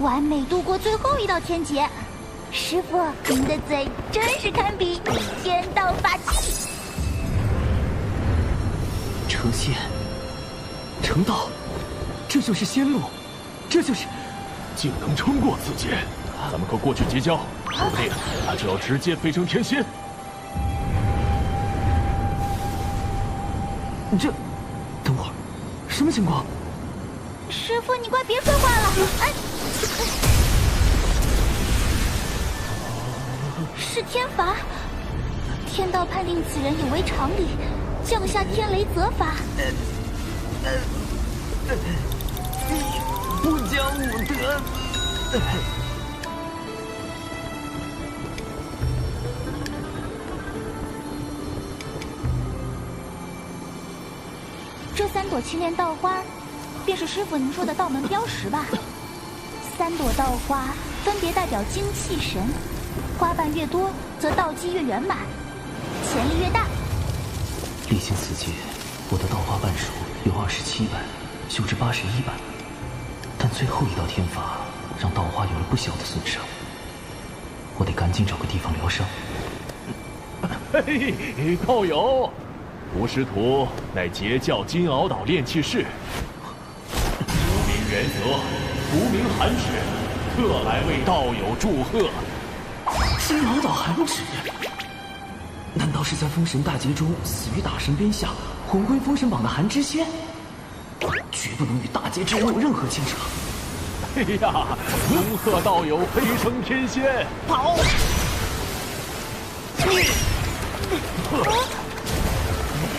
完美度过最后一道天劫，师傅，您的嘴真是堪比天道法器。成仙，成道，这就是仙路，这就是竟能撑过此劫，咱们可过去结交，说不定他就要直接飞升天仙。这，等会儿，什么情况？师傅，你快别说话了！哎，是天罚，天道判定此人有违常理，降下天雷责罚。不讲武德！ 3朵青莲道花，便是师傅您说的道门标识吧？3朵道花分别代表精气神，花瓣越多，则道基越圆满，潜力越大。历经此劫，我的道花瓣数由27瓣修至81瓣，但最后一道天罚让道花有了不小的损伤，我得赶紧找个地方疗伤。嘿，道友，吾师徒乃截教金鳌岛炼气士，无名元泽，无名寒指，特来为道友祝贺。金鳌岛寒指，难道是在封神大劫中死于大神鞭下，魂归封神榜的寒之仙？绝不能与大劫之人有任何牵扯。哎呀，恭贺道友飞升天仙！跑！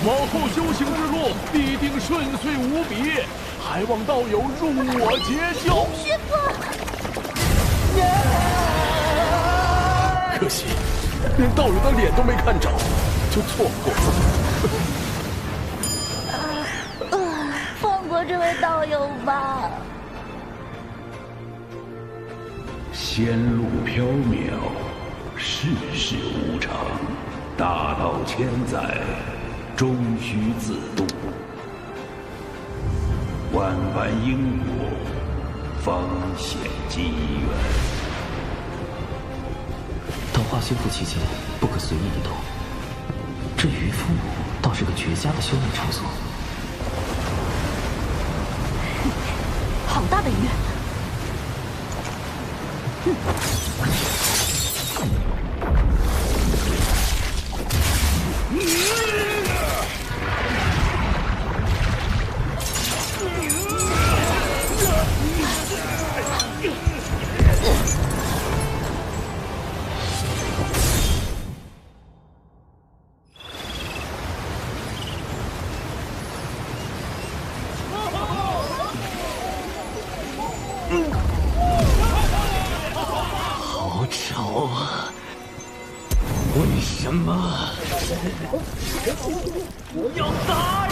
往后修行之路必定顺遂无比，还望道友入我截教。师傅，可惜，连道友的脸都没看着，就错过了。放过这位道友吧。仙路缥缈，世事无常，大道千载，终须自渡。万般因果，方显机缘。道花修复期间，不可随意移动。这渔夫倒是个绝佳的修炼场所。好大的鱼！好吵啊！为什么要打扰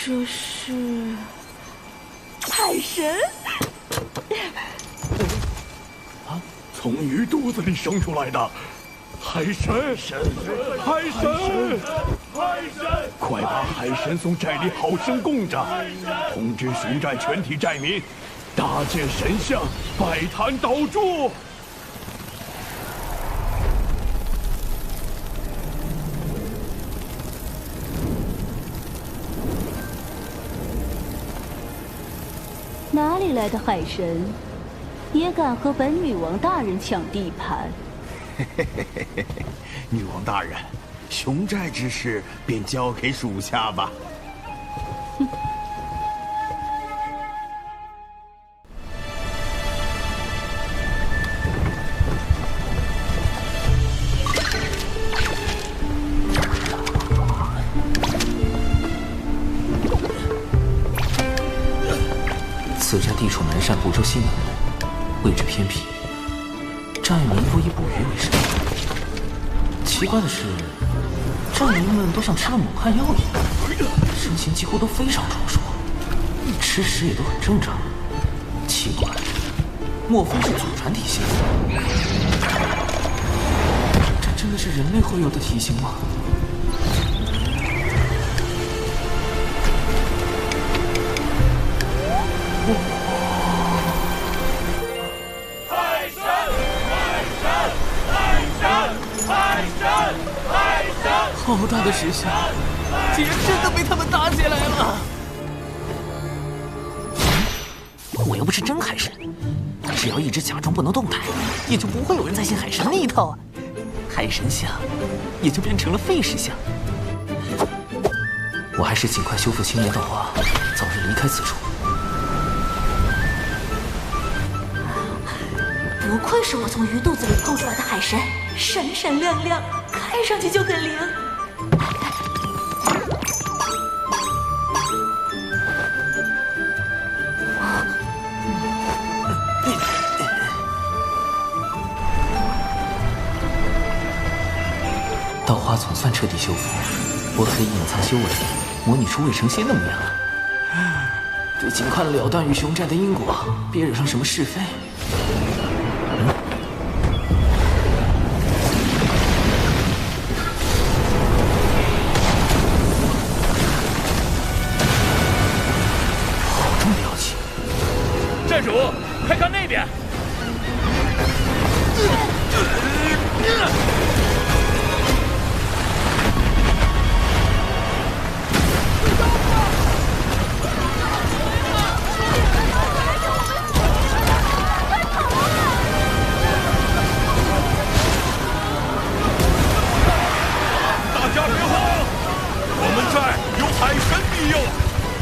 这是海神。从鱼肚子里生出来的海神，海神，快把海神从寨里好生供着，通知蜀寨全体寨民，搭建神像，拜坛祷祝。哪里来的海神，也敢和本女王大人抢地盘？女王大人，雄寨之事便交给属下吧。此寨地处南赡部洲西南部，位置偏僻，寨民多以捕鱼为生。奇怪的是，寨民们都像吃了猛汉药一样，身形几乎都非常壮硕，吃食也都很正常。奇怪，莫非是祖传体型？这真的是人类会有的体型吗？好大的石像，竟然真的被他们打起来了！我又不是真海神，只要一直假装不能动弹，也就不会有人再信海神那一套。海神像也就变成了废石像。我还是尽快修复青莲道花，早日离开此处。不愧是我从鱼肚子里剖出来的海参，闪闪亮亮，看上去就很灵。道花总算彻底修复，我可以隐藏修为，模拟出魏成仙的模样了。得尽快了断与熊寨的因果，别惹上什么是非。好重的妖气！寨主，快看那边！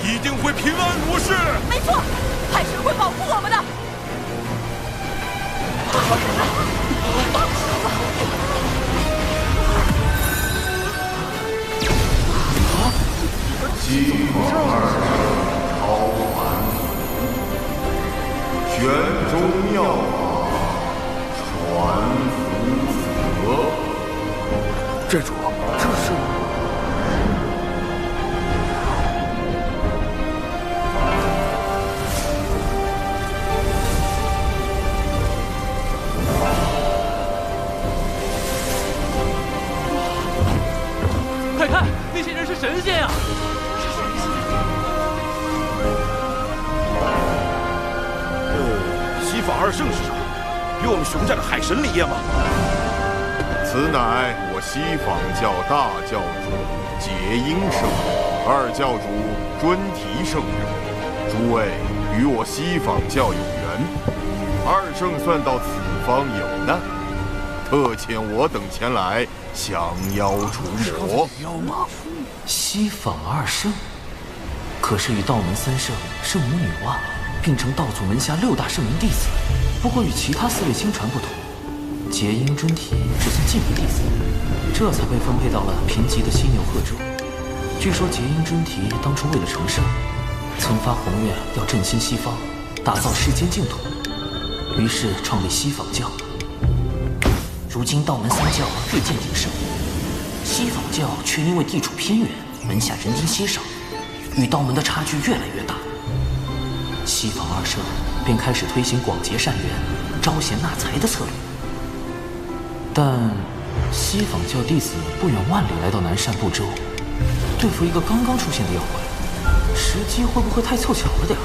一定会平安无事。没错，海神会保护我们的。西方二超凡玄中妙法传福泽。寨主，这是。快看，那些人是神仙啊！西法二圣是什么？与我们熊寨的海神理念吗？此乃我西仿教大教主结英圣人，二教主尊提圣人，诸位与我西仿教有缘，二圣算到此方有难，特遣我等前来降妖除魔。西仿二圣，可是与道门三圣、圣母女娲并称道祖门下6大圣明弟子。不过与其他4位亲传不同，结英尊体只算近门弟子，这才被分配到了贫瘠的犀牛贺州。据说结英尊体当初为了成圣，曾发宏愿要振兴西方，打造世间净土，于是创立西仿教。如今道门三教日渐鼎盛，西仿教却因为地处偏远，门下人丁稀少，与道门的差距越来越大。西仿二圣便开始推行广结善缘、招贤纳才的策略。但西仿教弟子不远万里来到南赡部洲，对付一个刚刚出现的妖怪，时机会不会太凑巧了点儿？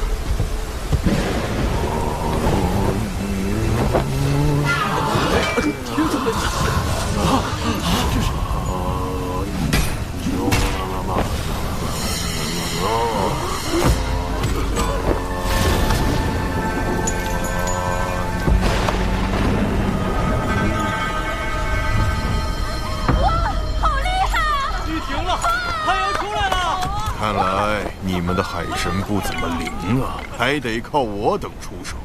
这是。看来你们的海神不怎么灵啊，还得靠我等出手。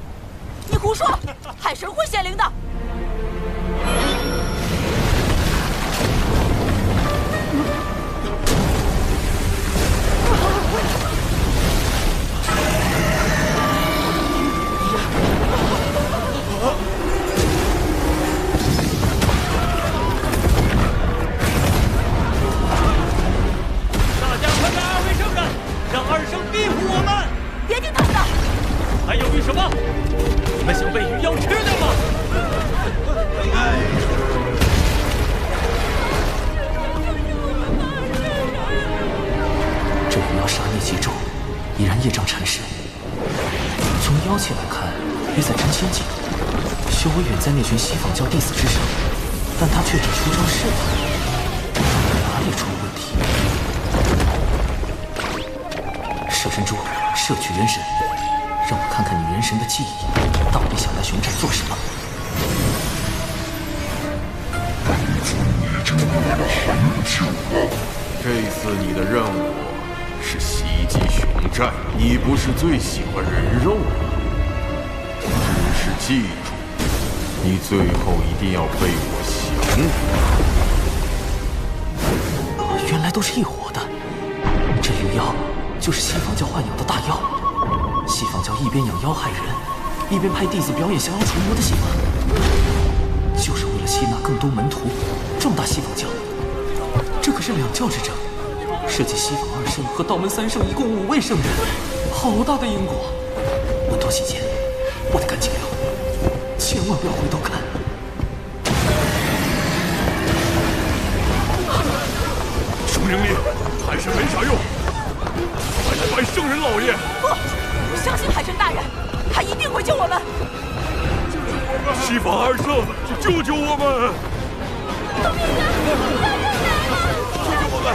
你胡说，海神会显灵的。还犹豫什么？你们想被鱼妖吃掉吗？这鱼妖杀孽极重，已然业障缠身。从妖气来看，鱼在真仙境，修为远在那群西仿教弟子之上，但他却只出招试探，哪里出了问题？摄神珠，摄取元神。让我看看你元神的记忆，到底想来熊寨做什么？这次你的任务是袭击熊寨，你不是最喜欢人肉吗？只是记住，你最后一定要被我降服。原来都是一伙的。这鱼妖就是西方教豢养的大妖。西方教一边养妖害人，一边派弟子表演降妖除魔的戏法，就是为了吸纳更多门徒，壮大西方教。这可是两教之争，涉及西方2圣和道门3圣，一共5位圣人，好大的因果。稳妥起见，我得赶紧溜，千万不要回头看。熊灵力，海神没啥用，快来拜圣人老爷！不，相信海神大人，他一定会救我们。西方2圣，救救我们！救命啊！救救我们！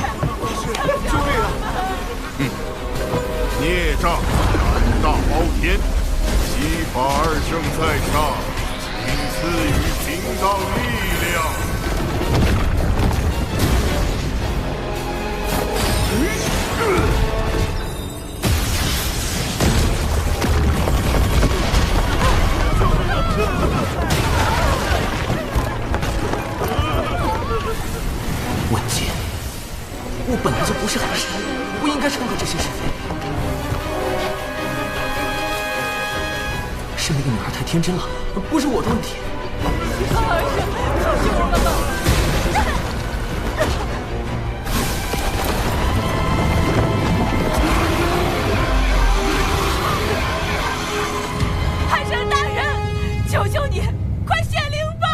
救命啊！孽障，胆大包天，西方2圣在上，请赐予行当力量。文杰，我本来就不是海神，不应该掺和这些是非。是那个女孩太天真了，不是我的问题。西方2圣，救救我们吧！海神大人，求求你，快显灵吧！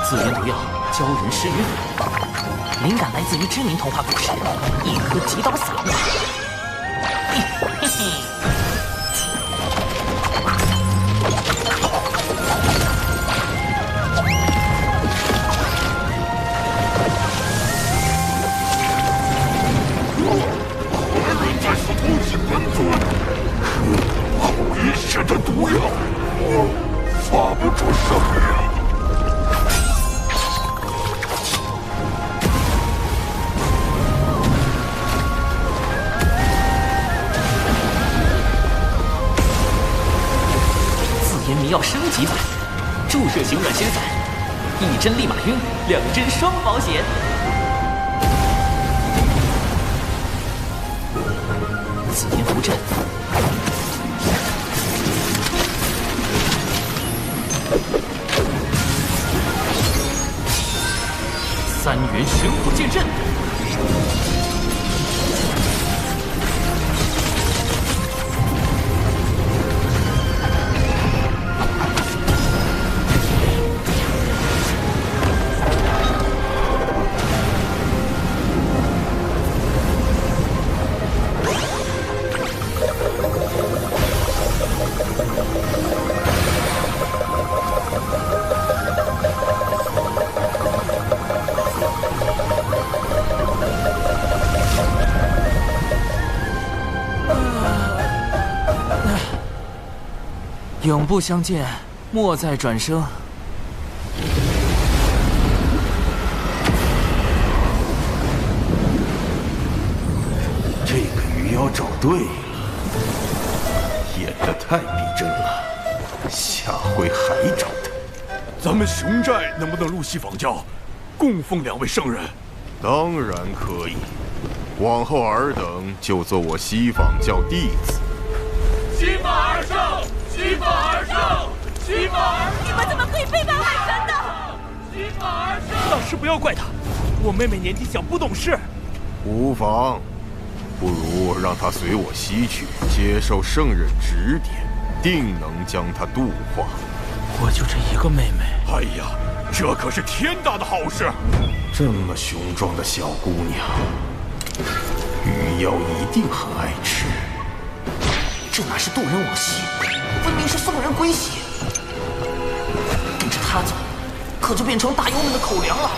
自研毒药，教人施于法，灵感来自于知名童话故事《一颗击倒死龙塔》。嘿嘿。这是偷袭本尊，好阴险的毒药，我发不出声音。自研迷药升级版，注射型软宣散，1针立马晕，2针双保险。自研符阵，3元神火剑阵。永不相见，莫再转生。这个鱼妖找对了，演得太逼真了，下回还找他。咱们熊寨能不能入西方教，供奉2位圣人？当然可以，往后尔等就做我西方教弟子。西方2圣，西方2圣，西方2圣！你们怎么可以背叛海神呢？西方2圣！老师不要怪他，我妹妹年纪小，不懂事。无妨，不如让她随我西去，接受圣人指点，定能将她度化。我就这一个妹妹。哎呀，这可是天大的好事！这么雄壮的小姑娘，鱼妖一定很爱吃。这哪是渡人往西，分明是送人归西。跟着他走，可就变成大妖们的口粮了。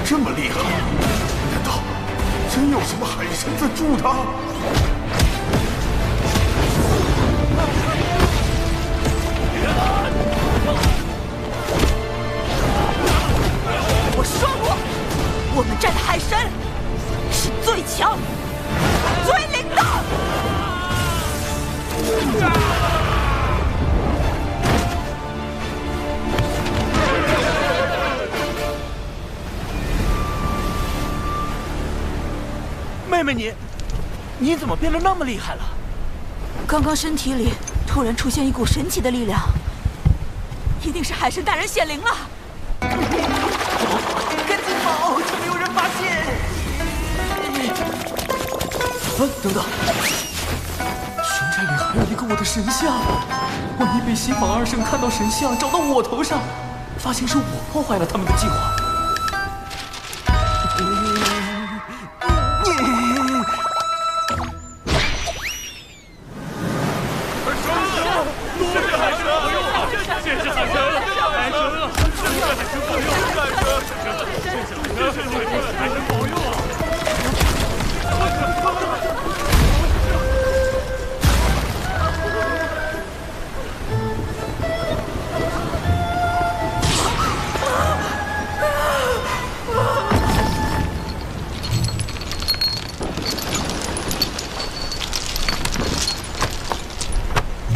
这么厉害，难道真有什么海神在助他？我说过，我们寨的海神是最强、最灵的。妹妹，你怎么变得那么厉害了？刚刚身体里突然出现一股神奇的力量，一定是海神大人显灵了。赶紧跑，就没有人发现。等等，熊寨里还有一个我的神像，万一被西方二圣看到神像找到我头上，发现是我破坏了他们的计划。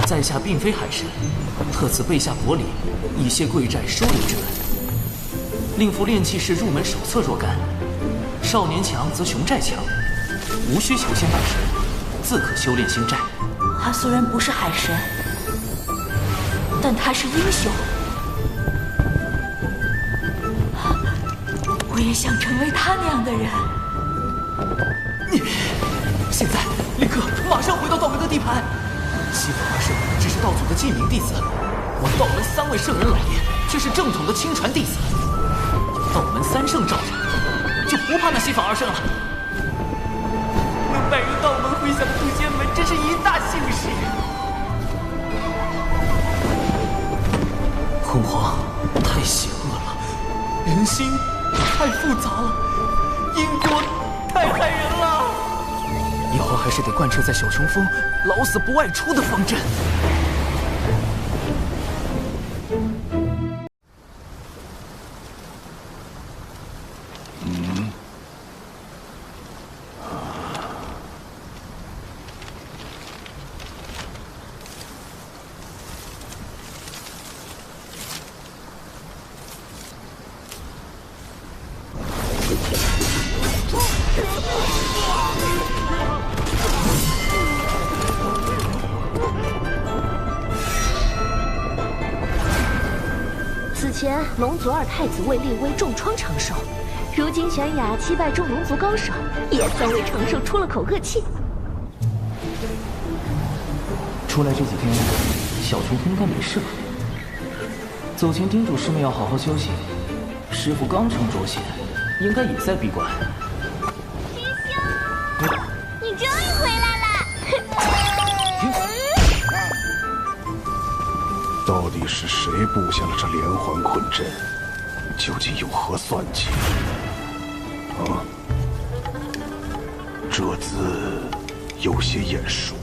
在下并非海神，特此备下薄礼，以谢贵寨收留之恩。令符炼器士入门手册若干，少年强则雄寨强，无需求仙拜神，自可修炼星寨。他虽然不是海神，但他是英雄。我也想成为他那样的人。现在立刻马上回到道门的地盘。西方二圣只是道祖的记名弟子，我道门3位圣人老爷却是正统的亲传弟子。有道门3圣罩着，就不怕那西方二圣了。能拜入道门回响渡仙门，真是一大幸事。昏皇太邪恶了，人心太复杂了，因果太害人了。以后还是得贯彻在小琼峰老死不外出的方针。此前龙族2太子为立威重创长寿，如今玄雅击败众龙族高手，也3位长寿出了口恶气。出来这几天，小琼应该没事吧？走前叮嘱师妹要好好休息。师傅刚成捉仙，应该也在闭关。师兄，你终于回来了！到底是谁布下了这连环困阵？究竟有何算计？啊，这字有些眼熟。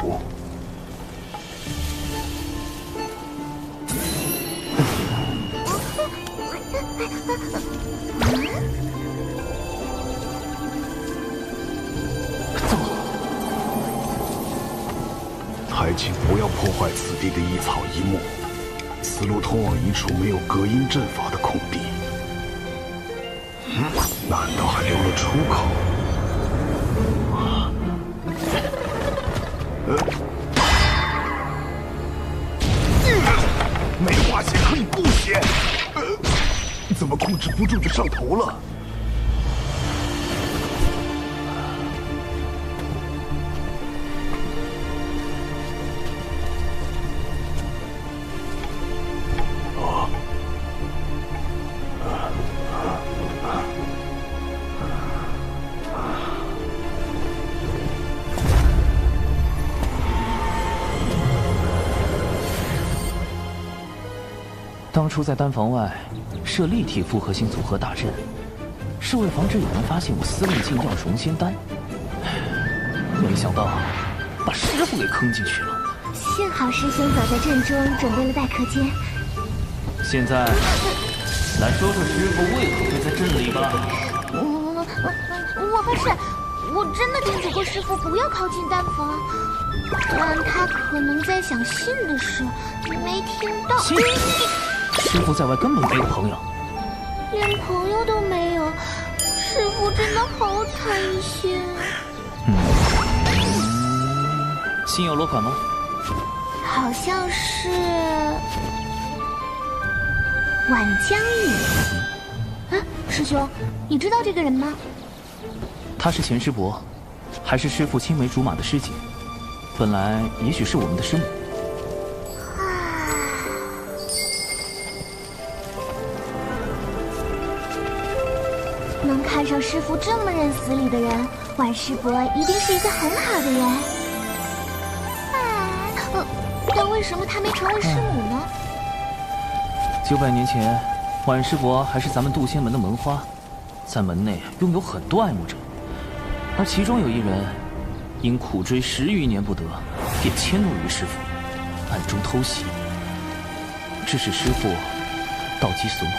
还请不要破坏此地的一草一木，此路通往一处没有隔音阵法的空地。难道还留了出口？没化血可以不血，怎么控制不住就上头了？当初在丹房外设立体复合性组合大阵，是为防止有人发现我司令禁药融仙丹。没想到把师傅给坑进去了。幸好师兄早在阵中准备了待客间。现在来说说师傅为何会在阵里吧。我发誓，我真的叮嘱过师傅不要靠近丹房，但他可能在想信的事，没听到。信？师傅在外根本没有朋友，连朋友都没有，师傅真的好惨心啊！心有落款吗？好像是晚江雨。师兄，你知道这个人吗？他是钱师伯，还是师傅青梅竹马的师姐，本来也许是我们的师母。能看上师傅这么认死理的人，晚师伯一定是一个很好的人。但为什么他没成为师母呢？900年前，晚师伯还是咱们渡仙门的门花，在门内拥有很多爱慕者，而其中有一人因苦追10余年不得，便迁怒于师傅，暗中偷袭，致使师傅道基损毁。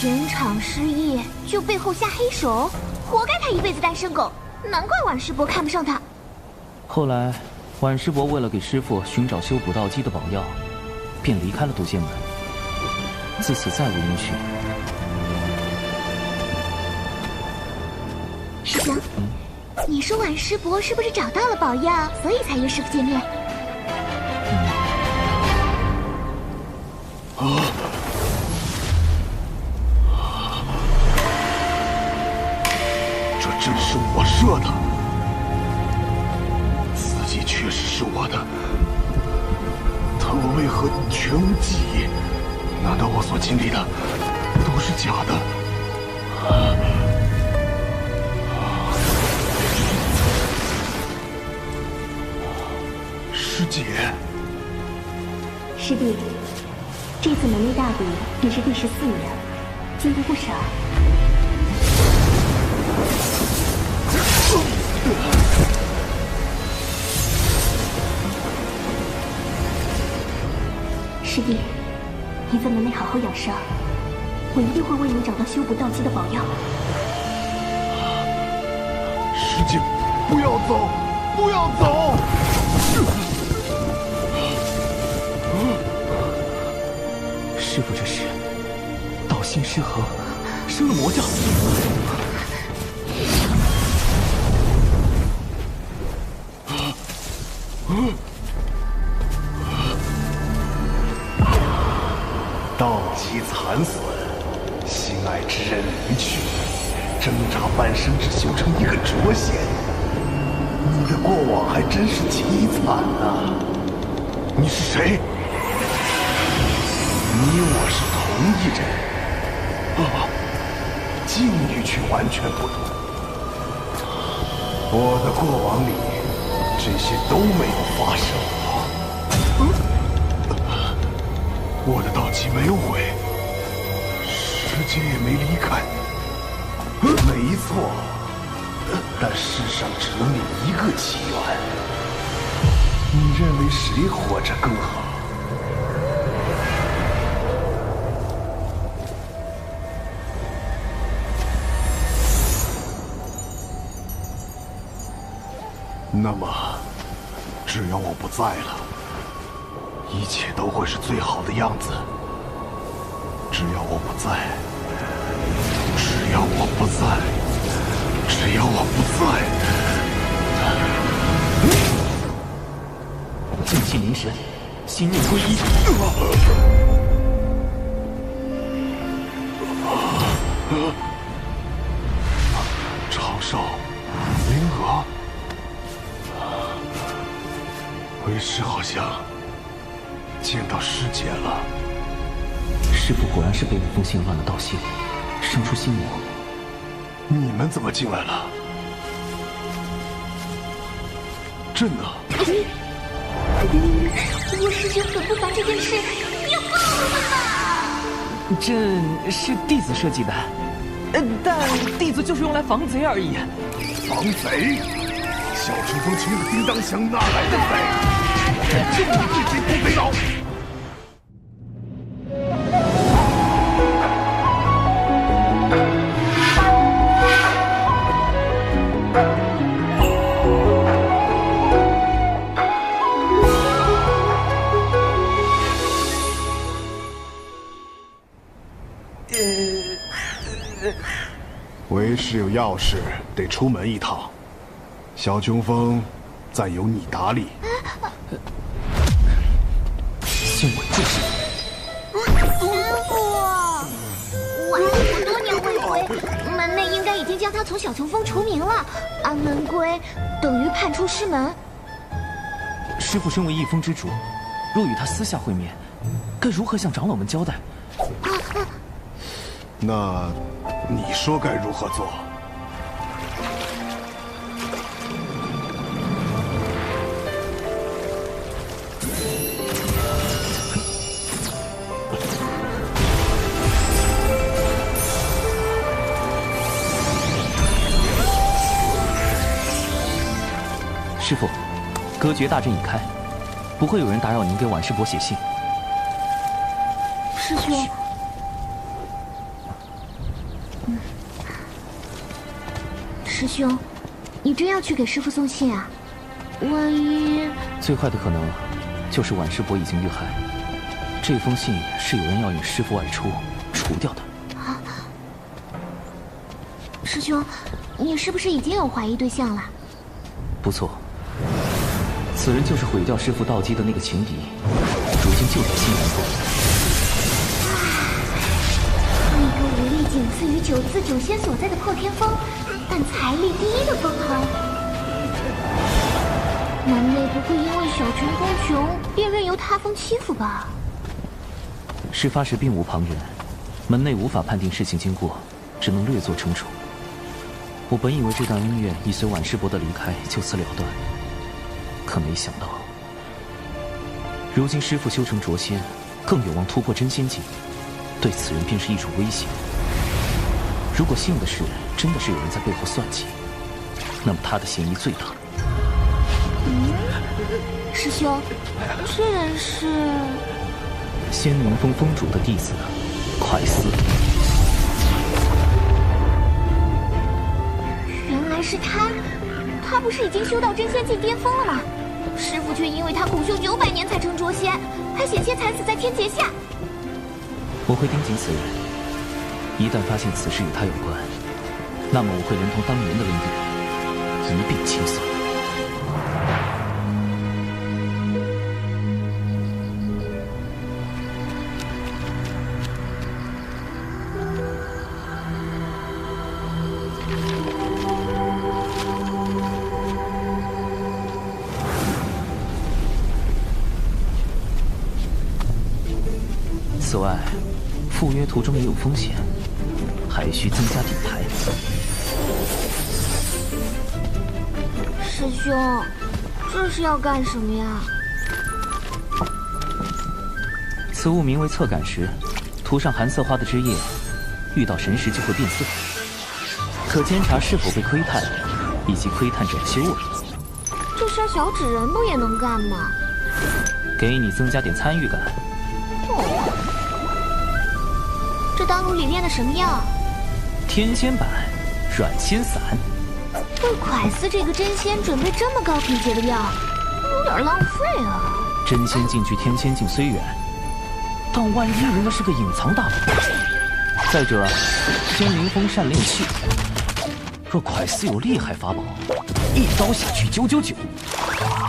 前场失业就背后下黑手，活该他一辈子单身狗，难怪晚师伯看不上他。后来，晚师伯为了给师傅寻找修补道基的宝药，便离开了渡仙门，自此再无音讯。师兄，你说晚师伯是不是找到了宝药，所以才约师傅见面？这阵是我设的，此计确实是我的，但我为何全无记忆？难道我所经历的都是假的？师姐，师弟，这次门内大比你是第14人，进步不少。师弟，你在门内好好养伤，我一定会为你找到修补道基的宝药。师姐，不要走，不要走！师傅这是道心失和，生了魔障。道基残损，心爱之人离去，挣扎半生只修成一个浊仙，你的过往还真是凄惨啊！你是谁？你我是同一人。境遇却完全不同。我的过往里，这些都没有发生过。我的道基没有毁，世界也没离开。没错，但世上只能有一个起源。你认为谁活着更好？那么，只要我不在了，一切都会是最好的样子。只要我不在，只要我不在，只要我不在，静气凝神，心念归一。长寿，灵娥。为师好像见到师姐了。师父果然是被那封信乱了道心，生出心魔。你们怎么进来了？朕呢？我师姐很不凡这件事，要告诉他吧。朕是弟子设计的，但弟子就是用来防贼而已。防贼？小春风穷的叮当响，哪来的贼？朕就你一贼不贼佬！为师有要事得出门一趟，小琼峰暂由你打理。先稳住师父，晚师多年未回，门内应该已经将他从小琼峰除名了。安门归等于叛出师门。师父身为一峰之主，若与他私下会面，该如何向长老们交代？那你说该如何做？师父，隔绝大阵已开，不会有人打扰您给婉师伯写信。师兄，师兄，你真要去给师父送信啊？万一……最坏的可能就是婉师伯已经遇害，这封信是有人要引师父外出除掉的。师兄，你是不是已经有怀疑对象了？不错。此人就是毁掉师父道基的那个情敌，如今就在西南峰。那个武力仅次于九字九仙所在的破天峰，但财力第一的封侯，门内不会因为小泉公穷便任由他封欺负吧？事发时并无旁人，门内无法判定事情经过，只能略作惩处。我本以为这段恩怨已随婉师伯的离开就此了断。可没想到，如今师父修成浊仙，更有望突破真仙境，对此人便是一种威胁。如果信的是真的是有人在背后算计，那么他的嫌疑最大。师兄，这人是仙农峰峰主的弟子，快思。原来是他，他不是已经修到真仙境巅峰了吗？师父却因为他苦修900年才成浊仙，还险些惨死在天劫下。我会盯紧此人，一旦发现此事与他有关，那么我会连同当年的恩怨一并清算。此外，赴约途中也有风险，还需增加底牌。师兄，这是要干什么呀？此物名为侧感石，涂上寒色花的枝叶，遇到神石就会变色，可监察是否被窥探，以及窥探者的修为。这杀小纸人不也能干吗？给你增加点参与感。哦，这丹炉里炼的什么药？天仙版软仙散。为蒯司这个真仙准备这么高品阶的药，有点浪费啊。真仙境距天仙境虽远，但万一人家是个隐藏大宝。再者，天灵风善炼器，若蒯司有厉害法宝，一刀下去999。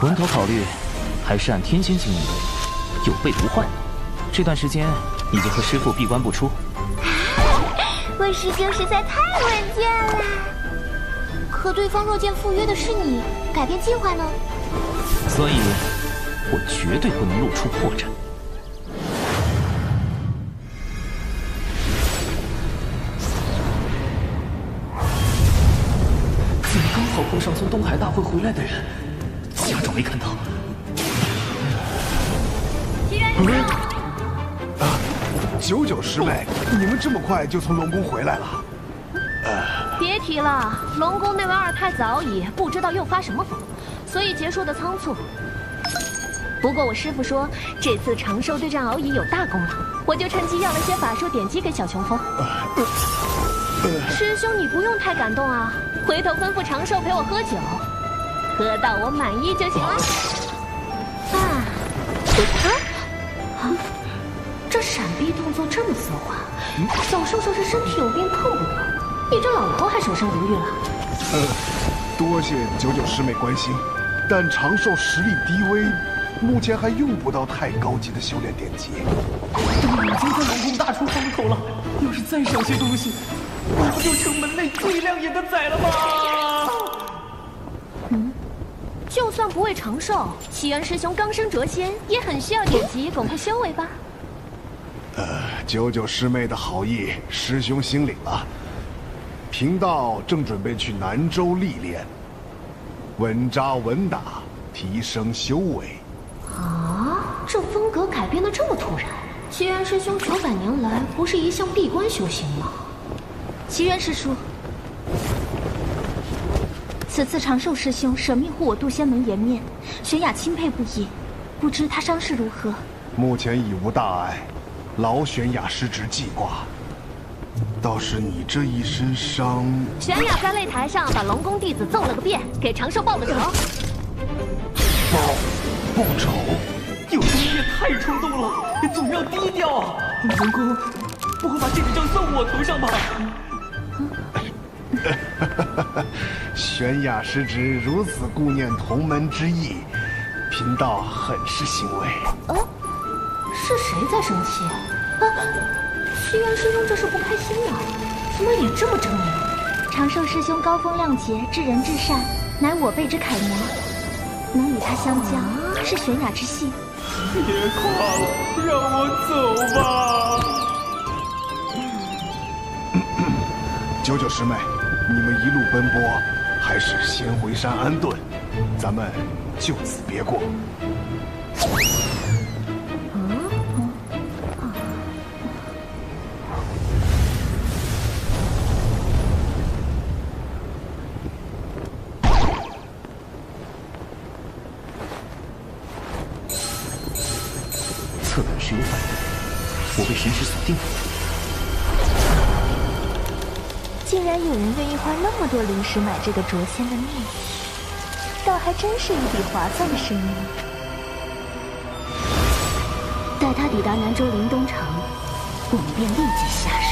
稳妥考虑，还是按天仙境应对，有备无患。这段时间你就和师父闭关不出。魏师兄实在太稳健了。可对方若见赴约的是你，改变计划呢？所以，我绝对不能露出破绽。怎么刚好碰上从东海大会回来的人？假装没看到。99师妹，你们这么快就从龙宫回来了？别提了，龙宫那位二太子敖乙不知道又发什么疯，所以结束的仓促。不过我师父说，这次长寿对战敖乙有大功劳，我就趁机要了些法术典籍给小琼峰。师兄，你不用太感动啊，回头吩咐长寿陪我喝酒，喝到我满意就行了。这闪避动作这么丝滑，小寿寿是身体有病碰不得，你这老头还守身如玉了。多谢99师妹关心，但长寿实力低微，目前还用不到太高级的修炼典籍。都已经在龙宫大出风头了，要是再少些东西，我不就成门内最亮眼的仔了吗？就算不为长寿，齐元师兄刚升谪仙，也很需要典籍巩固修为吧？99师妹的好意，师兄心领了。贫道正准备去南州历练，稳扎稳打，提升修为。这风格改变的这么突然，齐元师兄900年来不是一向闭关修行吗？齐元师叔，此次长寿师兄舍命护我渡仙门颜面，玄雅钦佩不已，不知他伤势如何？目前已无大碍，劳玄雅师侄记挂。倒是你这一身伤，玄雅在擂台上把龙宫弟子揍了个遍，给长寿报了仇。报仇？有时你也太冲动了，总要低调啊！龙宫不会把这笔账算我头上吧？玄雅师侄如此顾念同门之义，贫道很是欣慰。是谁在生气？齐元师兄这是不开心呢？怎么脸这么狰狞？长寿师兄高风亮节，至仁至善，乃我辈之楷模，能与他相交，是玄雅之幸。别夸了，让我走吧。99师妹，你们一路奔波，还是先回山安顿，咱们就此别过。侧感石有反应，我被神石锁定了。竟然有人愿意花那么多灵石买这个谪仙的命，倒还真是一笔划算的生意。待他抵达南州灵东城，我们便立即下手。